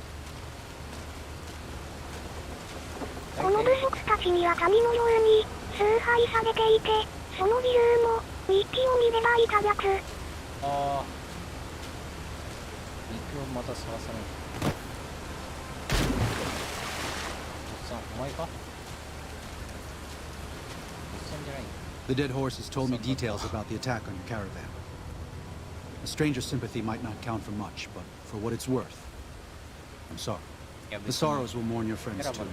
Speaker 6: この部族たちには神のように崇拝されていて、その理由も日記を見ればいただく。
Speaker 1: ああ。肉をまた探さないと。おっさん、お前か？おっさんじゃないよ。
Speaker 9: The dead horses told me details about the attack on your caravan. A stranger's sympathy might not count for much, but for what it's worth, I'm sorry. The sorrows will mourn your friends too.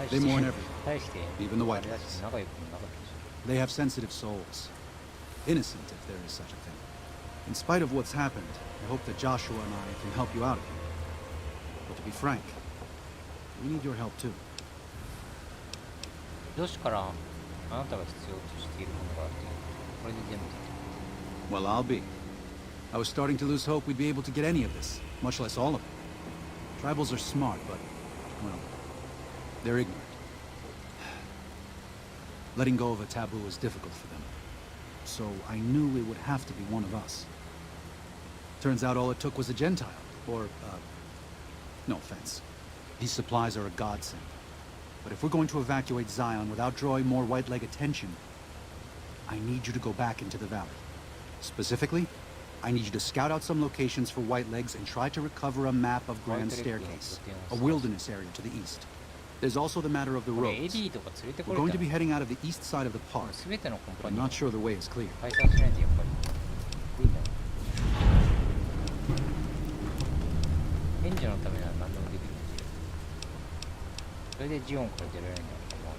Speaker 9: They mourn everyone, even the white legs. They have sensitive souls. Innocent, if there is such a thing. In spite of what's happened, I hope that Joshua and I can help you out of here. But to be frank, we need your help too.
Speaker 1: 女子からあなたが必要としているものがあるという。これで全部出てる。
Speaker 9: Well, I'll be. I was starting to lose hope we'd be able to get any of this, much less all of it. Tribals are smart, but, well, they're ignorant. Letting go of a taboo is difficult for them. So I knew it would have to be one of us. Turns out all it took was a Gentile, or, no offense. These supplies are a godsend. But if we're going to evacuate Zion without drawing more white leg attention, I need you to go back into the valley. Specifically, I need you to scout out some locations for white legs and try to recover a map of Grand Staircase, a wilderness area to the east. There's also the matter of the roads. We're going to be heading out of the east side of the park, but I'm not sure the way is clear.
Speaker 1: 解散しないとやっぱり。いいんだよ。援助のためなら何でもできるんですよ。それでジオンから出られないんだと思う。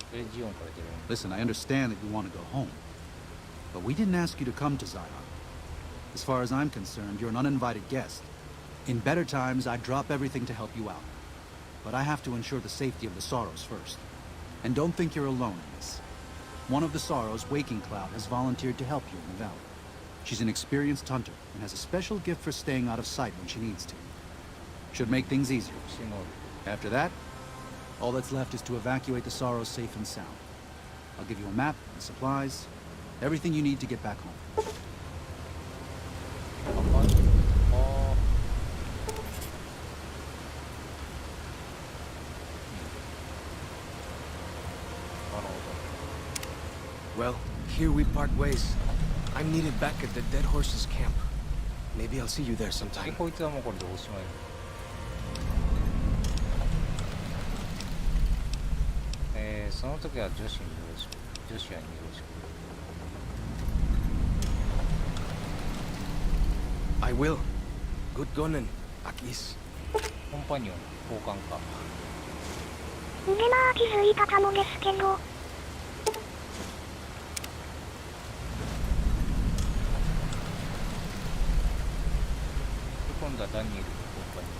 Speaker 1: それでジオンから出られない。
Speaker 9: Listen, I understand that you want to go home, but we didn't ask you to come to Zion. As far as I'm concerned, you're an uninvited guest. In better times, I'd drop everything to help you out. But I have to ensure the safety of the Sorrows first. And don't think you're alone in this. One of the Sorrows, Waking Cloud, has volunteered to help you in the valley. She's an experienced hunter and has a special gift for staying out of sight when she needs to. Should make things easier. After that, all that's left is to evacuate the Sorrows safe and sound. I'll give you a map and supplies, everything you need to get back home.
Speaker 1: なるほ
Speaker 3: Well, here we part ways. I'm needed back at the dead horses camp. Maybe I'll see you there
Speaker 1: ど。で、
Speaker 3: sometime.
Speaker 1: こいつはもうこれでおしまい。その時は女子によろしく。女子はによろしく。
Speaker 3: I will. Good going, Akis.
Speaker 1: コンパニオン交換か。
Speaker 6: でまあ気づいたかもですけど、
Speaker 1: 今度はダニエルとコンパニオン。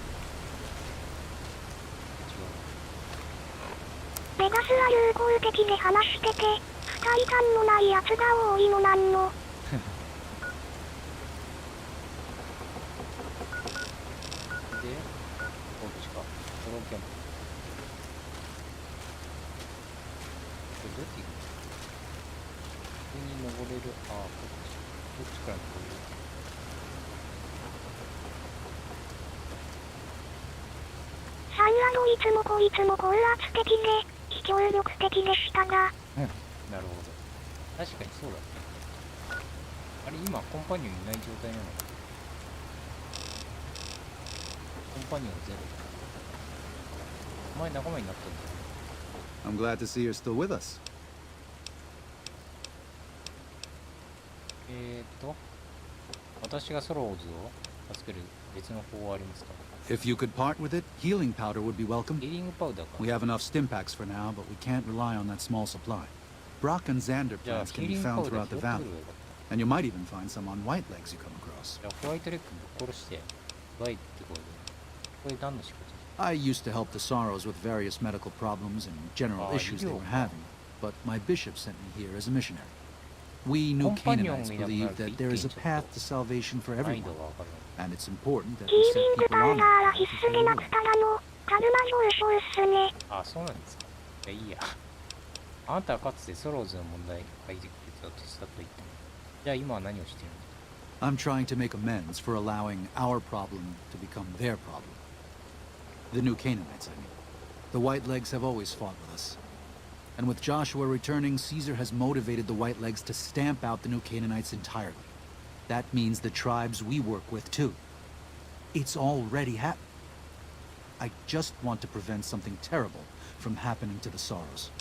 Speaker 1: 違う。
Speaker 6: ベガスは友好的で話してて、不快感のないやつが多いのなんの。
Speaker 1: で、こっちか。ソロキャンプ。これどうやって行くの？上に登れる。ああ、こっちから登れる。
Speaker 6: サンラドいつもこいつも高圧的で、非協力的でしたが、
Speaker 1: なるほど。確かにそうだね。あれ、今コンパニオンいない状態なのか。コンパニオンゼロ。お前仲間になったんだよ。
Speaker 9: I'm glad to see you're still with us.
Speaker 1: 私がソローズを助ける別の方法はありますか？
Speaker 9: If you could part with it, healing powder would be welcome.
Speaker 1: ヒーリングパウダーか。
Speaker 9: We have enough stim packs for now, but we can't rely on that small supply. Brock and Xander
Speaker 1: じゃあ
Speaker 9: plants
Speaker 1: ヒー
Speaker 9: can
Speaker 1: リ
Speaker 9: be
Speaker 1: ングパ
Speaker 9: found
Speaker 1: ウダー
Speaker 9: throughout
Speaker 1: 拾
Speaker 9: the
Speaker 1: ってくれ
Speaker 9: valley,
Speaker 1: ばよかった。
Speaker 9: and you might even find some on White Legs you come across.
Speaker 1: じゃあホワイトレッグぶっ殺してバイってこれ何の仕事？
Speaker 9: I used to help the Sorrows with various medical problems and general issues they were having, but my bishop sent me here as a missionary. We New Canaanites believe that there is a path to salvation for
Speaker 1: 難易度
Speaker 9: everyone,
Speaker 1: がわかる。
Speaker 9: and it's important that
Speaker 6: ヒ
Speaker 9: we
Speaker 6: ー
Speaker 9: set
Speaker 6: リング
Speaker 9: people
Speaker 6: パウ
Speaker 9: on
Speaker 6: ダーは
Speaker 9: that
Speaker 6: 必
Speaker 9: path
Speaker 6: 須
Speaker 9: if
Speaker 6: で
Speaker 9: they
Speaker 6: な
Speaker 9: will.
Speaker 6: くただのカルマ上昇っすね。
Speaker 1: あ、そうなんですか。いや、いいや。あなたはかつてソローズの問題解決を手伝っと言ったの。じゃあ今は何をしているの？
Speaker 9: I'm trying to make amends for allowing our problem to become their problem. The New Canaanites, I mean. The Whitelegs have always fought with us. And with Joshua returning, Caesar has motivated the Whitelegs to stamp out the New Canaanites entirely. That means the tribes we work with, too. It's already happened. I just want to prevent something terrible from happening to the Sorrows.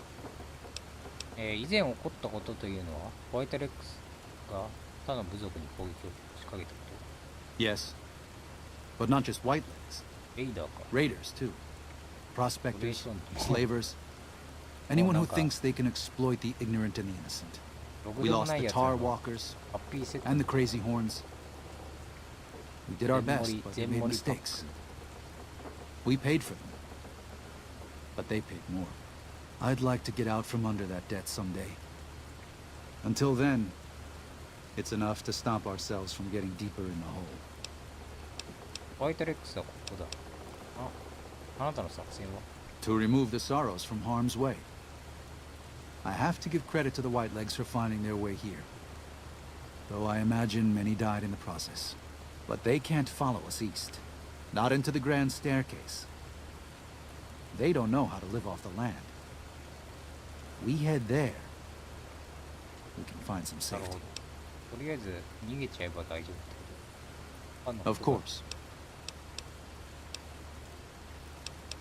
Speaker 1: 以前起こったことというのは、ホワイトレックスが他の部族に攻撃を仕掛けたこ
Speaker 9: Yes. But not just Whitelegs.
Speaker 1: と？レイダーか。
Speaker 9: Raiders, too. Prospectors,
Speaker 1: Raiders.
Speaker 9: slavers. Anyone who
Speaker 1: Naka.
Speaker 9: thinks they can exploit the ignorant and the innocent.
Speaker 1: ろく
Speaker 9: We
Speaker 1: でも
Speaker 9: lost
Speaker 1: ない
Speaker 9: the
Speaker 1: やつ
Speaker 9: Tar
Speaker 1: らの
Speaker 9: Walkers
Speaker 1: ハッピーセット
Speaker 9: and the Crazy Horns. We did our
Speaker 1: 全
Speaker 9: best,
Speaker 1: 盛り
Speaker 9: but they
Speaker 1: 全
Speaker 9: made
Speaker 1: 盛りパック
Speaker 9: mistakes. We paid for them. But they paid more. I'd like to get out from under that debt someday. Until then, it's enough to stop ourselves from getting deeper in the hole.
Speaker 1: ホワイトレックスはここだ。あなたの作戦は？
Speaker 9: To remove the Sorrows from harm's way. I have to give credit to the Whitelegs for finding their way here. Though I imagine many died in the process. But they can't follow us east. Not into the Grand Staircase. They don't know how to live off the land. We head there. We can find some
Speaker 1: なるほ
Speaker 9: safety.
Speaker 1: ど。とりあえず逃げちゃえば大丈夫ってこと？
Speaker 9: Of course.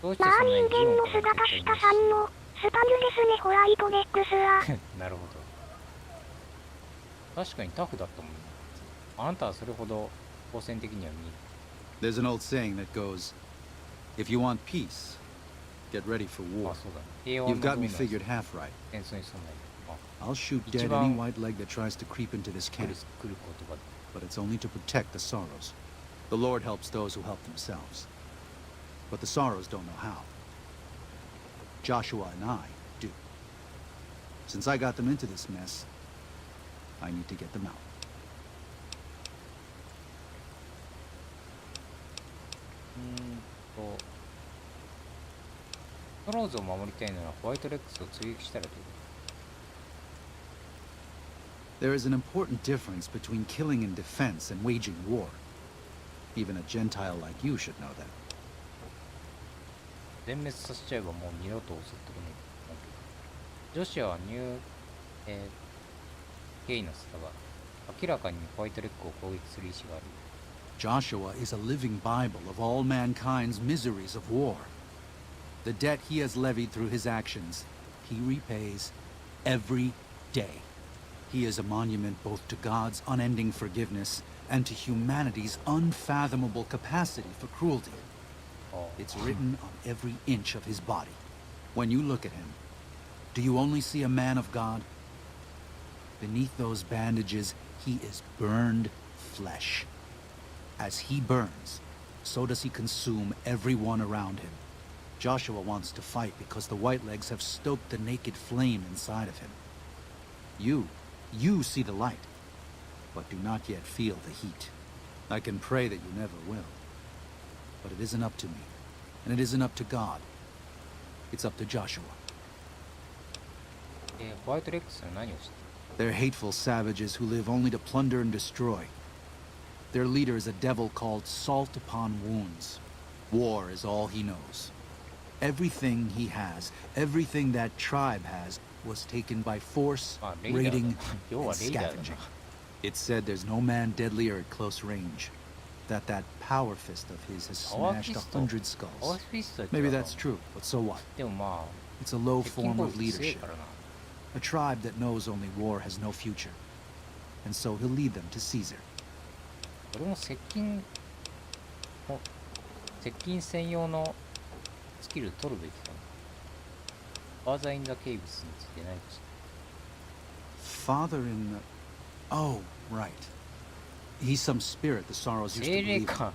Speaker 1: どうして
Speaker 6: まあ
Speaker 1: そんなに
Speaker 6: 人間の姿したさんのスパルですねホワイトレックスは。
Speaker 1: なるほど。確かにタフだったもんね。あなたはそれほど好戦的には見え
Speaker 9: There's an old saying that goes, if you want peace, get ready for
Speaker 1: る。
Speaker 9: war.
Speaker 1: あ、そうだね。平和
Speaker 9: You've
Speaker 1: の
Speaker 9: got
Speaker 1: 道
Speaker 9: me
Speaker 1: 具な
Speaker 9: figured half right.
Speaker 1: 戦争に備える。あ、
Speaker 9: I'll shoot dead any white leg that tries to creep into this
Speaker 1: 来
Speaker 9: camp.
Speaker 1: る言葉で。
Speaker 9: But it's only to protect the Sorrows. The Lord helps those who help themselves. But the Sorrows don't know how. Joshua and I do. Since I got them into this mess, I need to get them out.
Speaker 1: ソローズを守りたいならホワイトレックスを追撃したらどう？
Speaker 9: There is an important difference between killing in defense and waging war. Even a Gentile like you should know that.
Speaker 1: 全滅させちゃえばもう二度と襲ってこない。女子はゲイナスだが、明らかにホワイトレックを攻撃する意思がある。
Speaker 9: Joshua is a living Bible of all mankind's miseries of war. The debt he has levied through his actions, he repays every day. He is a monument both to God's unending forgiveness and to humanity's unfathomable capacity for cruelty. It's written on every inch of his body. When you look at him, do you only see a man of God? Beneath those bandages, he is burned flesh. As he burns, so does he consume everyone around him. Joshua wants to fight because the Whitelegs have stoked the naked flame inside of him. You see the light, but do not yet feel the heat. I can pray that you never will. But it isn't up to me, and it isn't up to God. It's up to Joshua.
Speaker 1: ホワイトレックスは何をしてる？
Speaker 9: They're hateful savages who live only to plunder and destroy. Their leader is a devil called Salt Upon Wounds. War is all he knows. Everything he has, everything that tribe has, was taken by force, raiding, and scavenging. It's said there's no man deadlier at close range. that that power fist of his has
Speaker 1: パワー
Speaker 9: smashed
Speaker 1: フィ
Speaker 9: a
Speaker 1: スト
Speaker 9: hundred
Speaker 1: パワー
Speaker 9: skulls.
Speaker 1: フィスト
Speaker 9: Maybe that's true, but so what?
Speaker 1: でもまあ
Speaker 9: It's a low
Speaker 1: 鉄筋
Speaker 9: form
Speaker 1: 攻
Speaker 9: of
Speaker 1: 撃強い
Speaker 9: leadership.
Speaker 1: からな。
Speaker 9: A tribe that knows only war has no future. And so he'll lead them to Caesar.
Speaker 1: 俺も接近専用のスキル取るべきかな。Father in the Caves についてないかし
Speaker 9: Father in the... Oh, right. He's some spirit the Sorrows
Speaker 1: ら。
Speaker 9: used to
Speaker 1: 精霊
Speaker 9: believe
Speaker 1: か。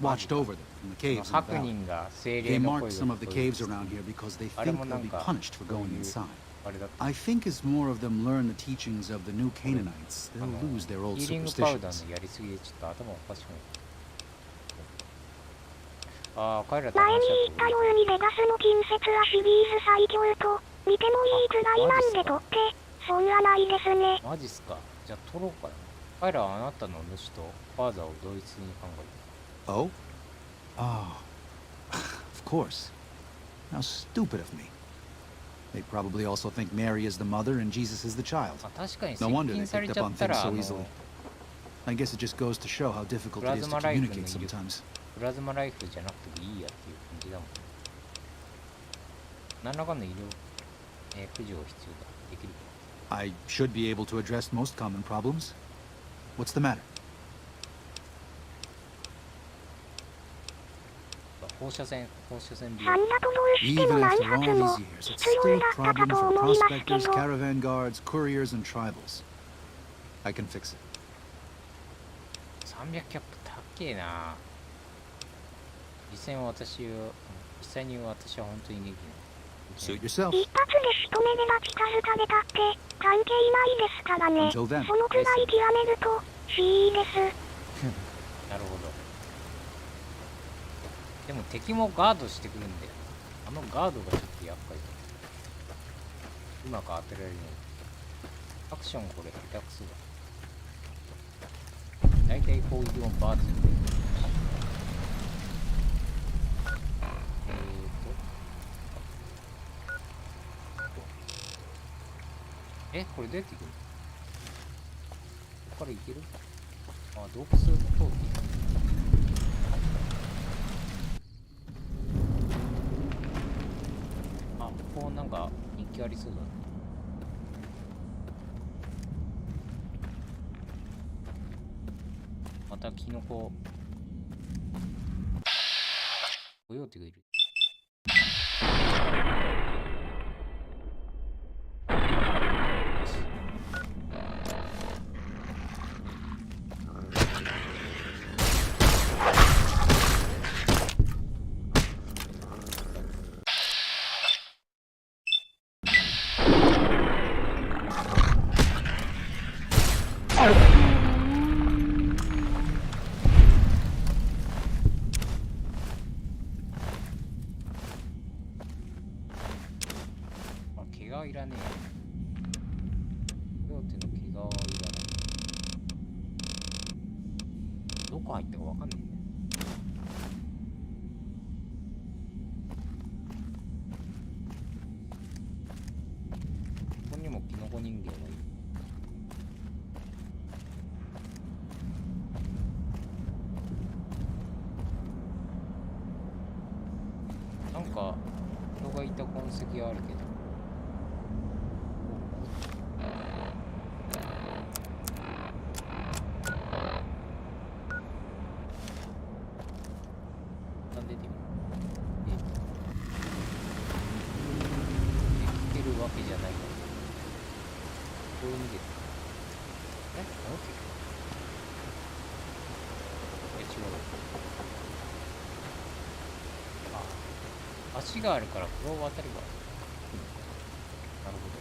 Speaker 9: watched over them in the caves in the
Speaker 1: 白
Speaker 9: valley.
Speaker 1: 人が精
Speaker 9: They
Speaker 1: 霊の
Speaker 9: marked
Speaker 1: 声を
Speaker 9: some of the
Speaker 1: 聞こ
Speaker 9: caves
Speaker 1: える
Speaker 9: around here because they
Speaker 1: あれ
Speaker 9: think
Speaker 1: もな
Speaker 9: they'll
Speaker 1: ん
Speaker 9: be
Speaker 1: か
Speaker 9: punished for
Speaker 1: そうい
Speaker 9: going
Speaker 1: う
Speaker 9: inside.
Speaker 1: あれだった
Speaker 9: I think as more of them learn the teachings of the new Canaanites,
Speaker 1: あ
Speaker 9: they'll
Speaker 1: の
Speaker 9: lose their old
Speaker 1: ヒーリングパウダ
Speaker 9: superstitions.
Speaker 1: ーのやりすぎでちょっと頭おかしくなった。ああ、彼らと
Speaker 6: 前に
Speaker 1: 話し
Speaker 6: 言ったようにベガスの近接はシリーズ最強と見てもいいくらいなんでとって損はないですね。
Speaker 1: マジっすか。じゃあ取ろうかな。彼らはあなたの主とファーザーを同一に考えて
Speaker 9: Oh? Oh. Of course. How stupid of me. They probably also think Mary is the mother and Jesus is the child.
Speaker 1: あ、確かに
Speaker 9: No
Speaker 1: 接
Speaker 9: wonder
Speaker 1: 近
Speaker 9: they
Speaker 1: され
Speaker 9: picked
Speaker 1: ち
Speaker 9: up
Speaker 1: ゃ
Speaker 9: on
Speaker 1: ったら
Speaker 9: things
Speaker 1: あ
Speaker 9: so
Speaker 1: の
Speaker 9: easily. I guess it just goes to show how difficult it is to
Speaker 1: Plasma life
Speaker 9: communicate
Speaker 1: の威力
Speaker 9: sometimes.
Speaker 1: プラズマライフじゃなくてもいいやっていう感じだもん。何らかの医療、駆除を必要だ。できるか。
Speaker 9: I should be able to address most common problems. What's the matter?
Speaker 1: 放射線
Speaker 6: サ
Speaker 1: 病
Speaker 6: ンダとどうしても
Speaker 9: Even
Speaker 6: 何
Speaker 9: after all
Speaker 6: 発も
Speaker 9: these years, it's
Speaker 6: 必要
Speaker 9: still a
Speaker 6: だったか
Speaker 9: problem
Speaker 6: と
Speaker 9: for
Speaker 6: 思いますけ
Speaker 9: prospectors,
Speaker 6: ど。
Speaker 9: caravan guards, couriers, and tribals. I can fix it.
Speaker 1: 300キャップ高えな。実際に私は本当にできない。
Speaker 9: Suit yourself.
Speaker 6: 一発で仕留めれば近づかれたって関係ないですからね。
Speaker 9: Until then.
Speaker 6: そのくらい極めると C です。
Speaker 1: なるほど。でも敵もガードしてくるんで、あのガードがちょっと厄介だ。うまく当てられるの。アクションこれ下手くそだ。大体攻撃もバーツで。これどうやって行くの？ここから行ける？あ、洞窟通っていく。あ、ここなんか日記ありそうだね。またキノココヨーテがいる。毛がいらねえ。コヨーテの毛がいらない。どこ入ったかわかんないね。ここにもキノコ人形がいる。なんか人がいた痕跡があるけど。なんで出てみる？できてるわけじゃないから。こういう逃げて。戻ってきた。違う。足があるからこれを渡れば。なるほど。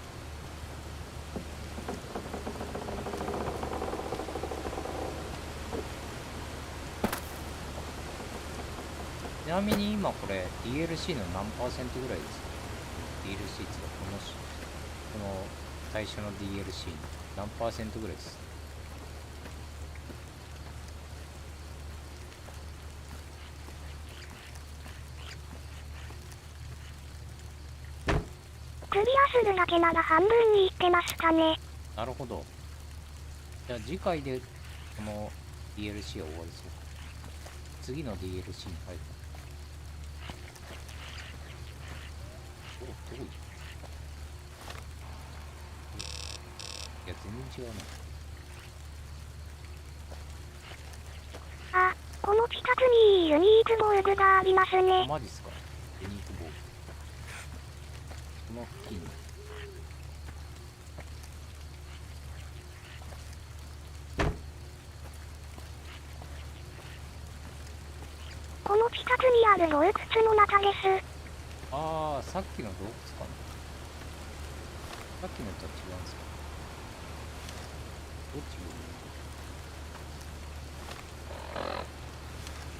Speaker 1: ちなみに今これ DLC の何%ぐらいですか？ DLC ってこの最初の DLC 何%ぐらいです？
Speaker 6: クリアするだけなら半分にいってますかね。
Speaker 1: なるほど。じゃあ次回でこの DLC は終わりそうか。次の DLC に入る。お、遠い。いや、全然違うな。
Speaker 6: あ、この近くにユニークボールがありますね。
Speaker 1: マジっすか。ユニークボール。この付近に。
Speaker 6: この近くにある洞窟の中です。
Speaker 1: ああ、さっきの洞窟かな。さっきのとは違うんですか。どっち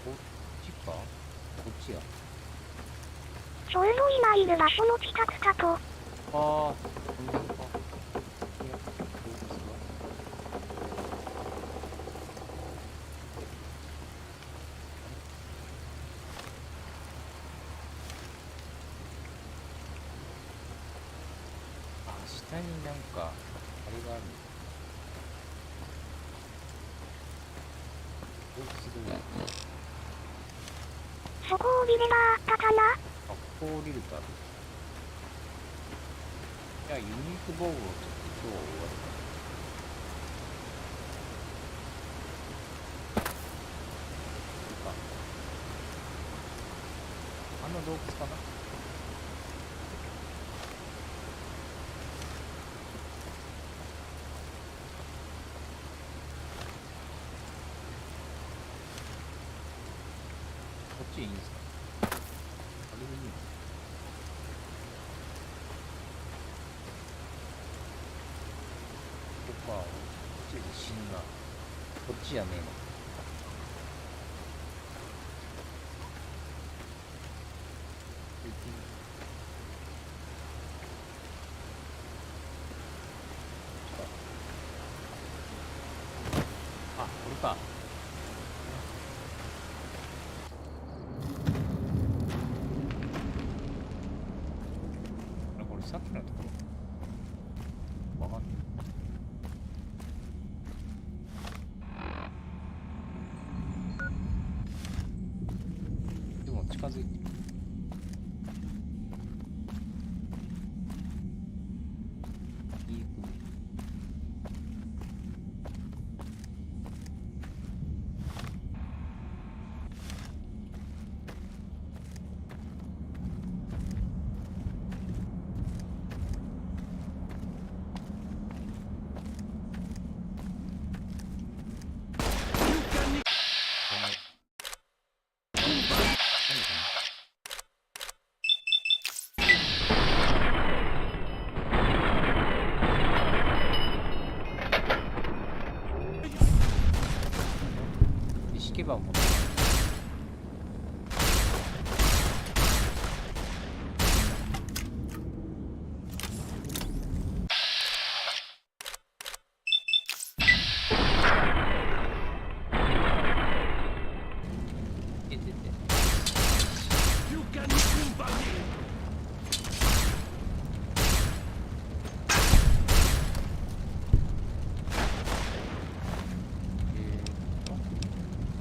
Speaker 1: こっちか、こっちや。
Speaker 6: ちょうど今いる場所の近くかと。
Speaker 1: ああ、この辺か。いや、洞窟が。あ、下になんか、あれがある。洞窟どうや。
Speaker 6: そこ降りればあったかな。
Speaker 1: あ、ここ降りるとある。じゃあ、ユニークボールをちょっと今日は終わるか。いいか。あの洞窟かな。こっちいいんですか。あれでいいの。ここか。こっちで死んだ。こっちじゃねえの。あ、これか。あ、これさっきのところ。わかんない。でも近づいてる。いい組。意識板を持ってる。出てて。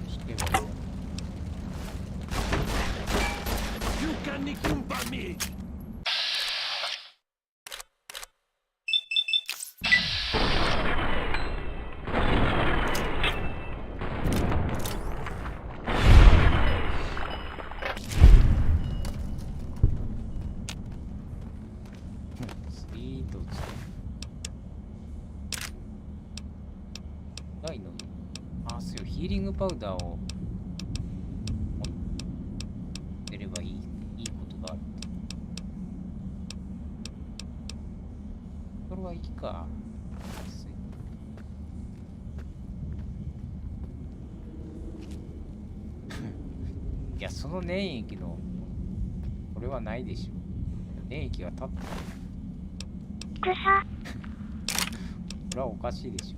Speaker 1: 意識板。スピードつけないのに。あ、そうよ。ヒーリングパウダーを持ってればいいことがあるって。それはいいか。いや、その粘液のこれはないでしょ。粘液が立ってる。
Speaker 6: 草。
Speaker 1: これはおかしいでしょ。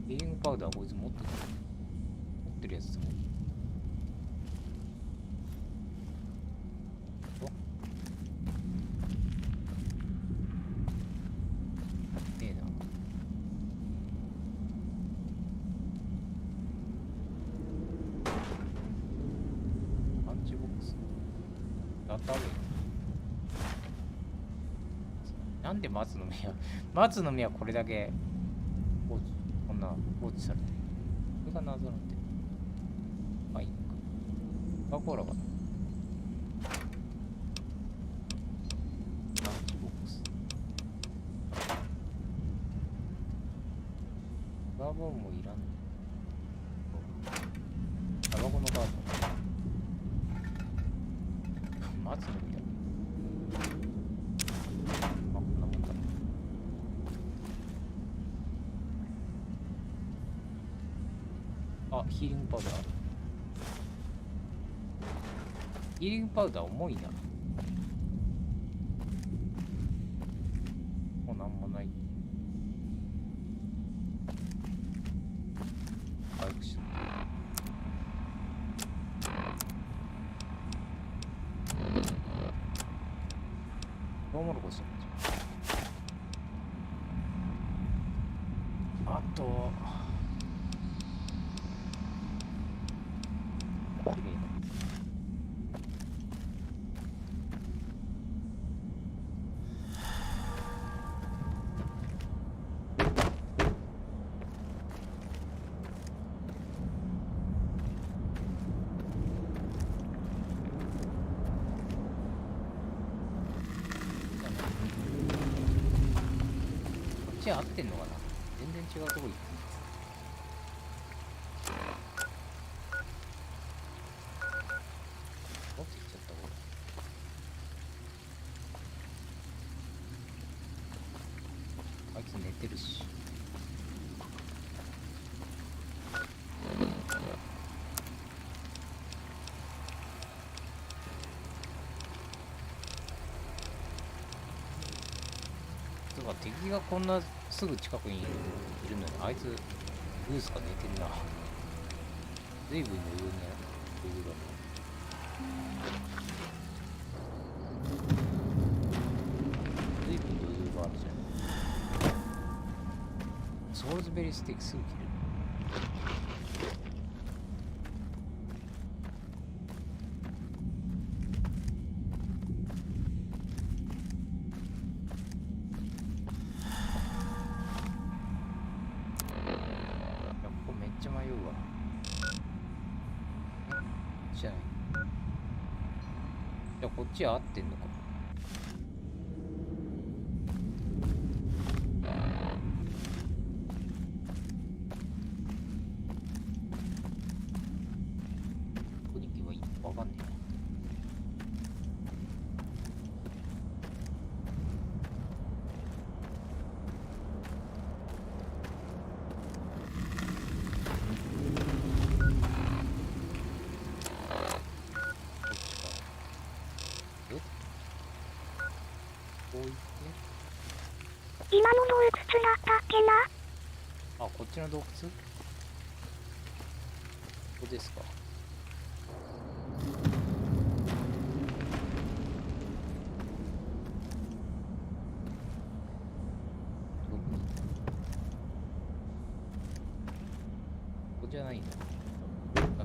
Speaker 1: ヒーリングパウダーこいつ持ってるやつだもん。お、ねえな。当たるよ。なんで松の実はこれだけこんな放置されてる。これが謎なんで。まあいいか。コカ・コーラかな。ランチボックス。ガーボンもいらん。タバコのガーボン。松の実だ。あ、こんなもんだな。あ、ヒーリングパウダー。ヒーリングパウダー重いな。もうなんもない。回復した。トウモロコシだ。あと綺麗なこっち合ってんのかな。全然違うとこ行ってる。持ってきちゃったこれ。あいつ寝てるし。そうか、敵がこんなすぐ近くにいるのに、あいつグースか寝てるな。随分余裕ね。余裕だね。随分余裕があるじゃん。ソウルズベリーステーキすぐ切れる。こっちは合ってんのか。どこに行けばいいのかわかんねえな。
Speaker 6: 今の洞窟だったっけな。
Speaker 1: あ、こっちの洞窟？ここですか。どこに？ここじゃないんだ。ラッキー。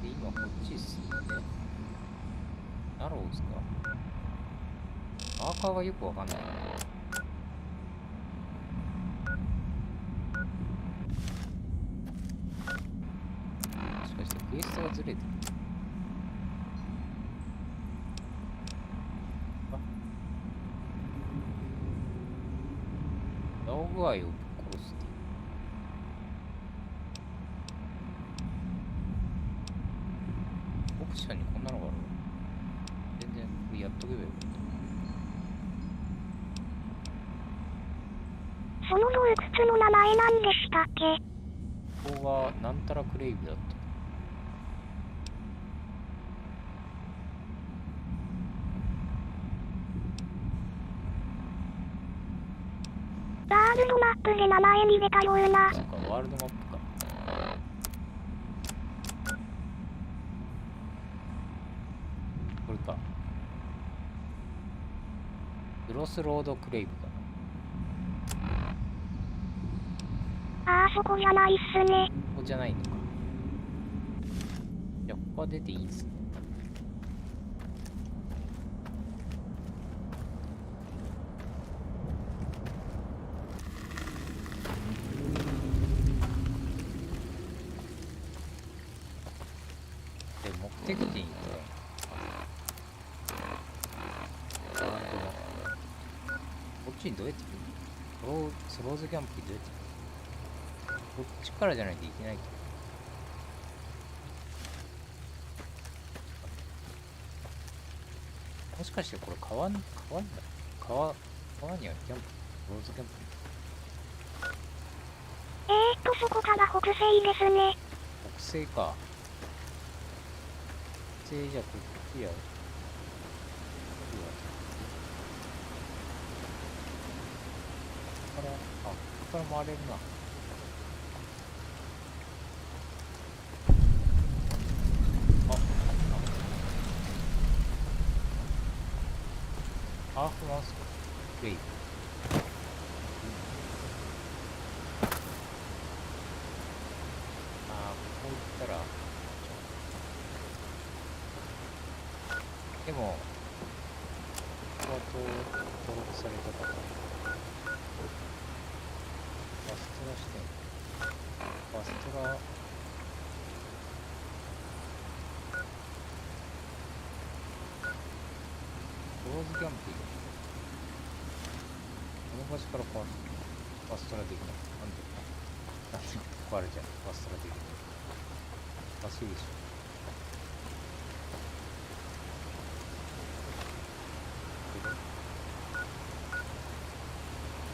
Speaker 1: 今こっちっすね。ナローズか。マーカーがよくわかんないな。もしかしてクエストがずれてる。あ、ラオグアイを殺すっていう。オプションにこんなのがある。全然これやっとけばよかった。
Speaker 6: その洞窟の名前何でしたっけ？
Speaker 1: ここがなんたらクレイブだった。
Speaker 6: ワールドマップで名前に出たような。
Speaker 1: そうか、ワールドマップか。これか。クロスロードクレイブかな。
Speaker 6: そこじゃないっすね。
Speaker 1: ここじゃないのか。じゃあここは出ていいんすね。で、目的地に行ったらこっちにどうやって来るの？スローズキャンプにどうやって来るの？こっちからじゃないといけないと。もしかしてこれ川にあるキャンプ？スローズキャンプ？
Speaker 6: そこから北西ですね。
Speaker 1: 北西か。北西じゃこっちや。ここから回れるな。ハーフマンスクレイブ。こういったらでもここは登録されたからバストラ視点、バストラローズキャンピング、この場所からバストラできない。なんでここあるじゃん、バストラできない。おかしいでしょ。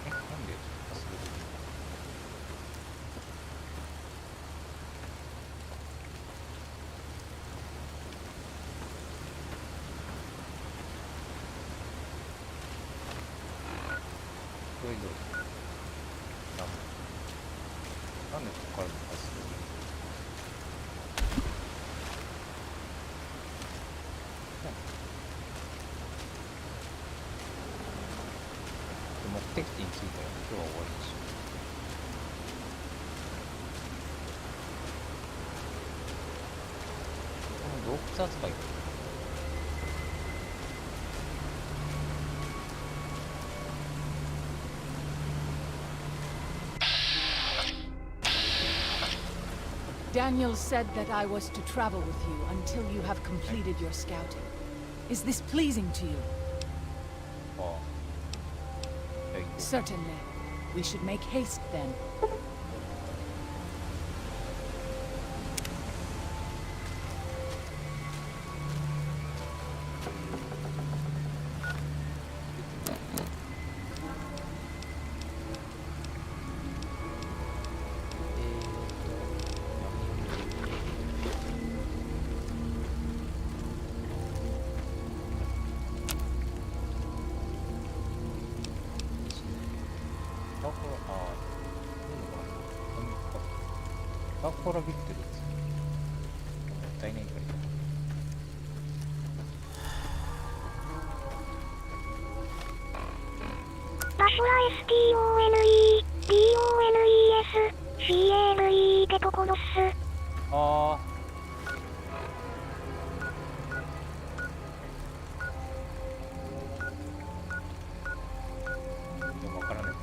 Speaker 1: なんでバストラできない？これどう？なんでここからバストラできない？目的地に着いたら今日は終わりでしょ。この洞窟扱いか。
Speaker 8: Daniel said that I was to travel with you until you have completed your scouting. Is this pleasing to you? Certainly. We should make haste then.バッコラビクトリーです。もったいないから。
Speaker 6: 場所は STONEDONESCALE ってところっす。
Speaker 1: でもわからない。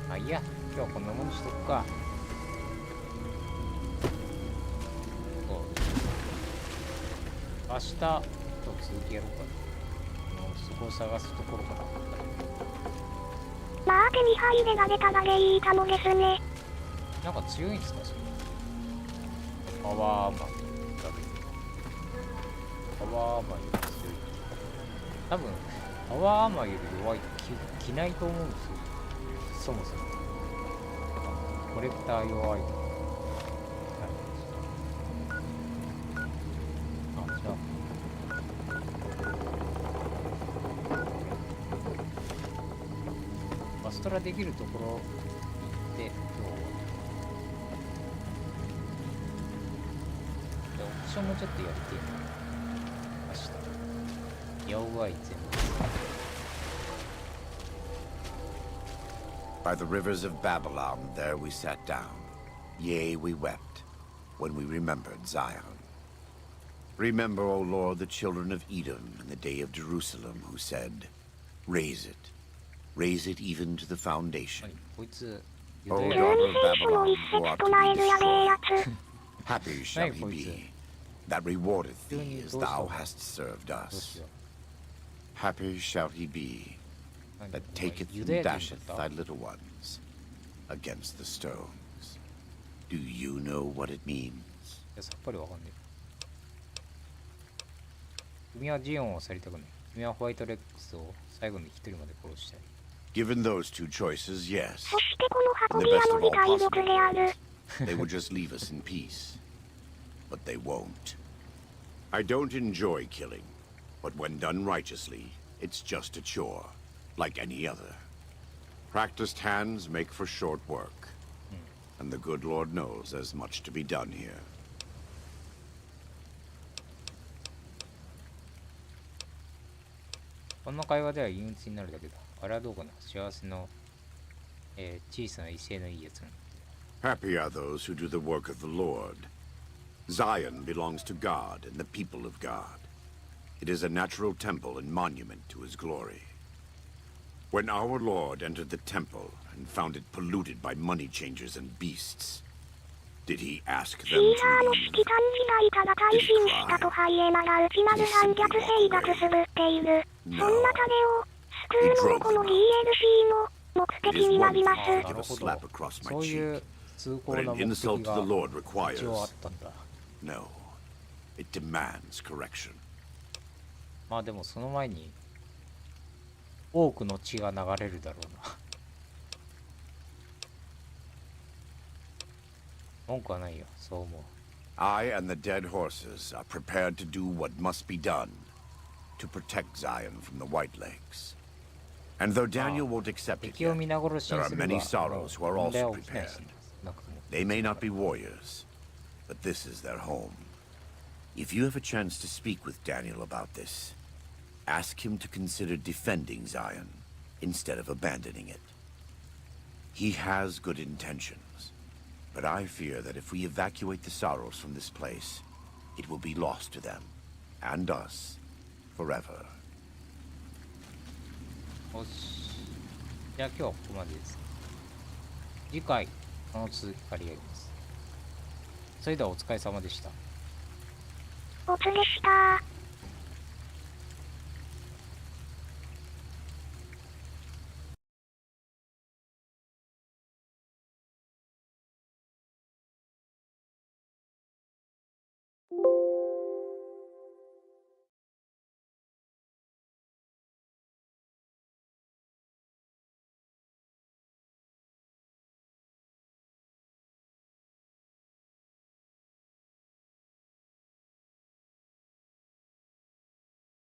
Speaker 1: まあいいや、今日はこんなもんにしとくか。明日と続きやろうかな。そこを探すところから。
Speaker 6: まあ手に入れられたらレイータのですね。
Speaker 1: なんか強いんですかそれ。パワーアーマーだけ。パワーアーマーより強い。多分パワーアーマーより弱いと着ないと思うんですよ。そもそもコレクター用アイテム。じゃあバストラできるところ行って今日はオプションもちょっとやって明日ヤオガイ全部
Speaker 7: By the rivers of Babylon, there we sat down. Yea, we wept, when we remembered Zion. Remember, O Lord, the children of Edom in the day of Jerusalem, who said, Raise it even to the foundation.
Speaker 1: こいつ
Speaker 7: O
Speaker 1: ユダ
Speaker 7: daughter
Speaker 1: ヤ
Speaker 7: of Babylon, who art to be destroyed, happy shall he be that rewardeth thee as thou hast served
Speaker 1: どうし
Speaker 7: us.
Speaker 1: よ
Speaker 7: Happy shall he be
Speaker 1: う。
Speaker 7: that
Speaker 1: お前
Speaker 7: taketh
Speaker 1: ユ
Speaker 7: and
Speaker 1: ダヤ人
Speaker 7: dasheth
Speaker 1: だった
Speaker 7: thy little ones against the stones. Do you know what it means?
Speaker 1: いやさっぱりわかんねえ。君はジオンを去りたくない。君はホワイトレックスを最後に一人まで殺したい。
Speaker 7: Given those two choices, yes.
Speaker 6: そしてこの
Speaker 7: In
Speaker 6: 運
Speaker 7: the
Speaker 6: び屋
Speaker 7: best
Speaker 6: の
Speaker 7: of
Speaker 6: 理
Speaker 7: all
Speaker 6: 解力である。
Speaker 7: possible ways, they would just leave us in peace. But they won't. I don't enjoy killing, but when done righteously, it's just a chore, like any other. Practiced hands make for short work. And the good Lord knows there's much to be done here.
Speaker 1: こんな会話では陰鬱になるだけだ。あれはどうかな。幸せの、小さな威勢のいいやつなんだ。
Speaker 7: Happy are those who do the work of the Lord. Zion belongs to God and the people of God. It is a natural temple and monument to his glory. When our Lord entered the temple and found it polluted by money changers and beasts, did he ask
Speaker 6: シ
Speaker 7: them
Speaker 6: ーザーの
Speaker 7: to
Speaker 6: 指
Speaker 7: leave?
Speaker 6: 揮官時代から改心したとハイエナが内なる反逆生がくすぶっている。そんな種を救うのもこの DLC の目
Speaker 7: It
Speaker 6: 的
Speaker 7: is
Speaker 6: にな
Speaker 7: one
Speaker 6: りま
Speaker 7: thing
Speaker 6: す。
Speaker 7: to give a slap across my
Speaker 1: そうい
Speaker 7: cheek,
Speaker 1: う通行
Speaker 7: but
Speaker 1: な
Speaker 7: an
Speaker 1: 目的
Speaker 7: insult to
Speaker 1: が
Speaker 7: the Lord requires.
Speaker 1: 一応あったんだ。
Speaker 7: No, it demands correction.
Speaker 1: まあでもその前に多くの血が流れるだろうな。文句はないよ、そう思う。
Speaker 7: I and the dead horses are prepared to do what must be done to protect Zion from the White Lakes. And though Daniel won't accept it
Speaker 1: 敵を
Speaker 7: yet,
Speaker 1: 皆殺し
Speaker 7: there
Speaker 1: に
Speaker 7: are
Speaker 1: すれば
Speaker 7: many sorrows who are
Speaker 1: 問題
Speaker 7: also
Speaker 1: は起きないし
Speaker 7: prepared.
Speaker 1: なくとも。
Speaker 7: They may not be warriors, but this is their home. If you have a chance to speak with Daniel about this, ask him to consider defending Zion instead of abandoning it. He has good intentions, but I fear that if we evacuate the sorrows from this place, it will be lost to them, and us, forever.
Speaker 1: よし。じゃあ今日はここまでです。次回、その続きからやります。それではお疲れ様でした。
Speaker 6: ボツでした。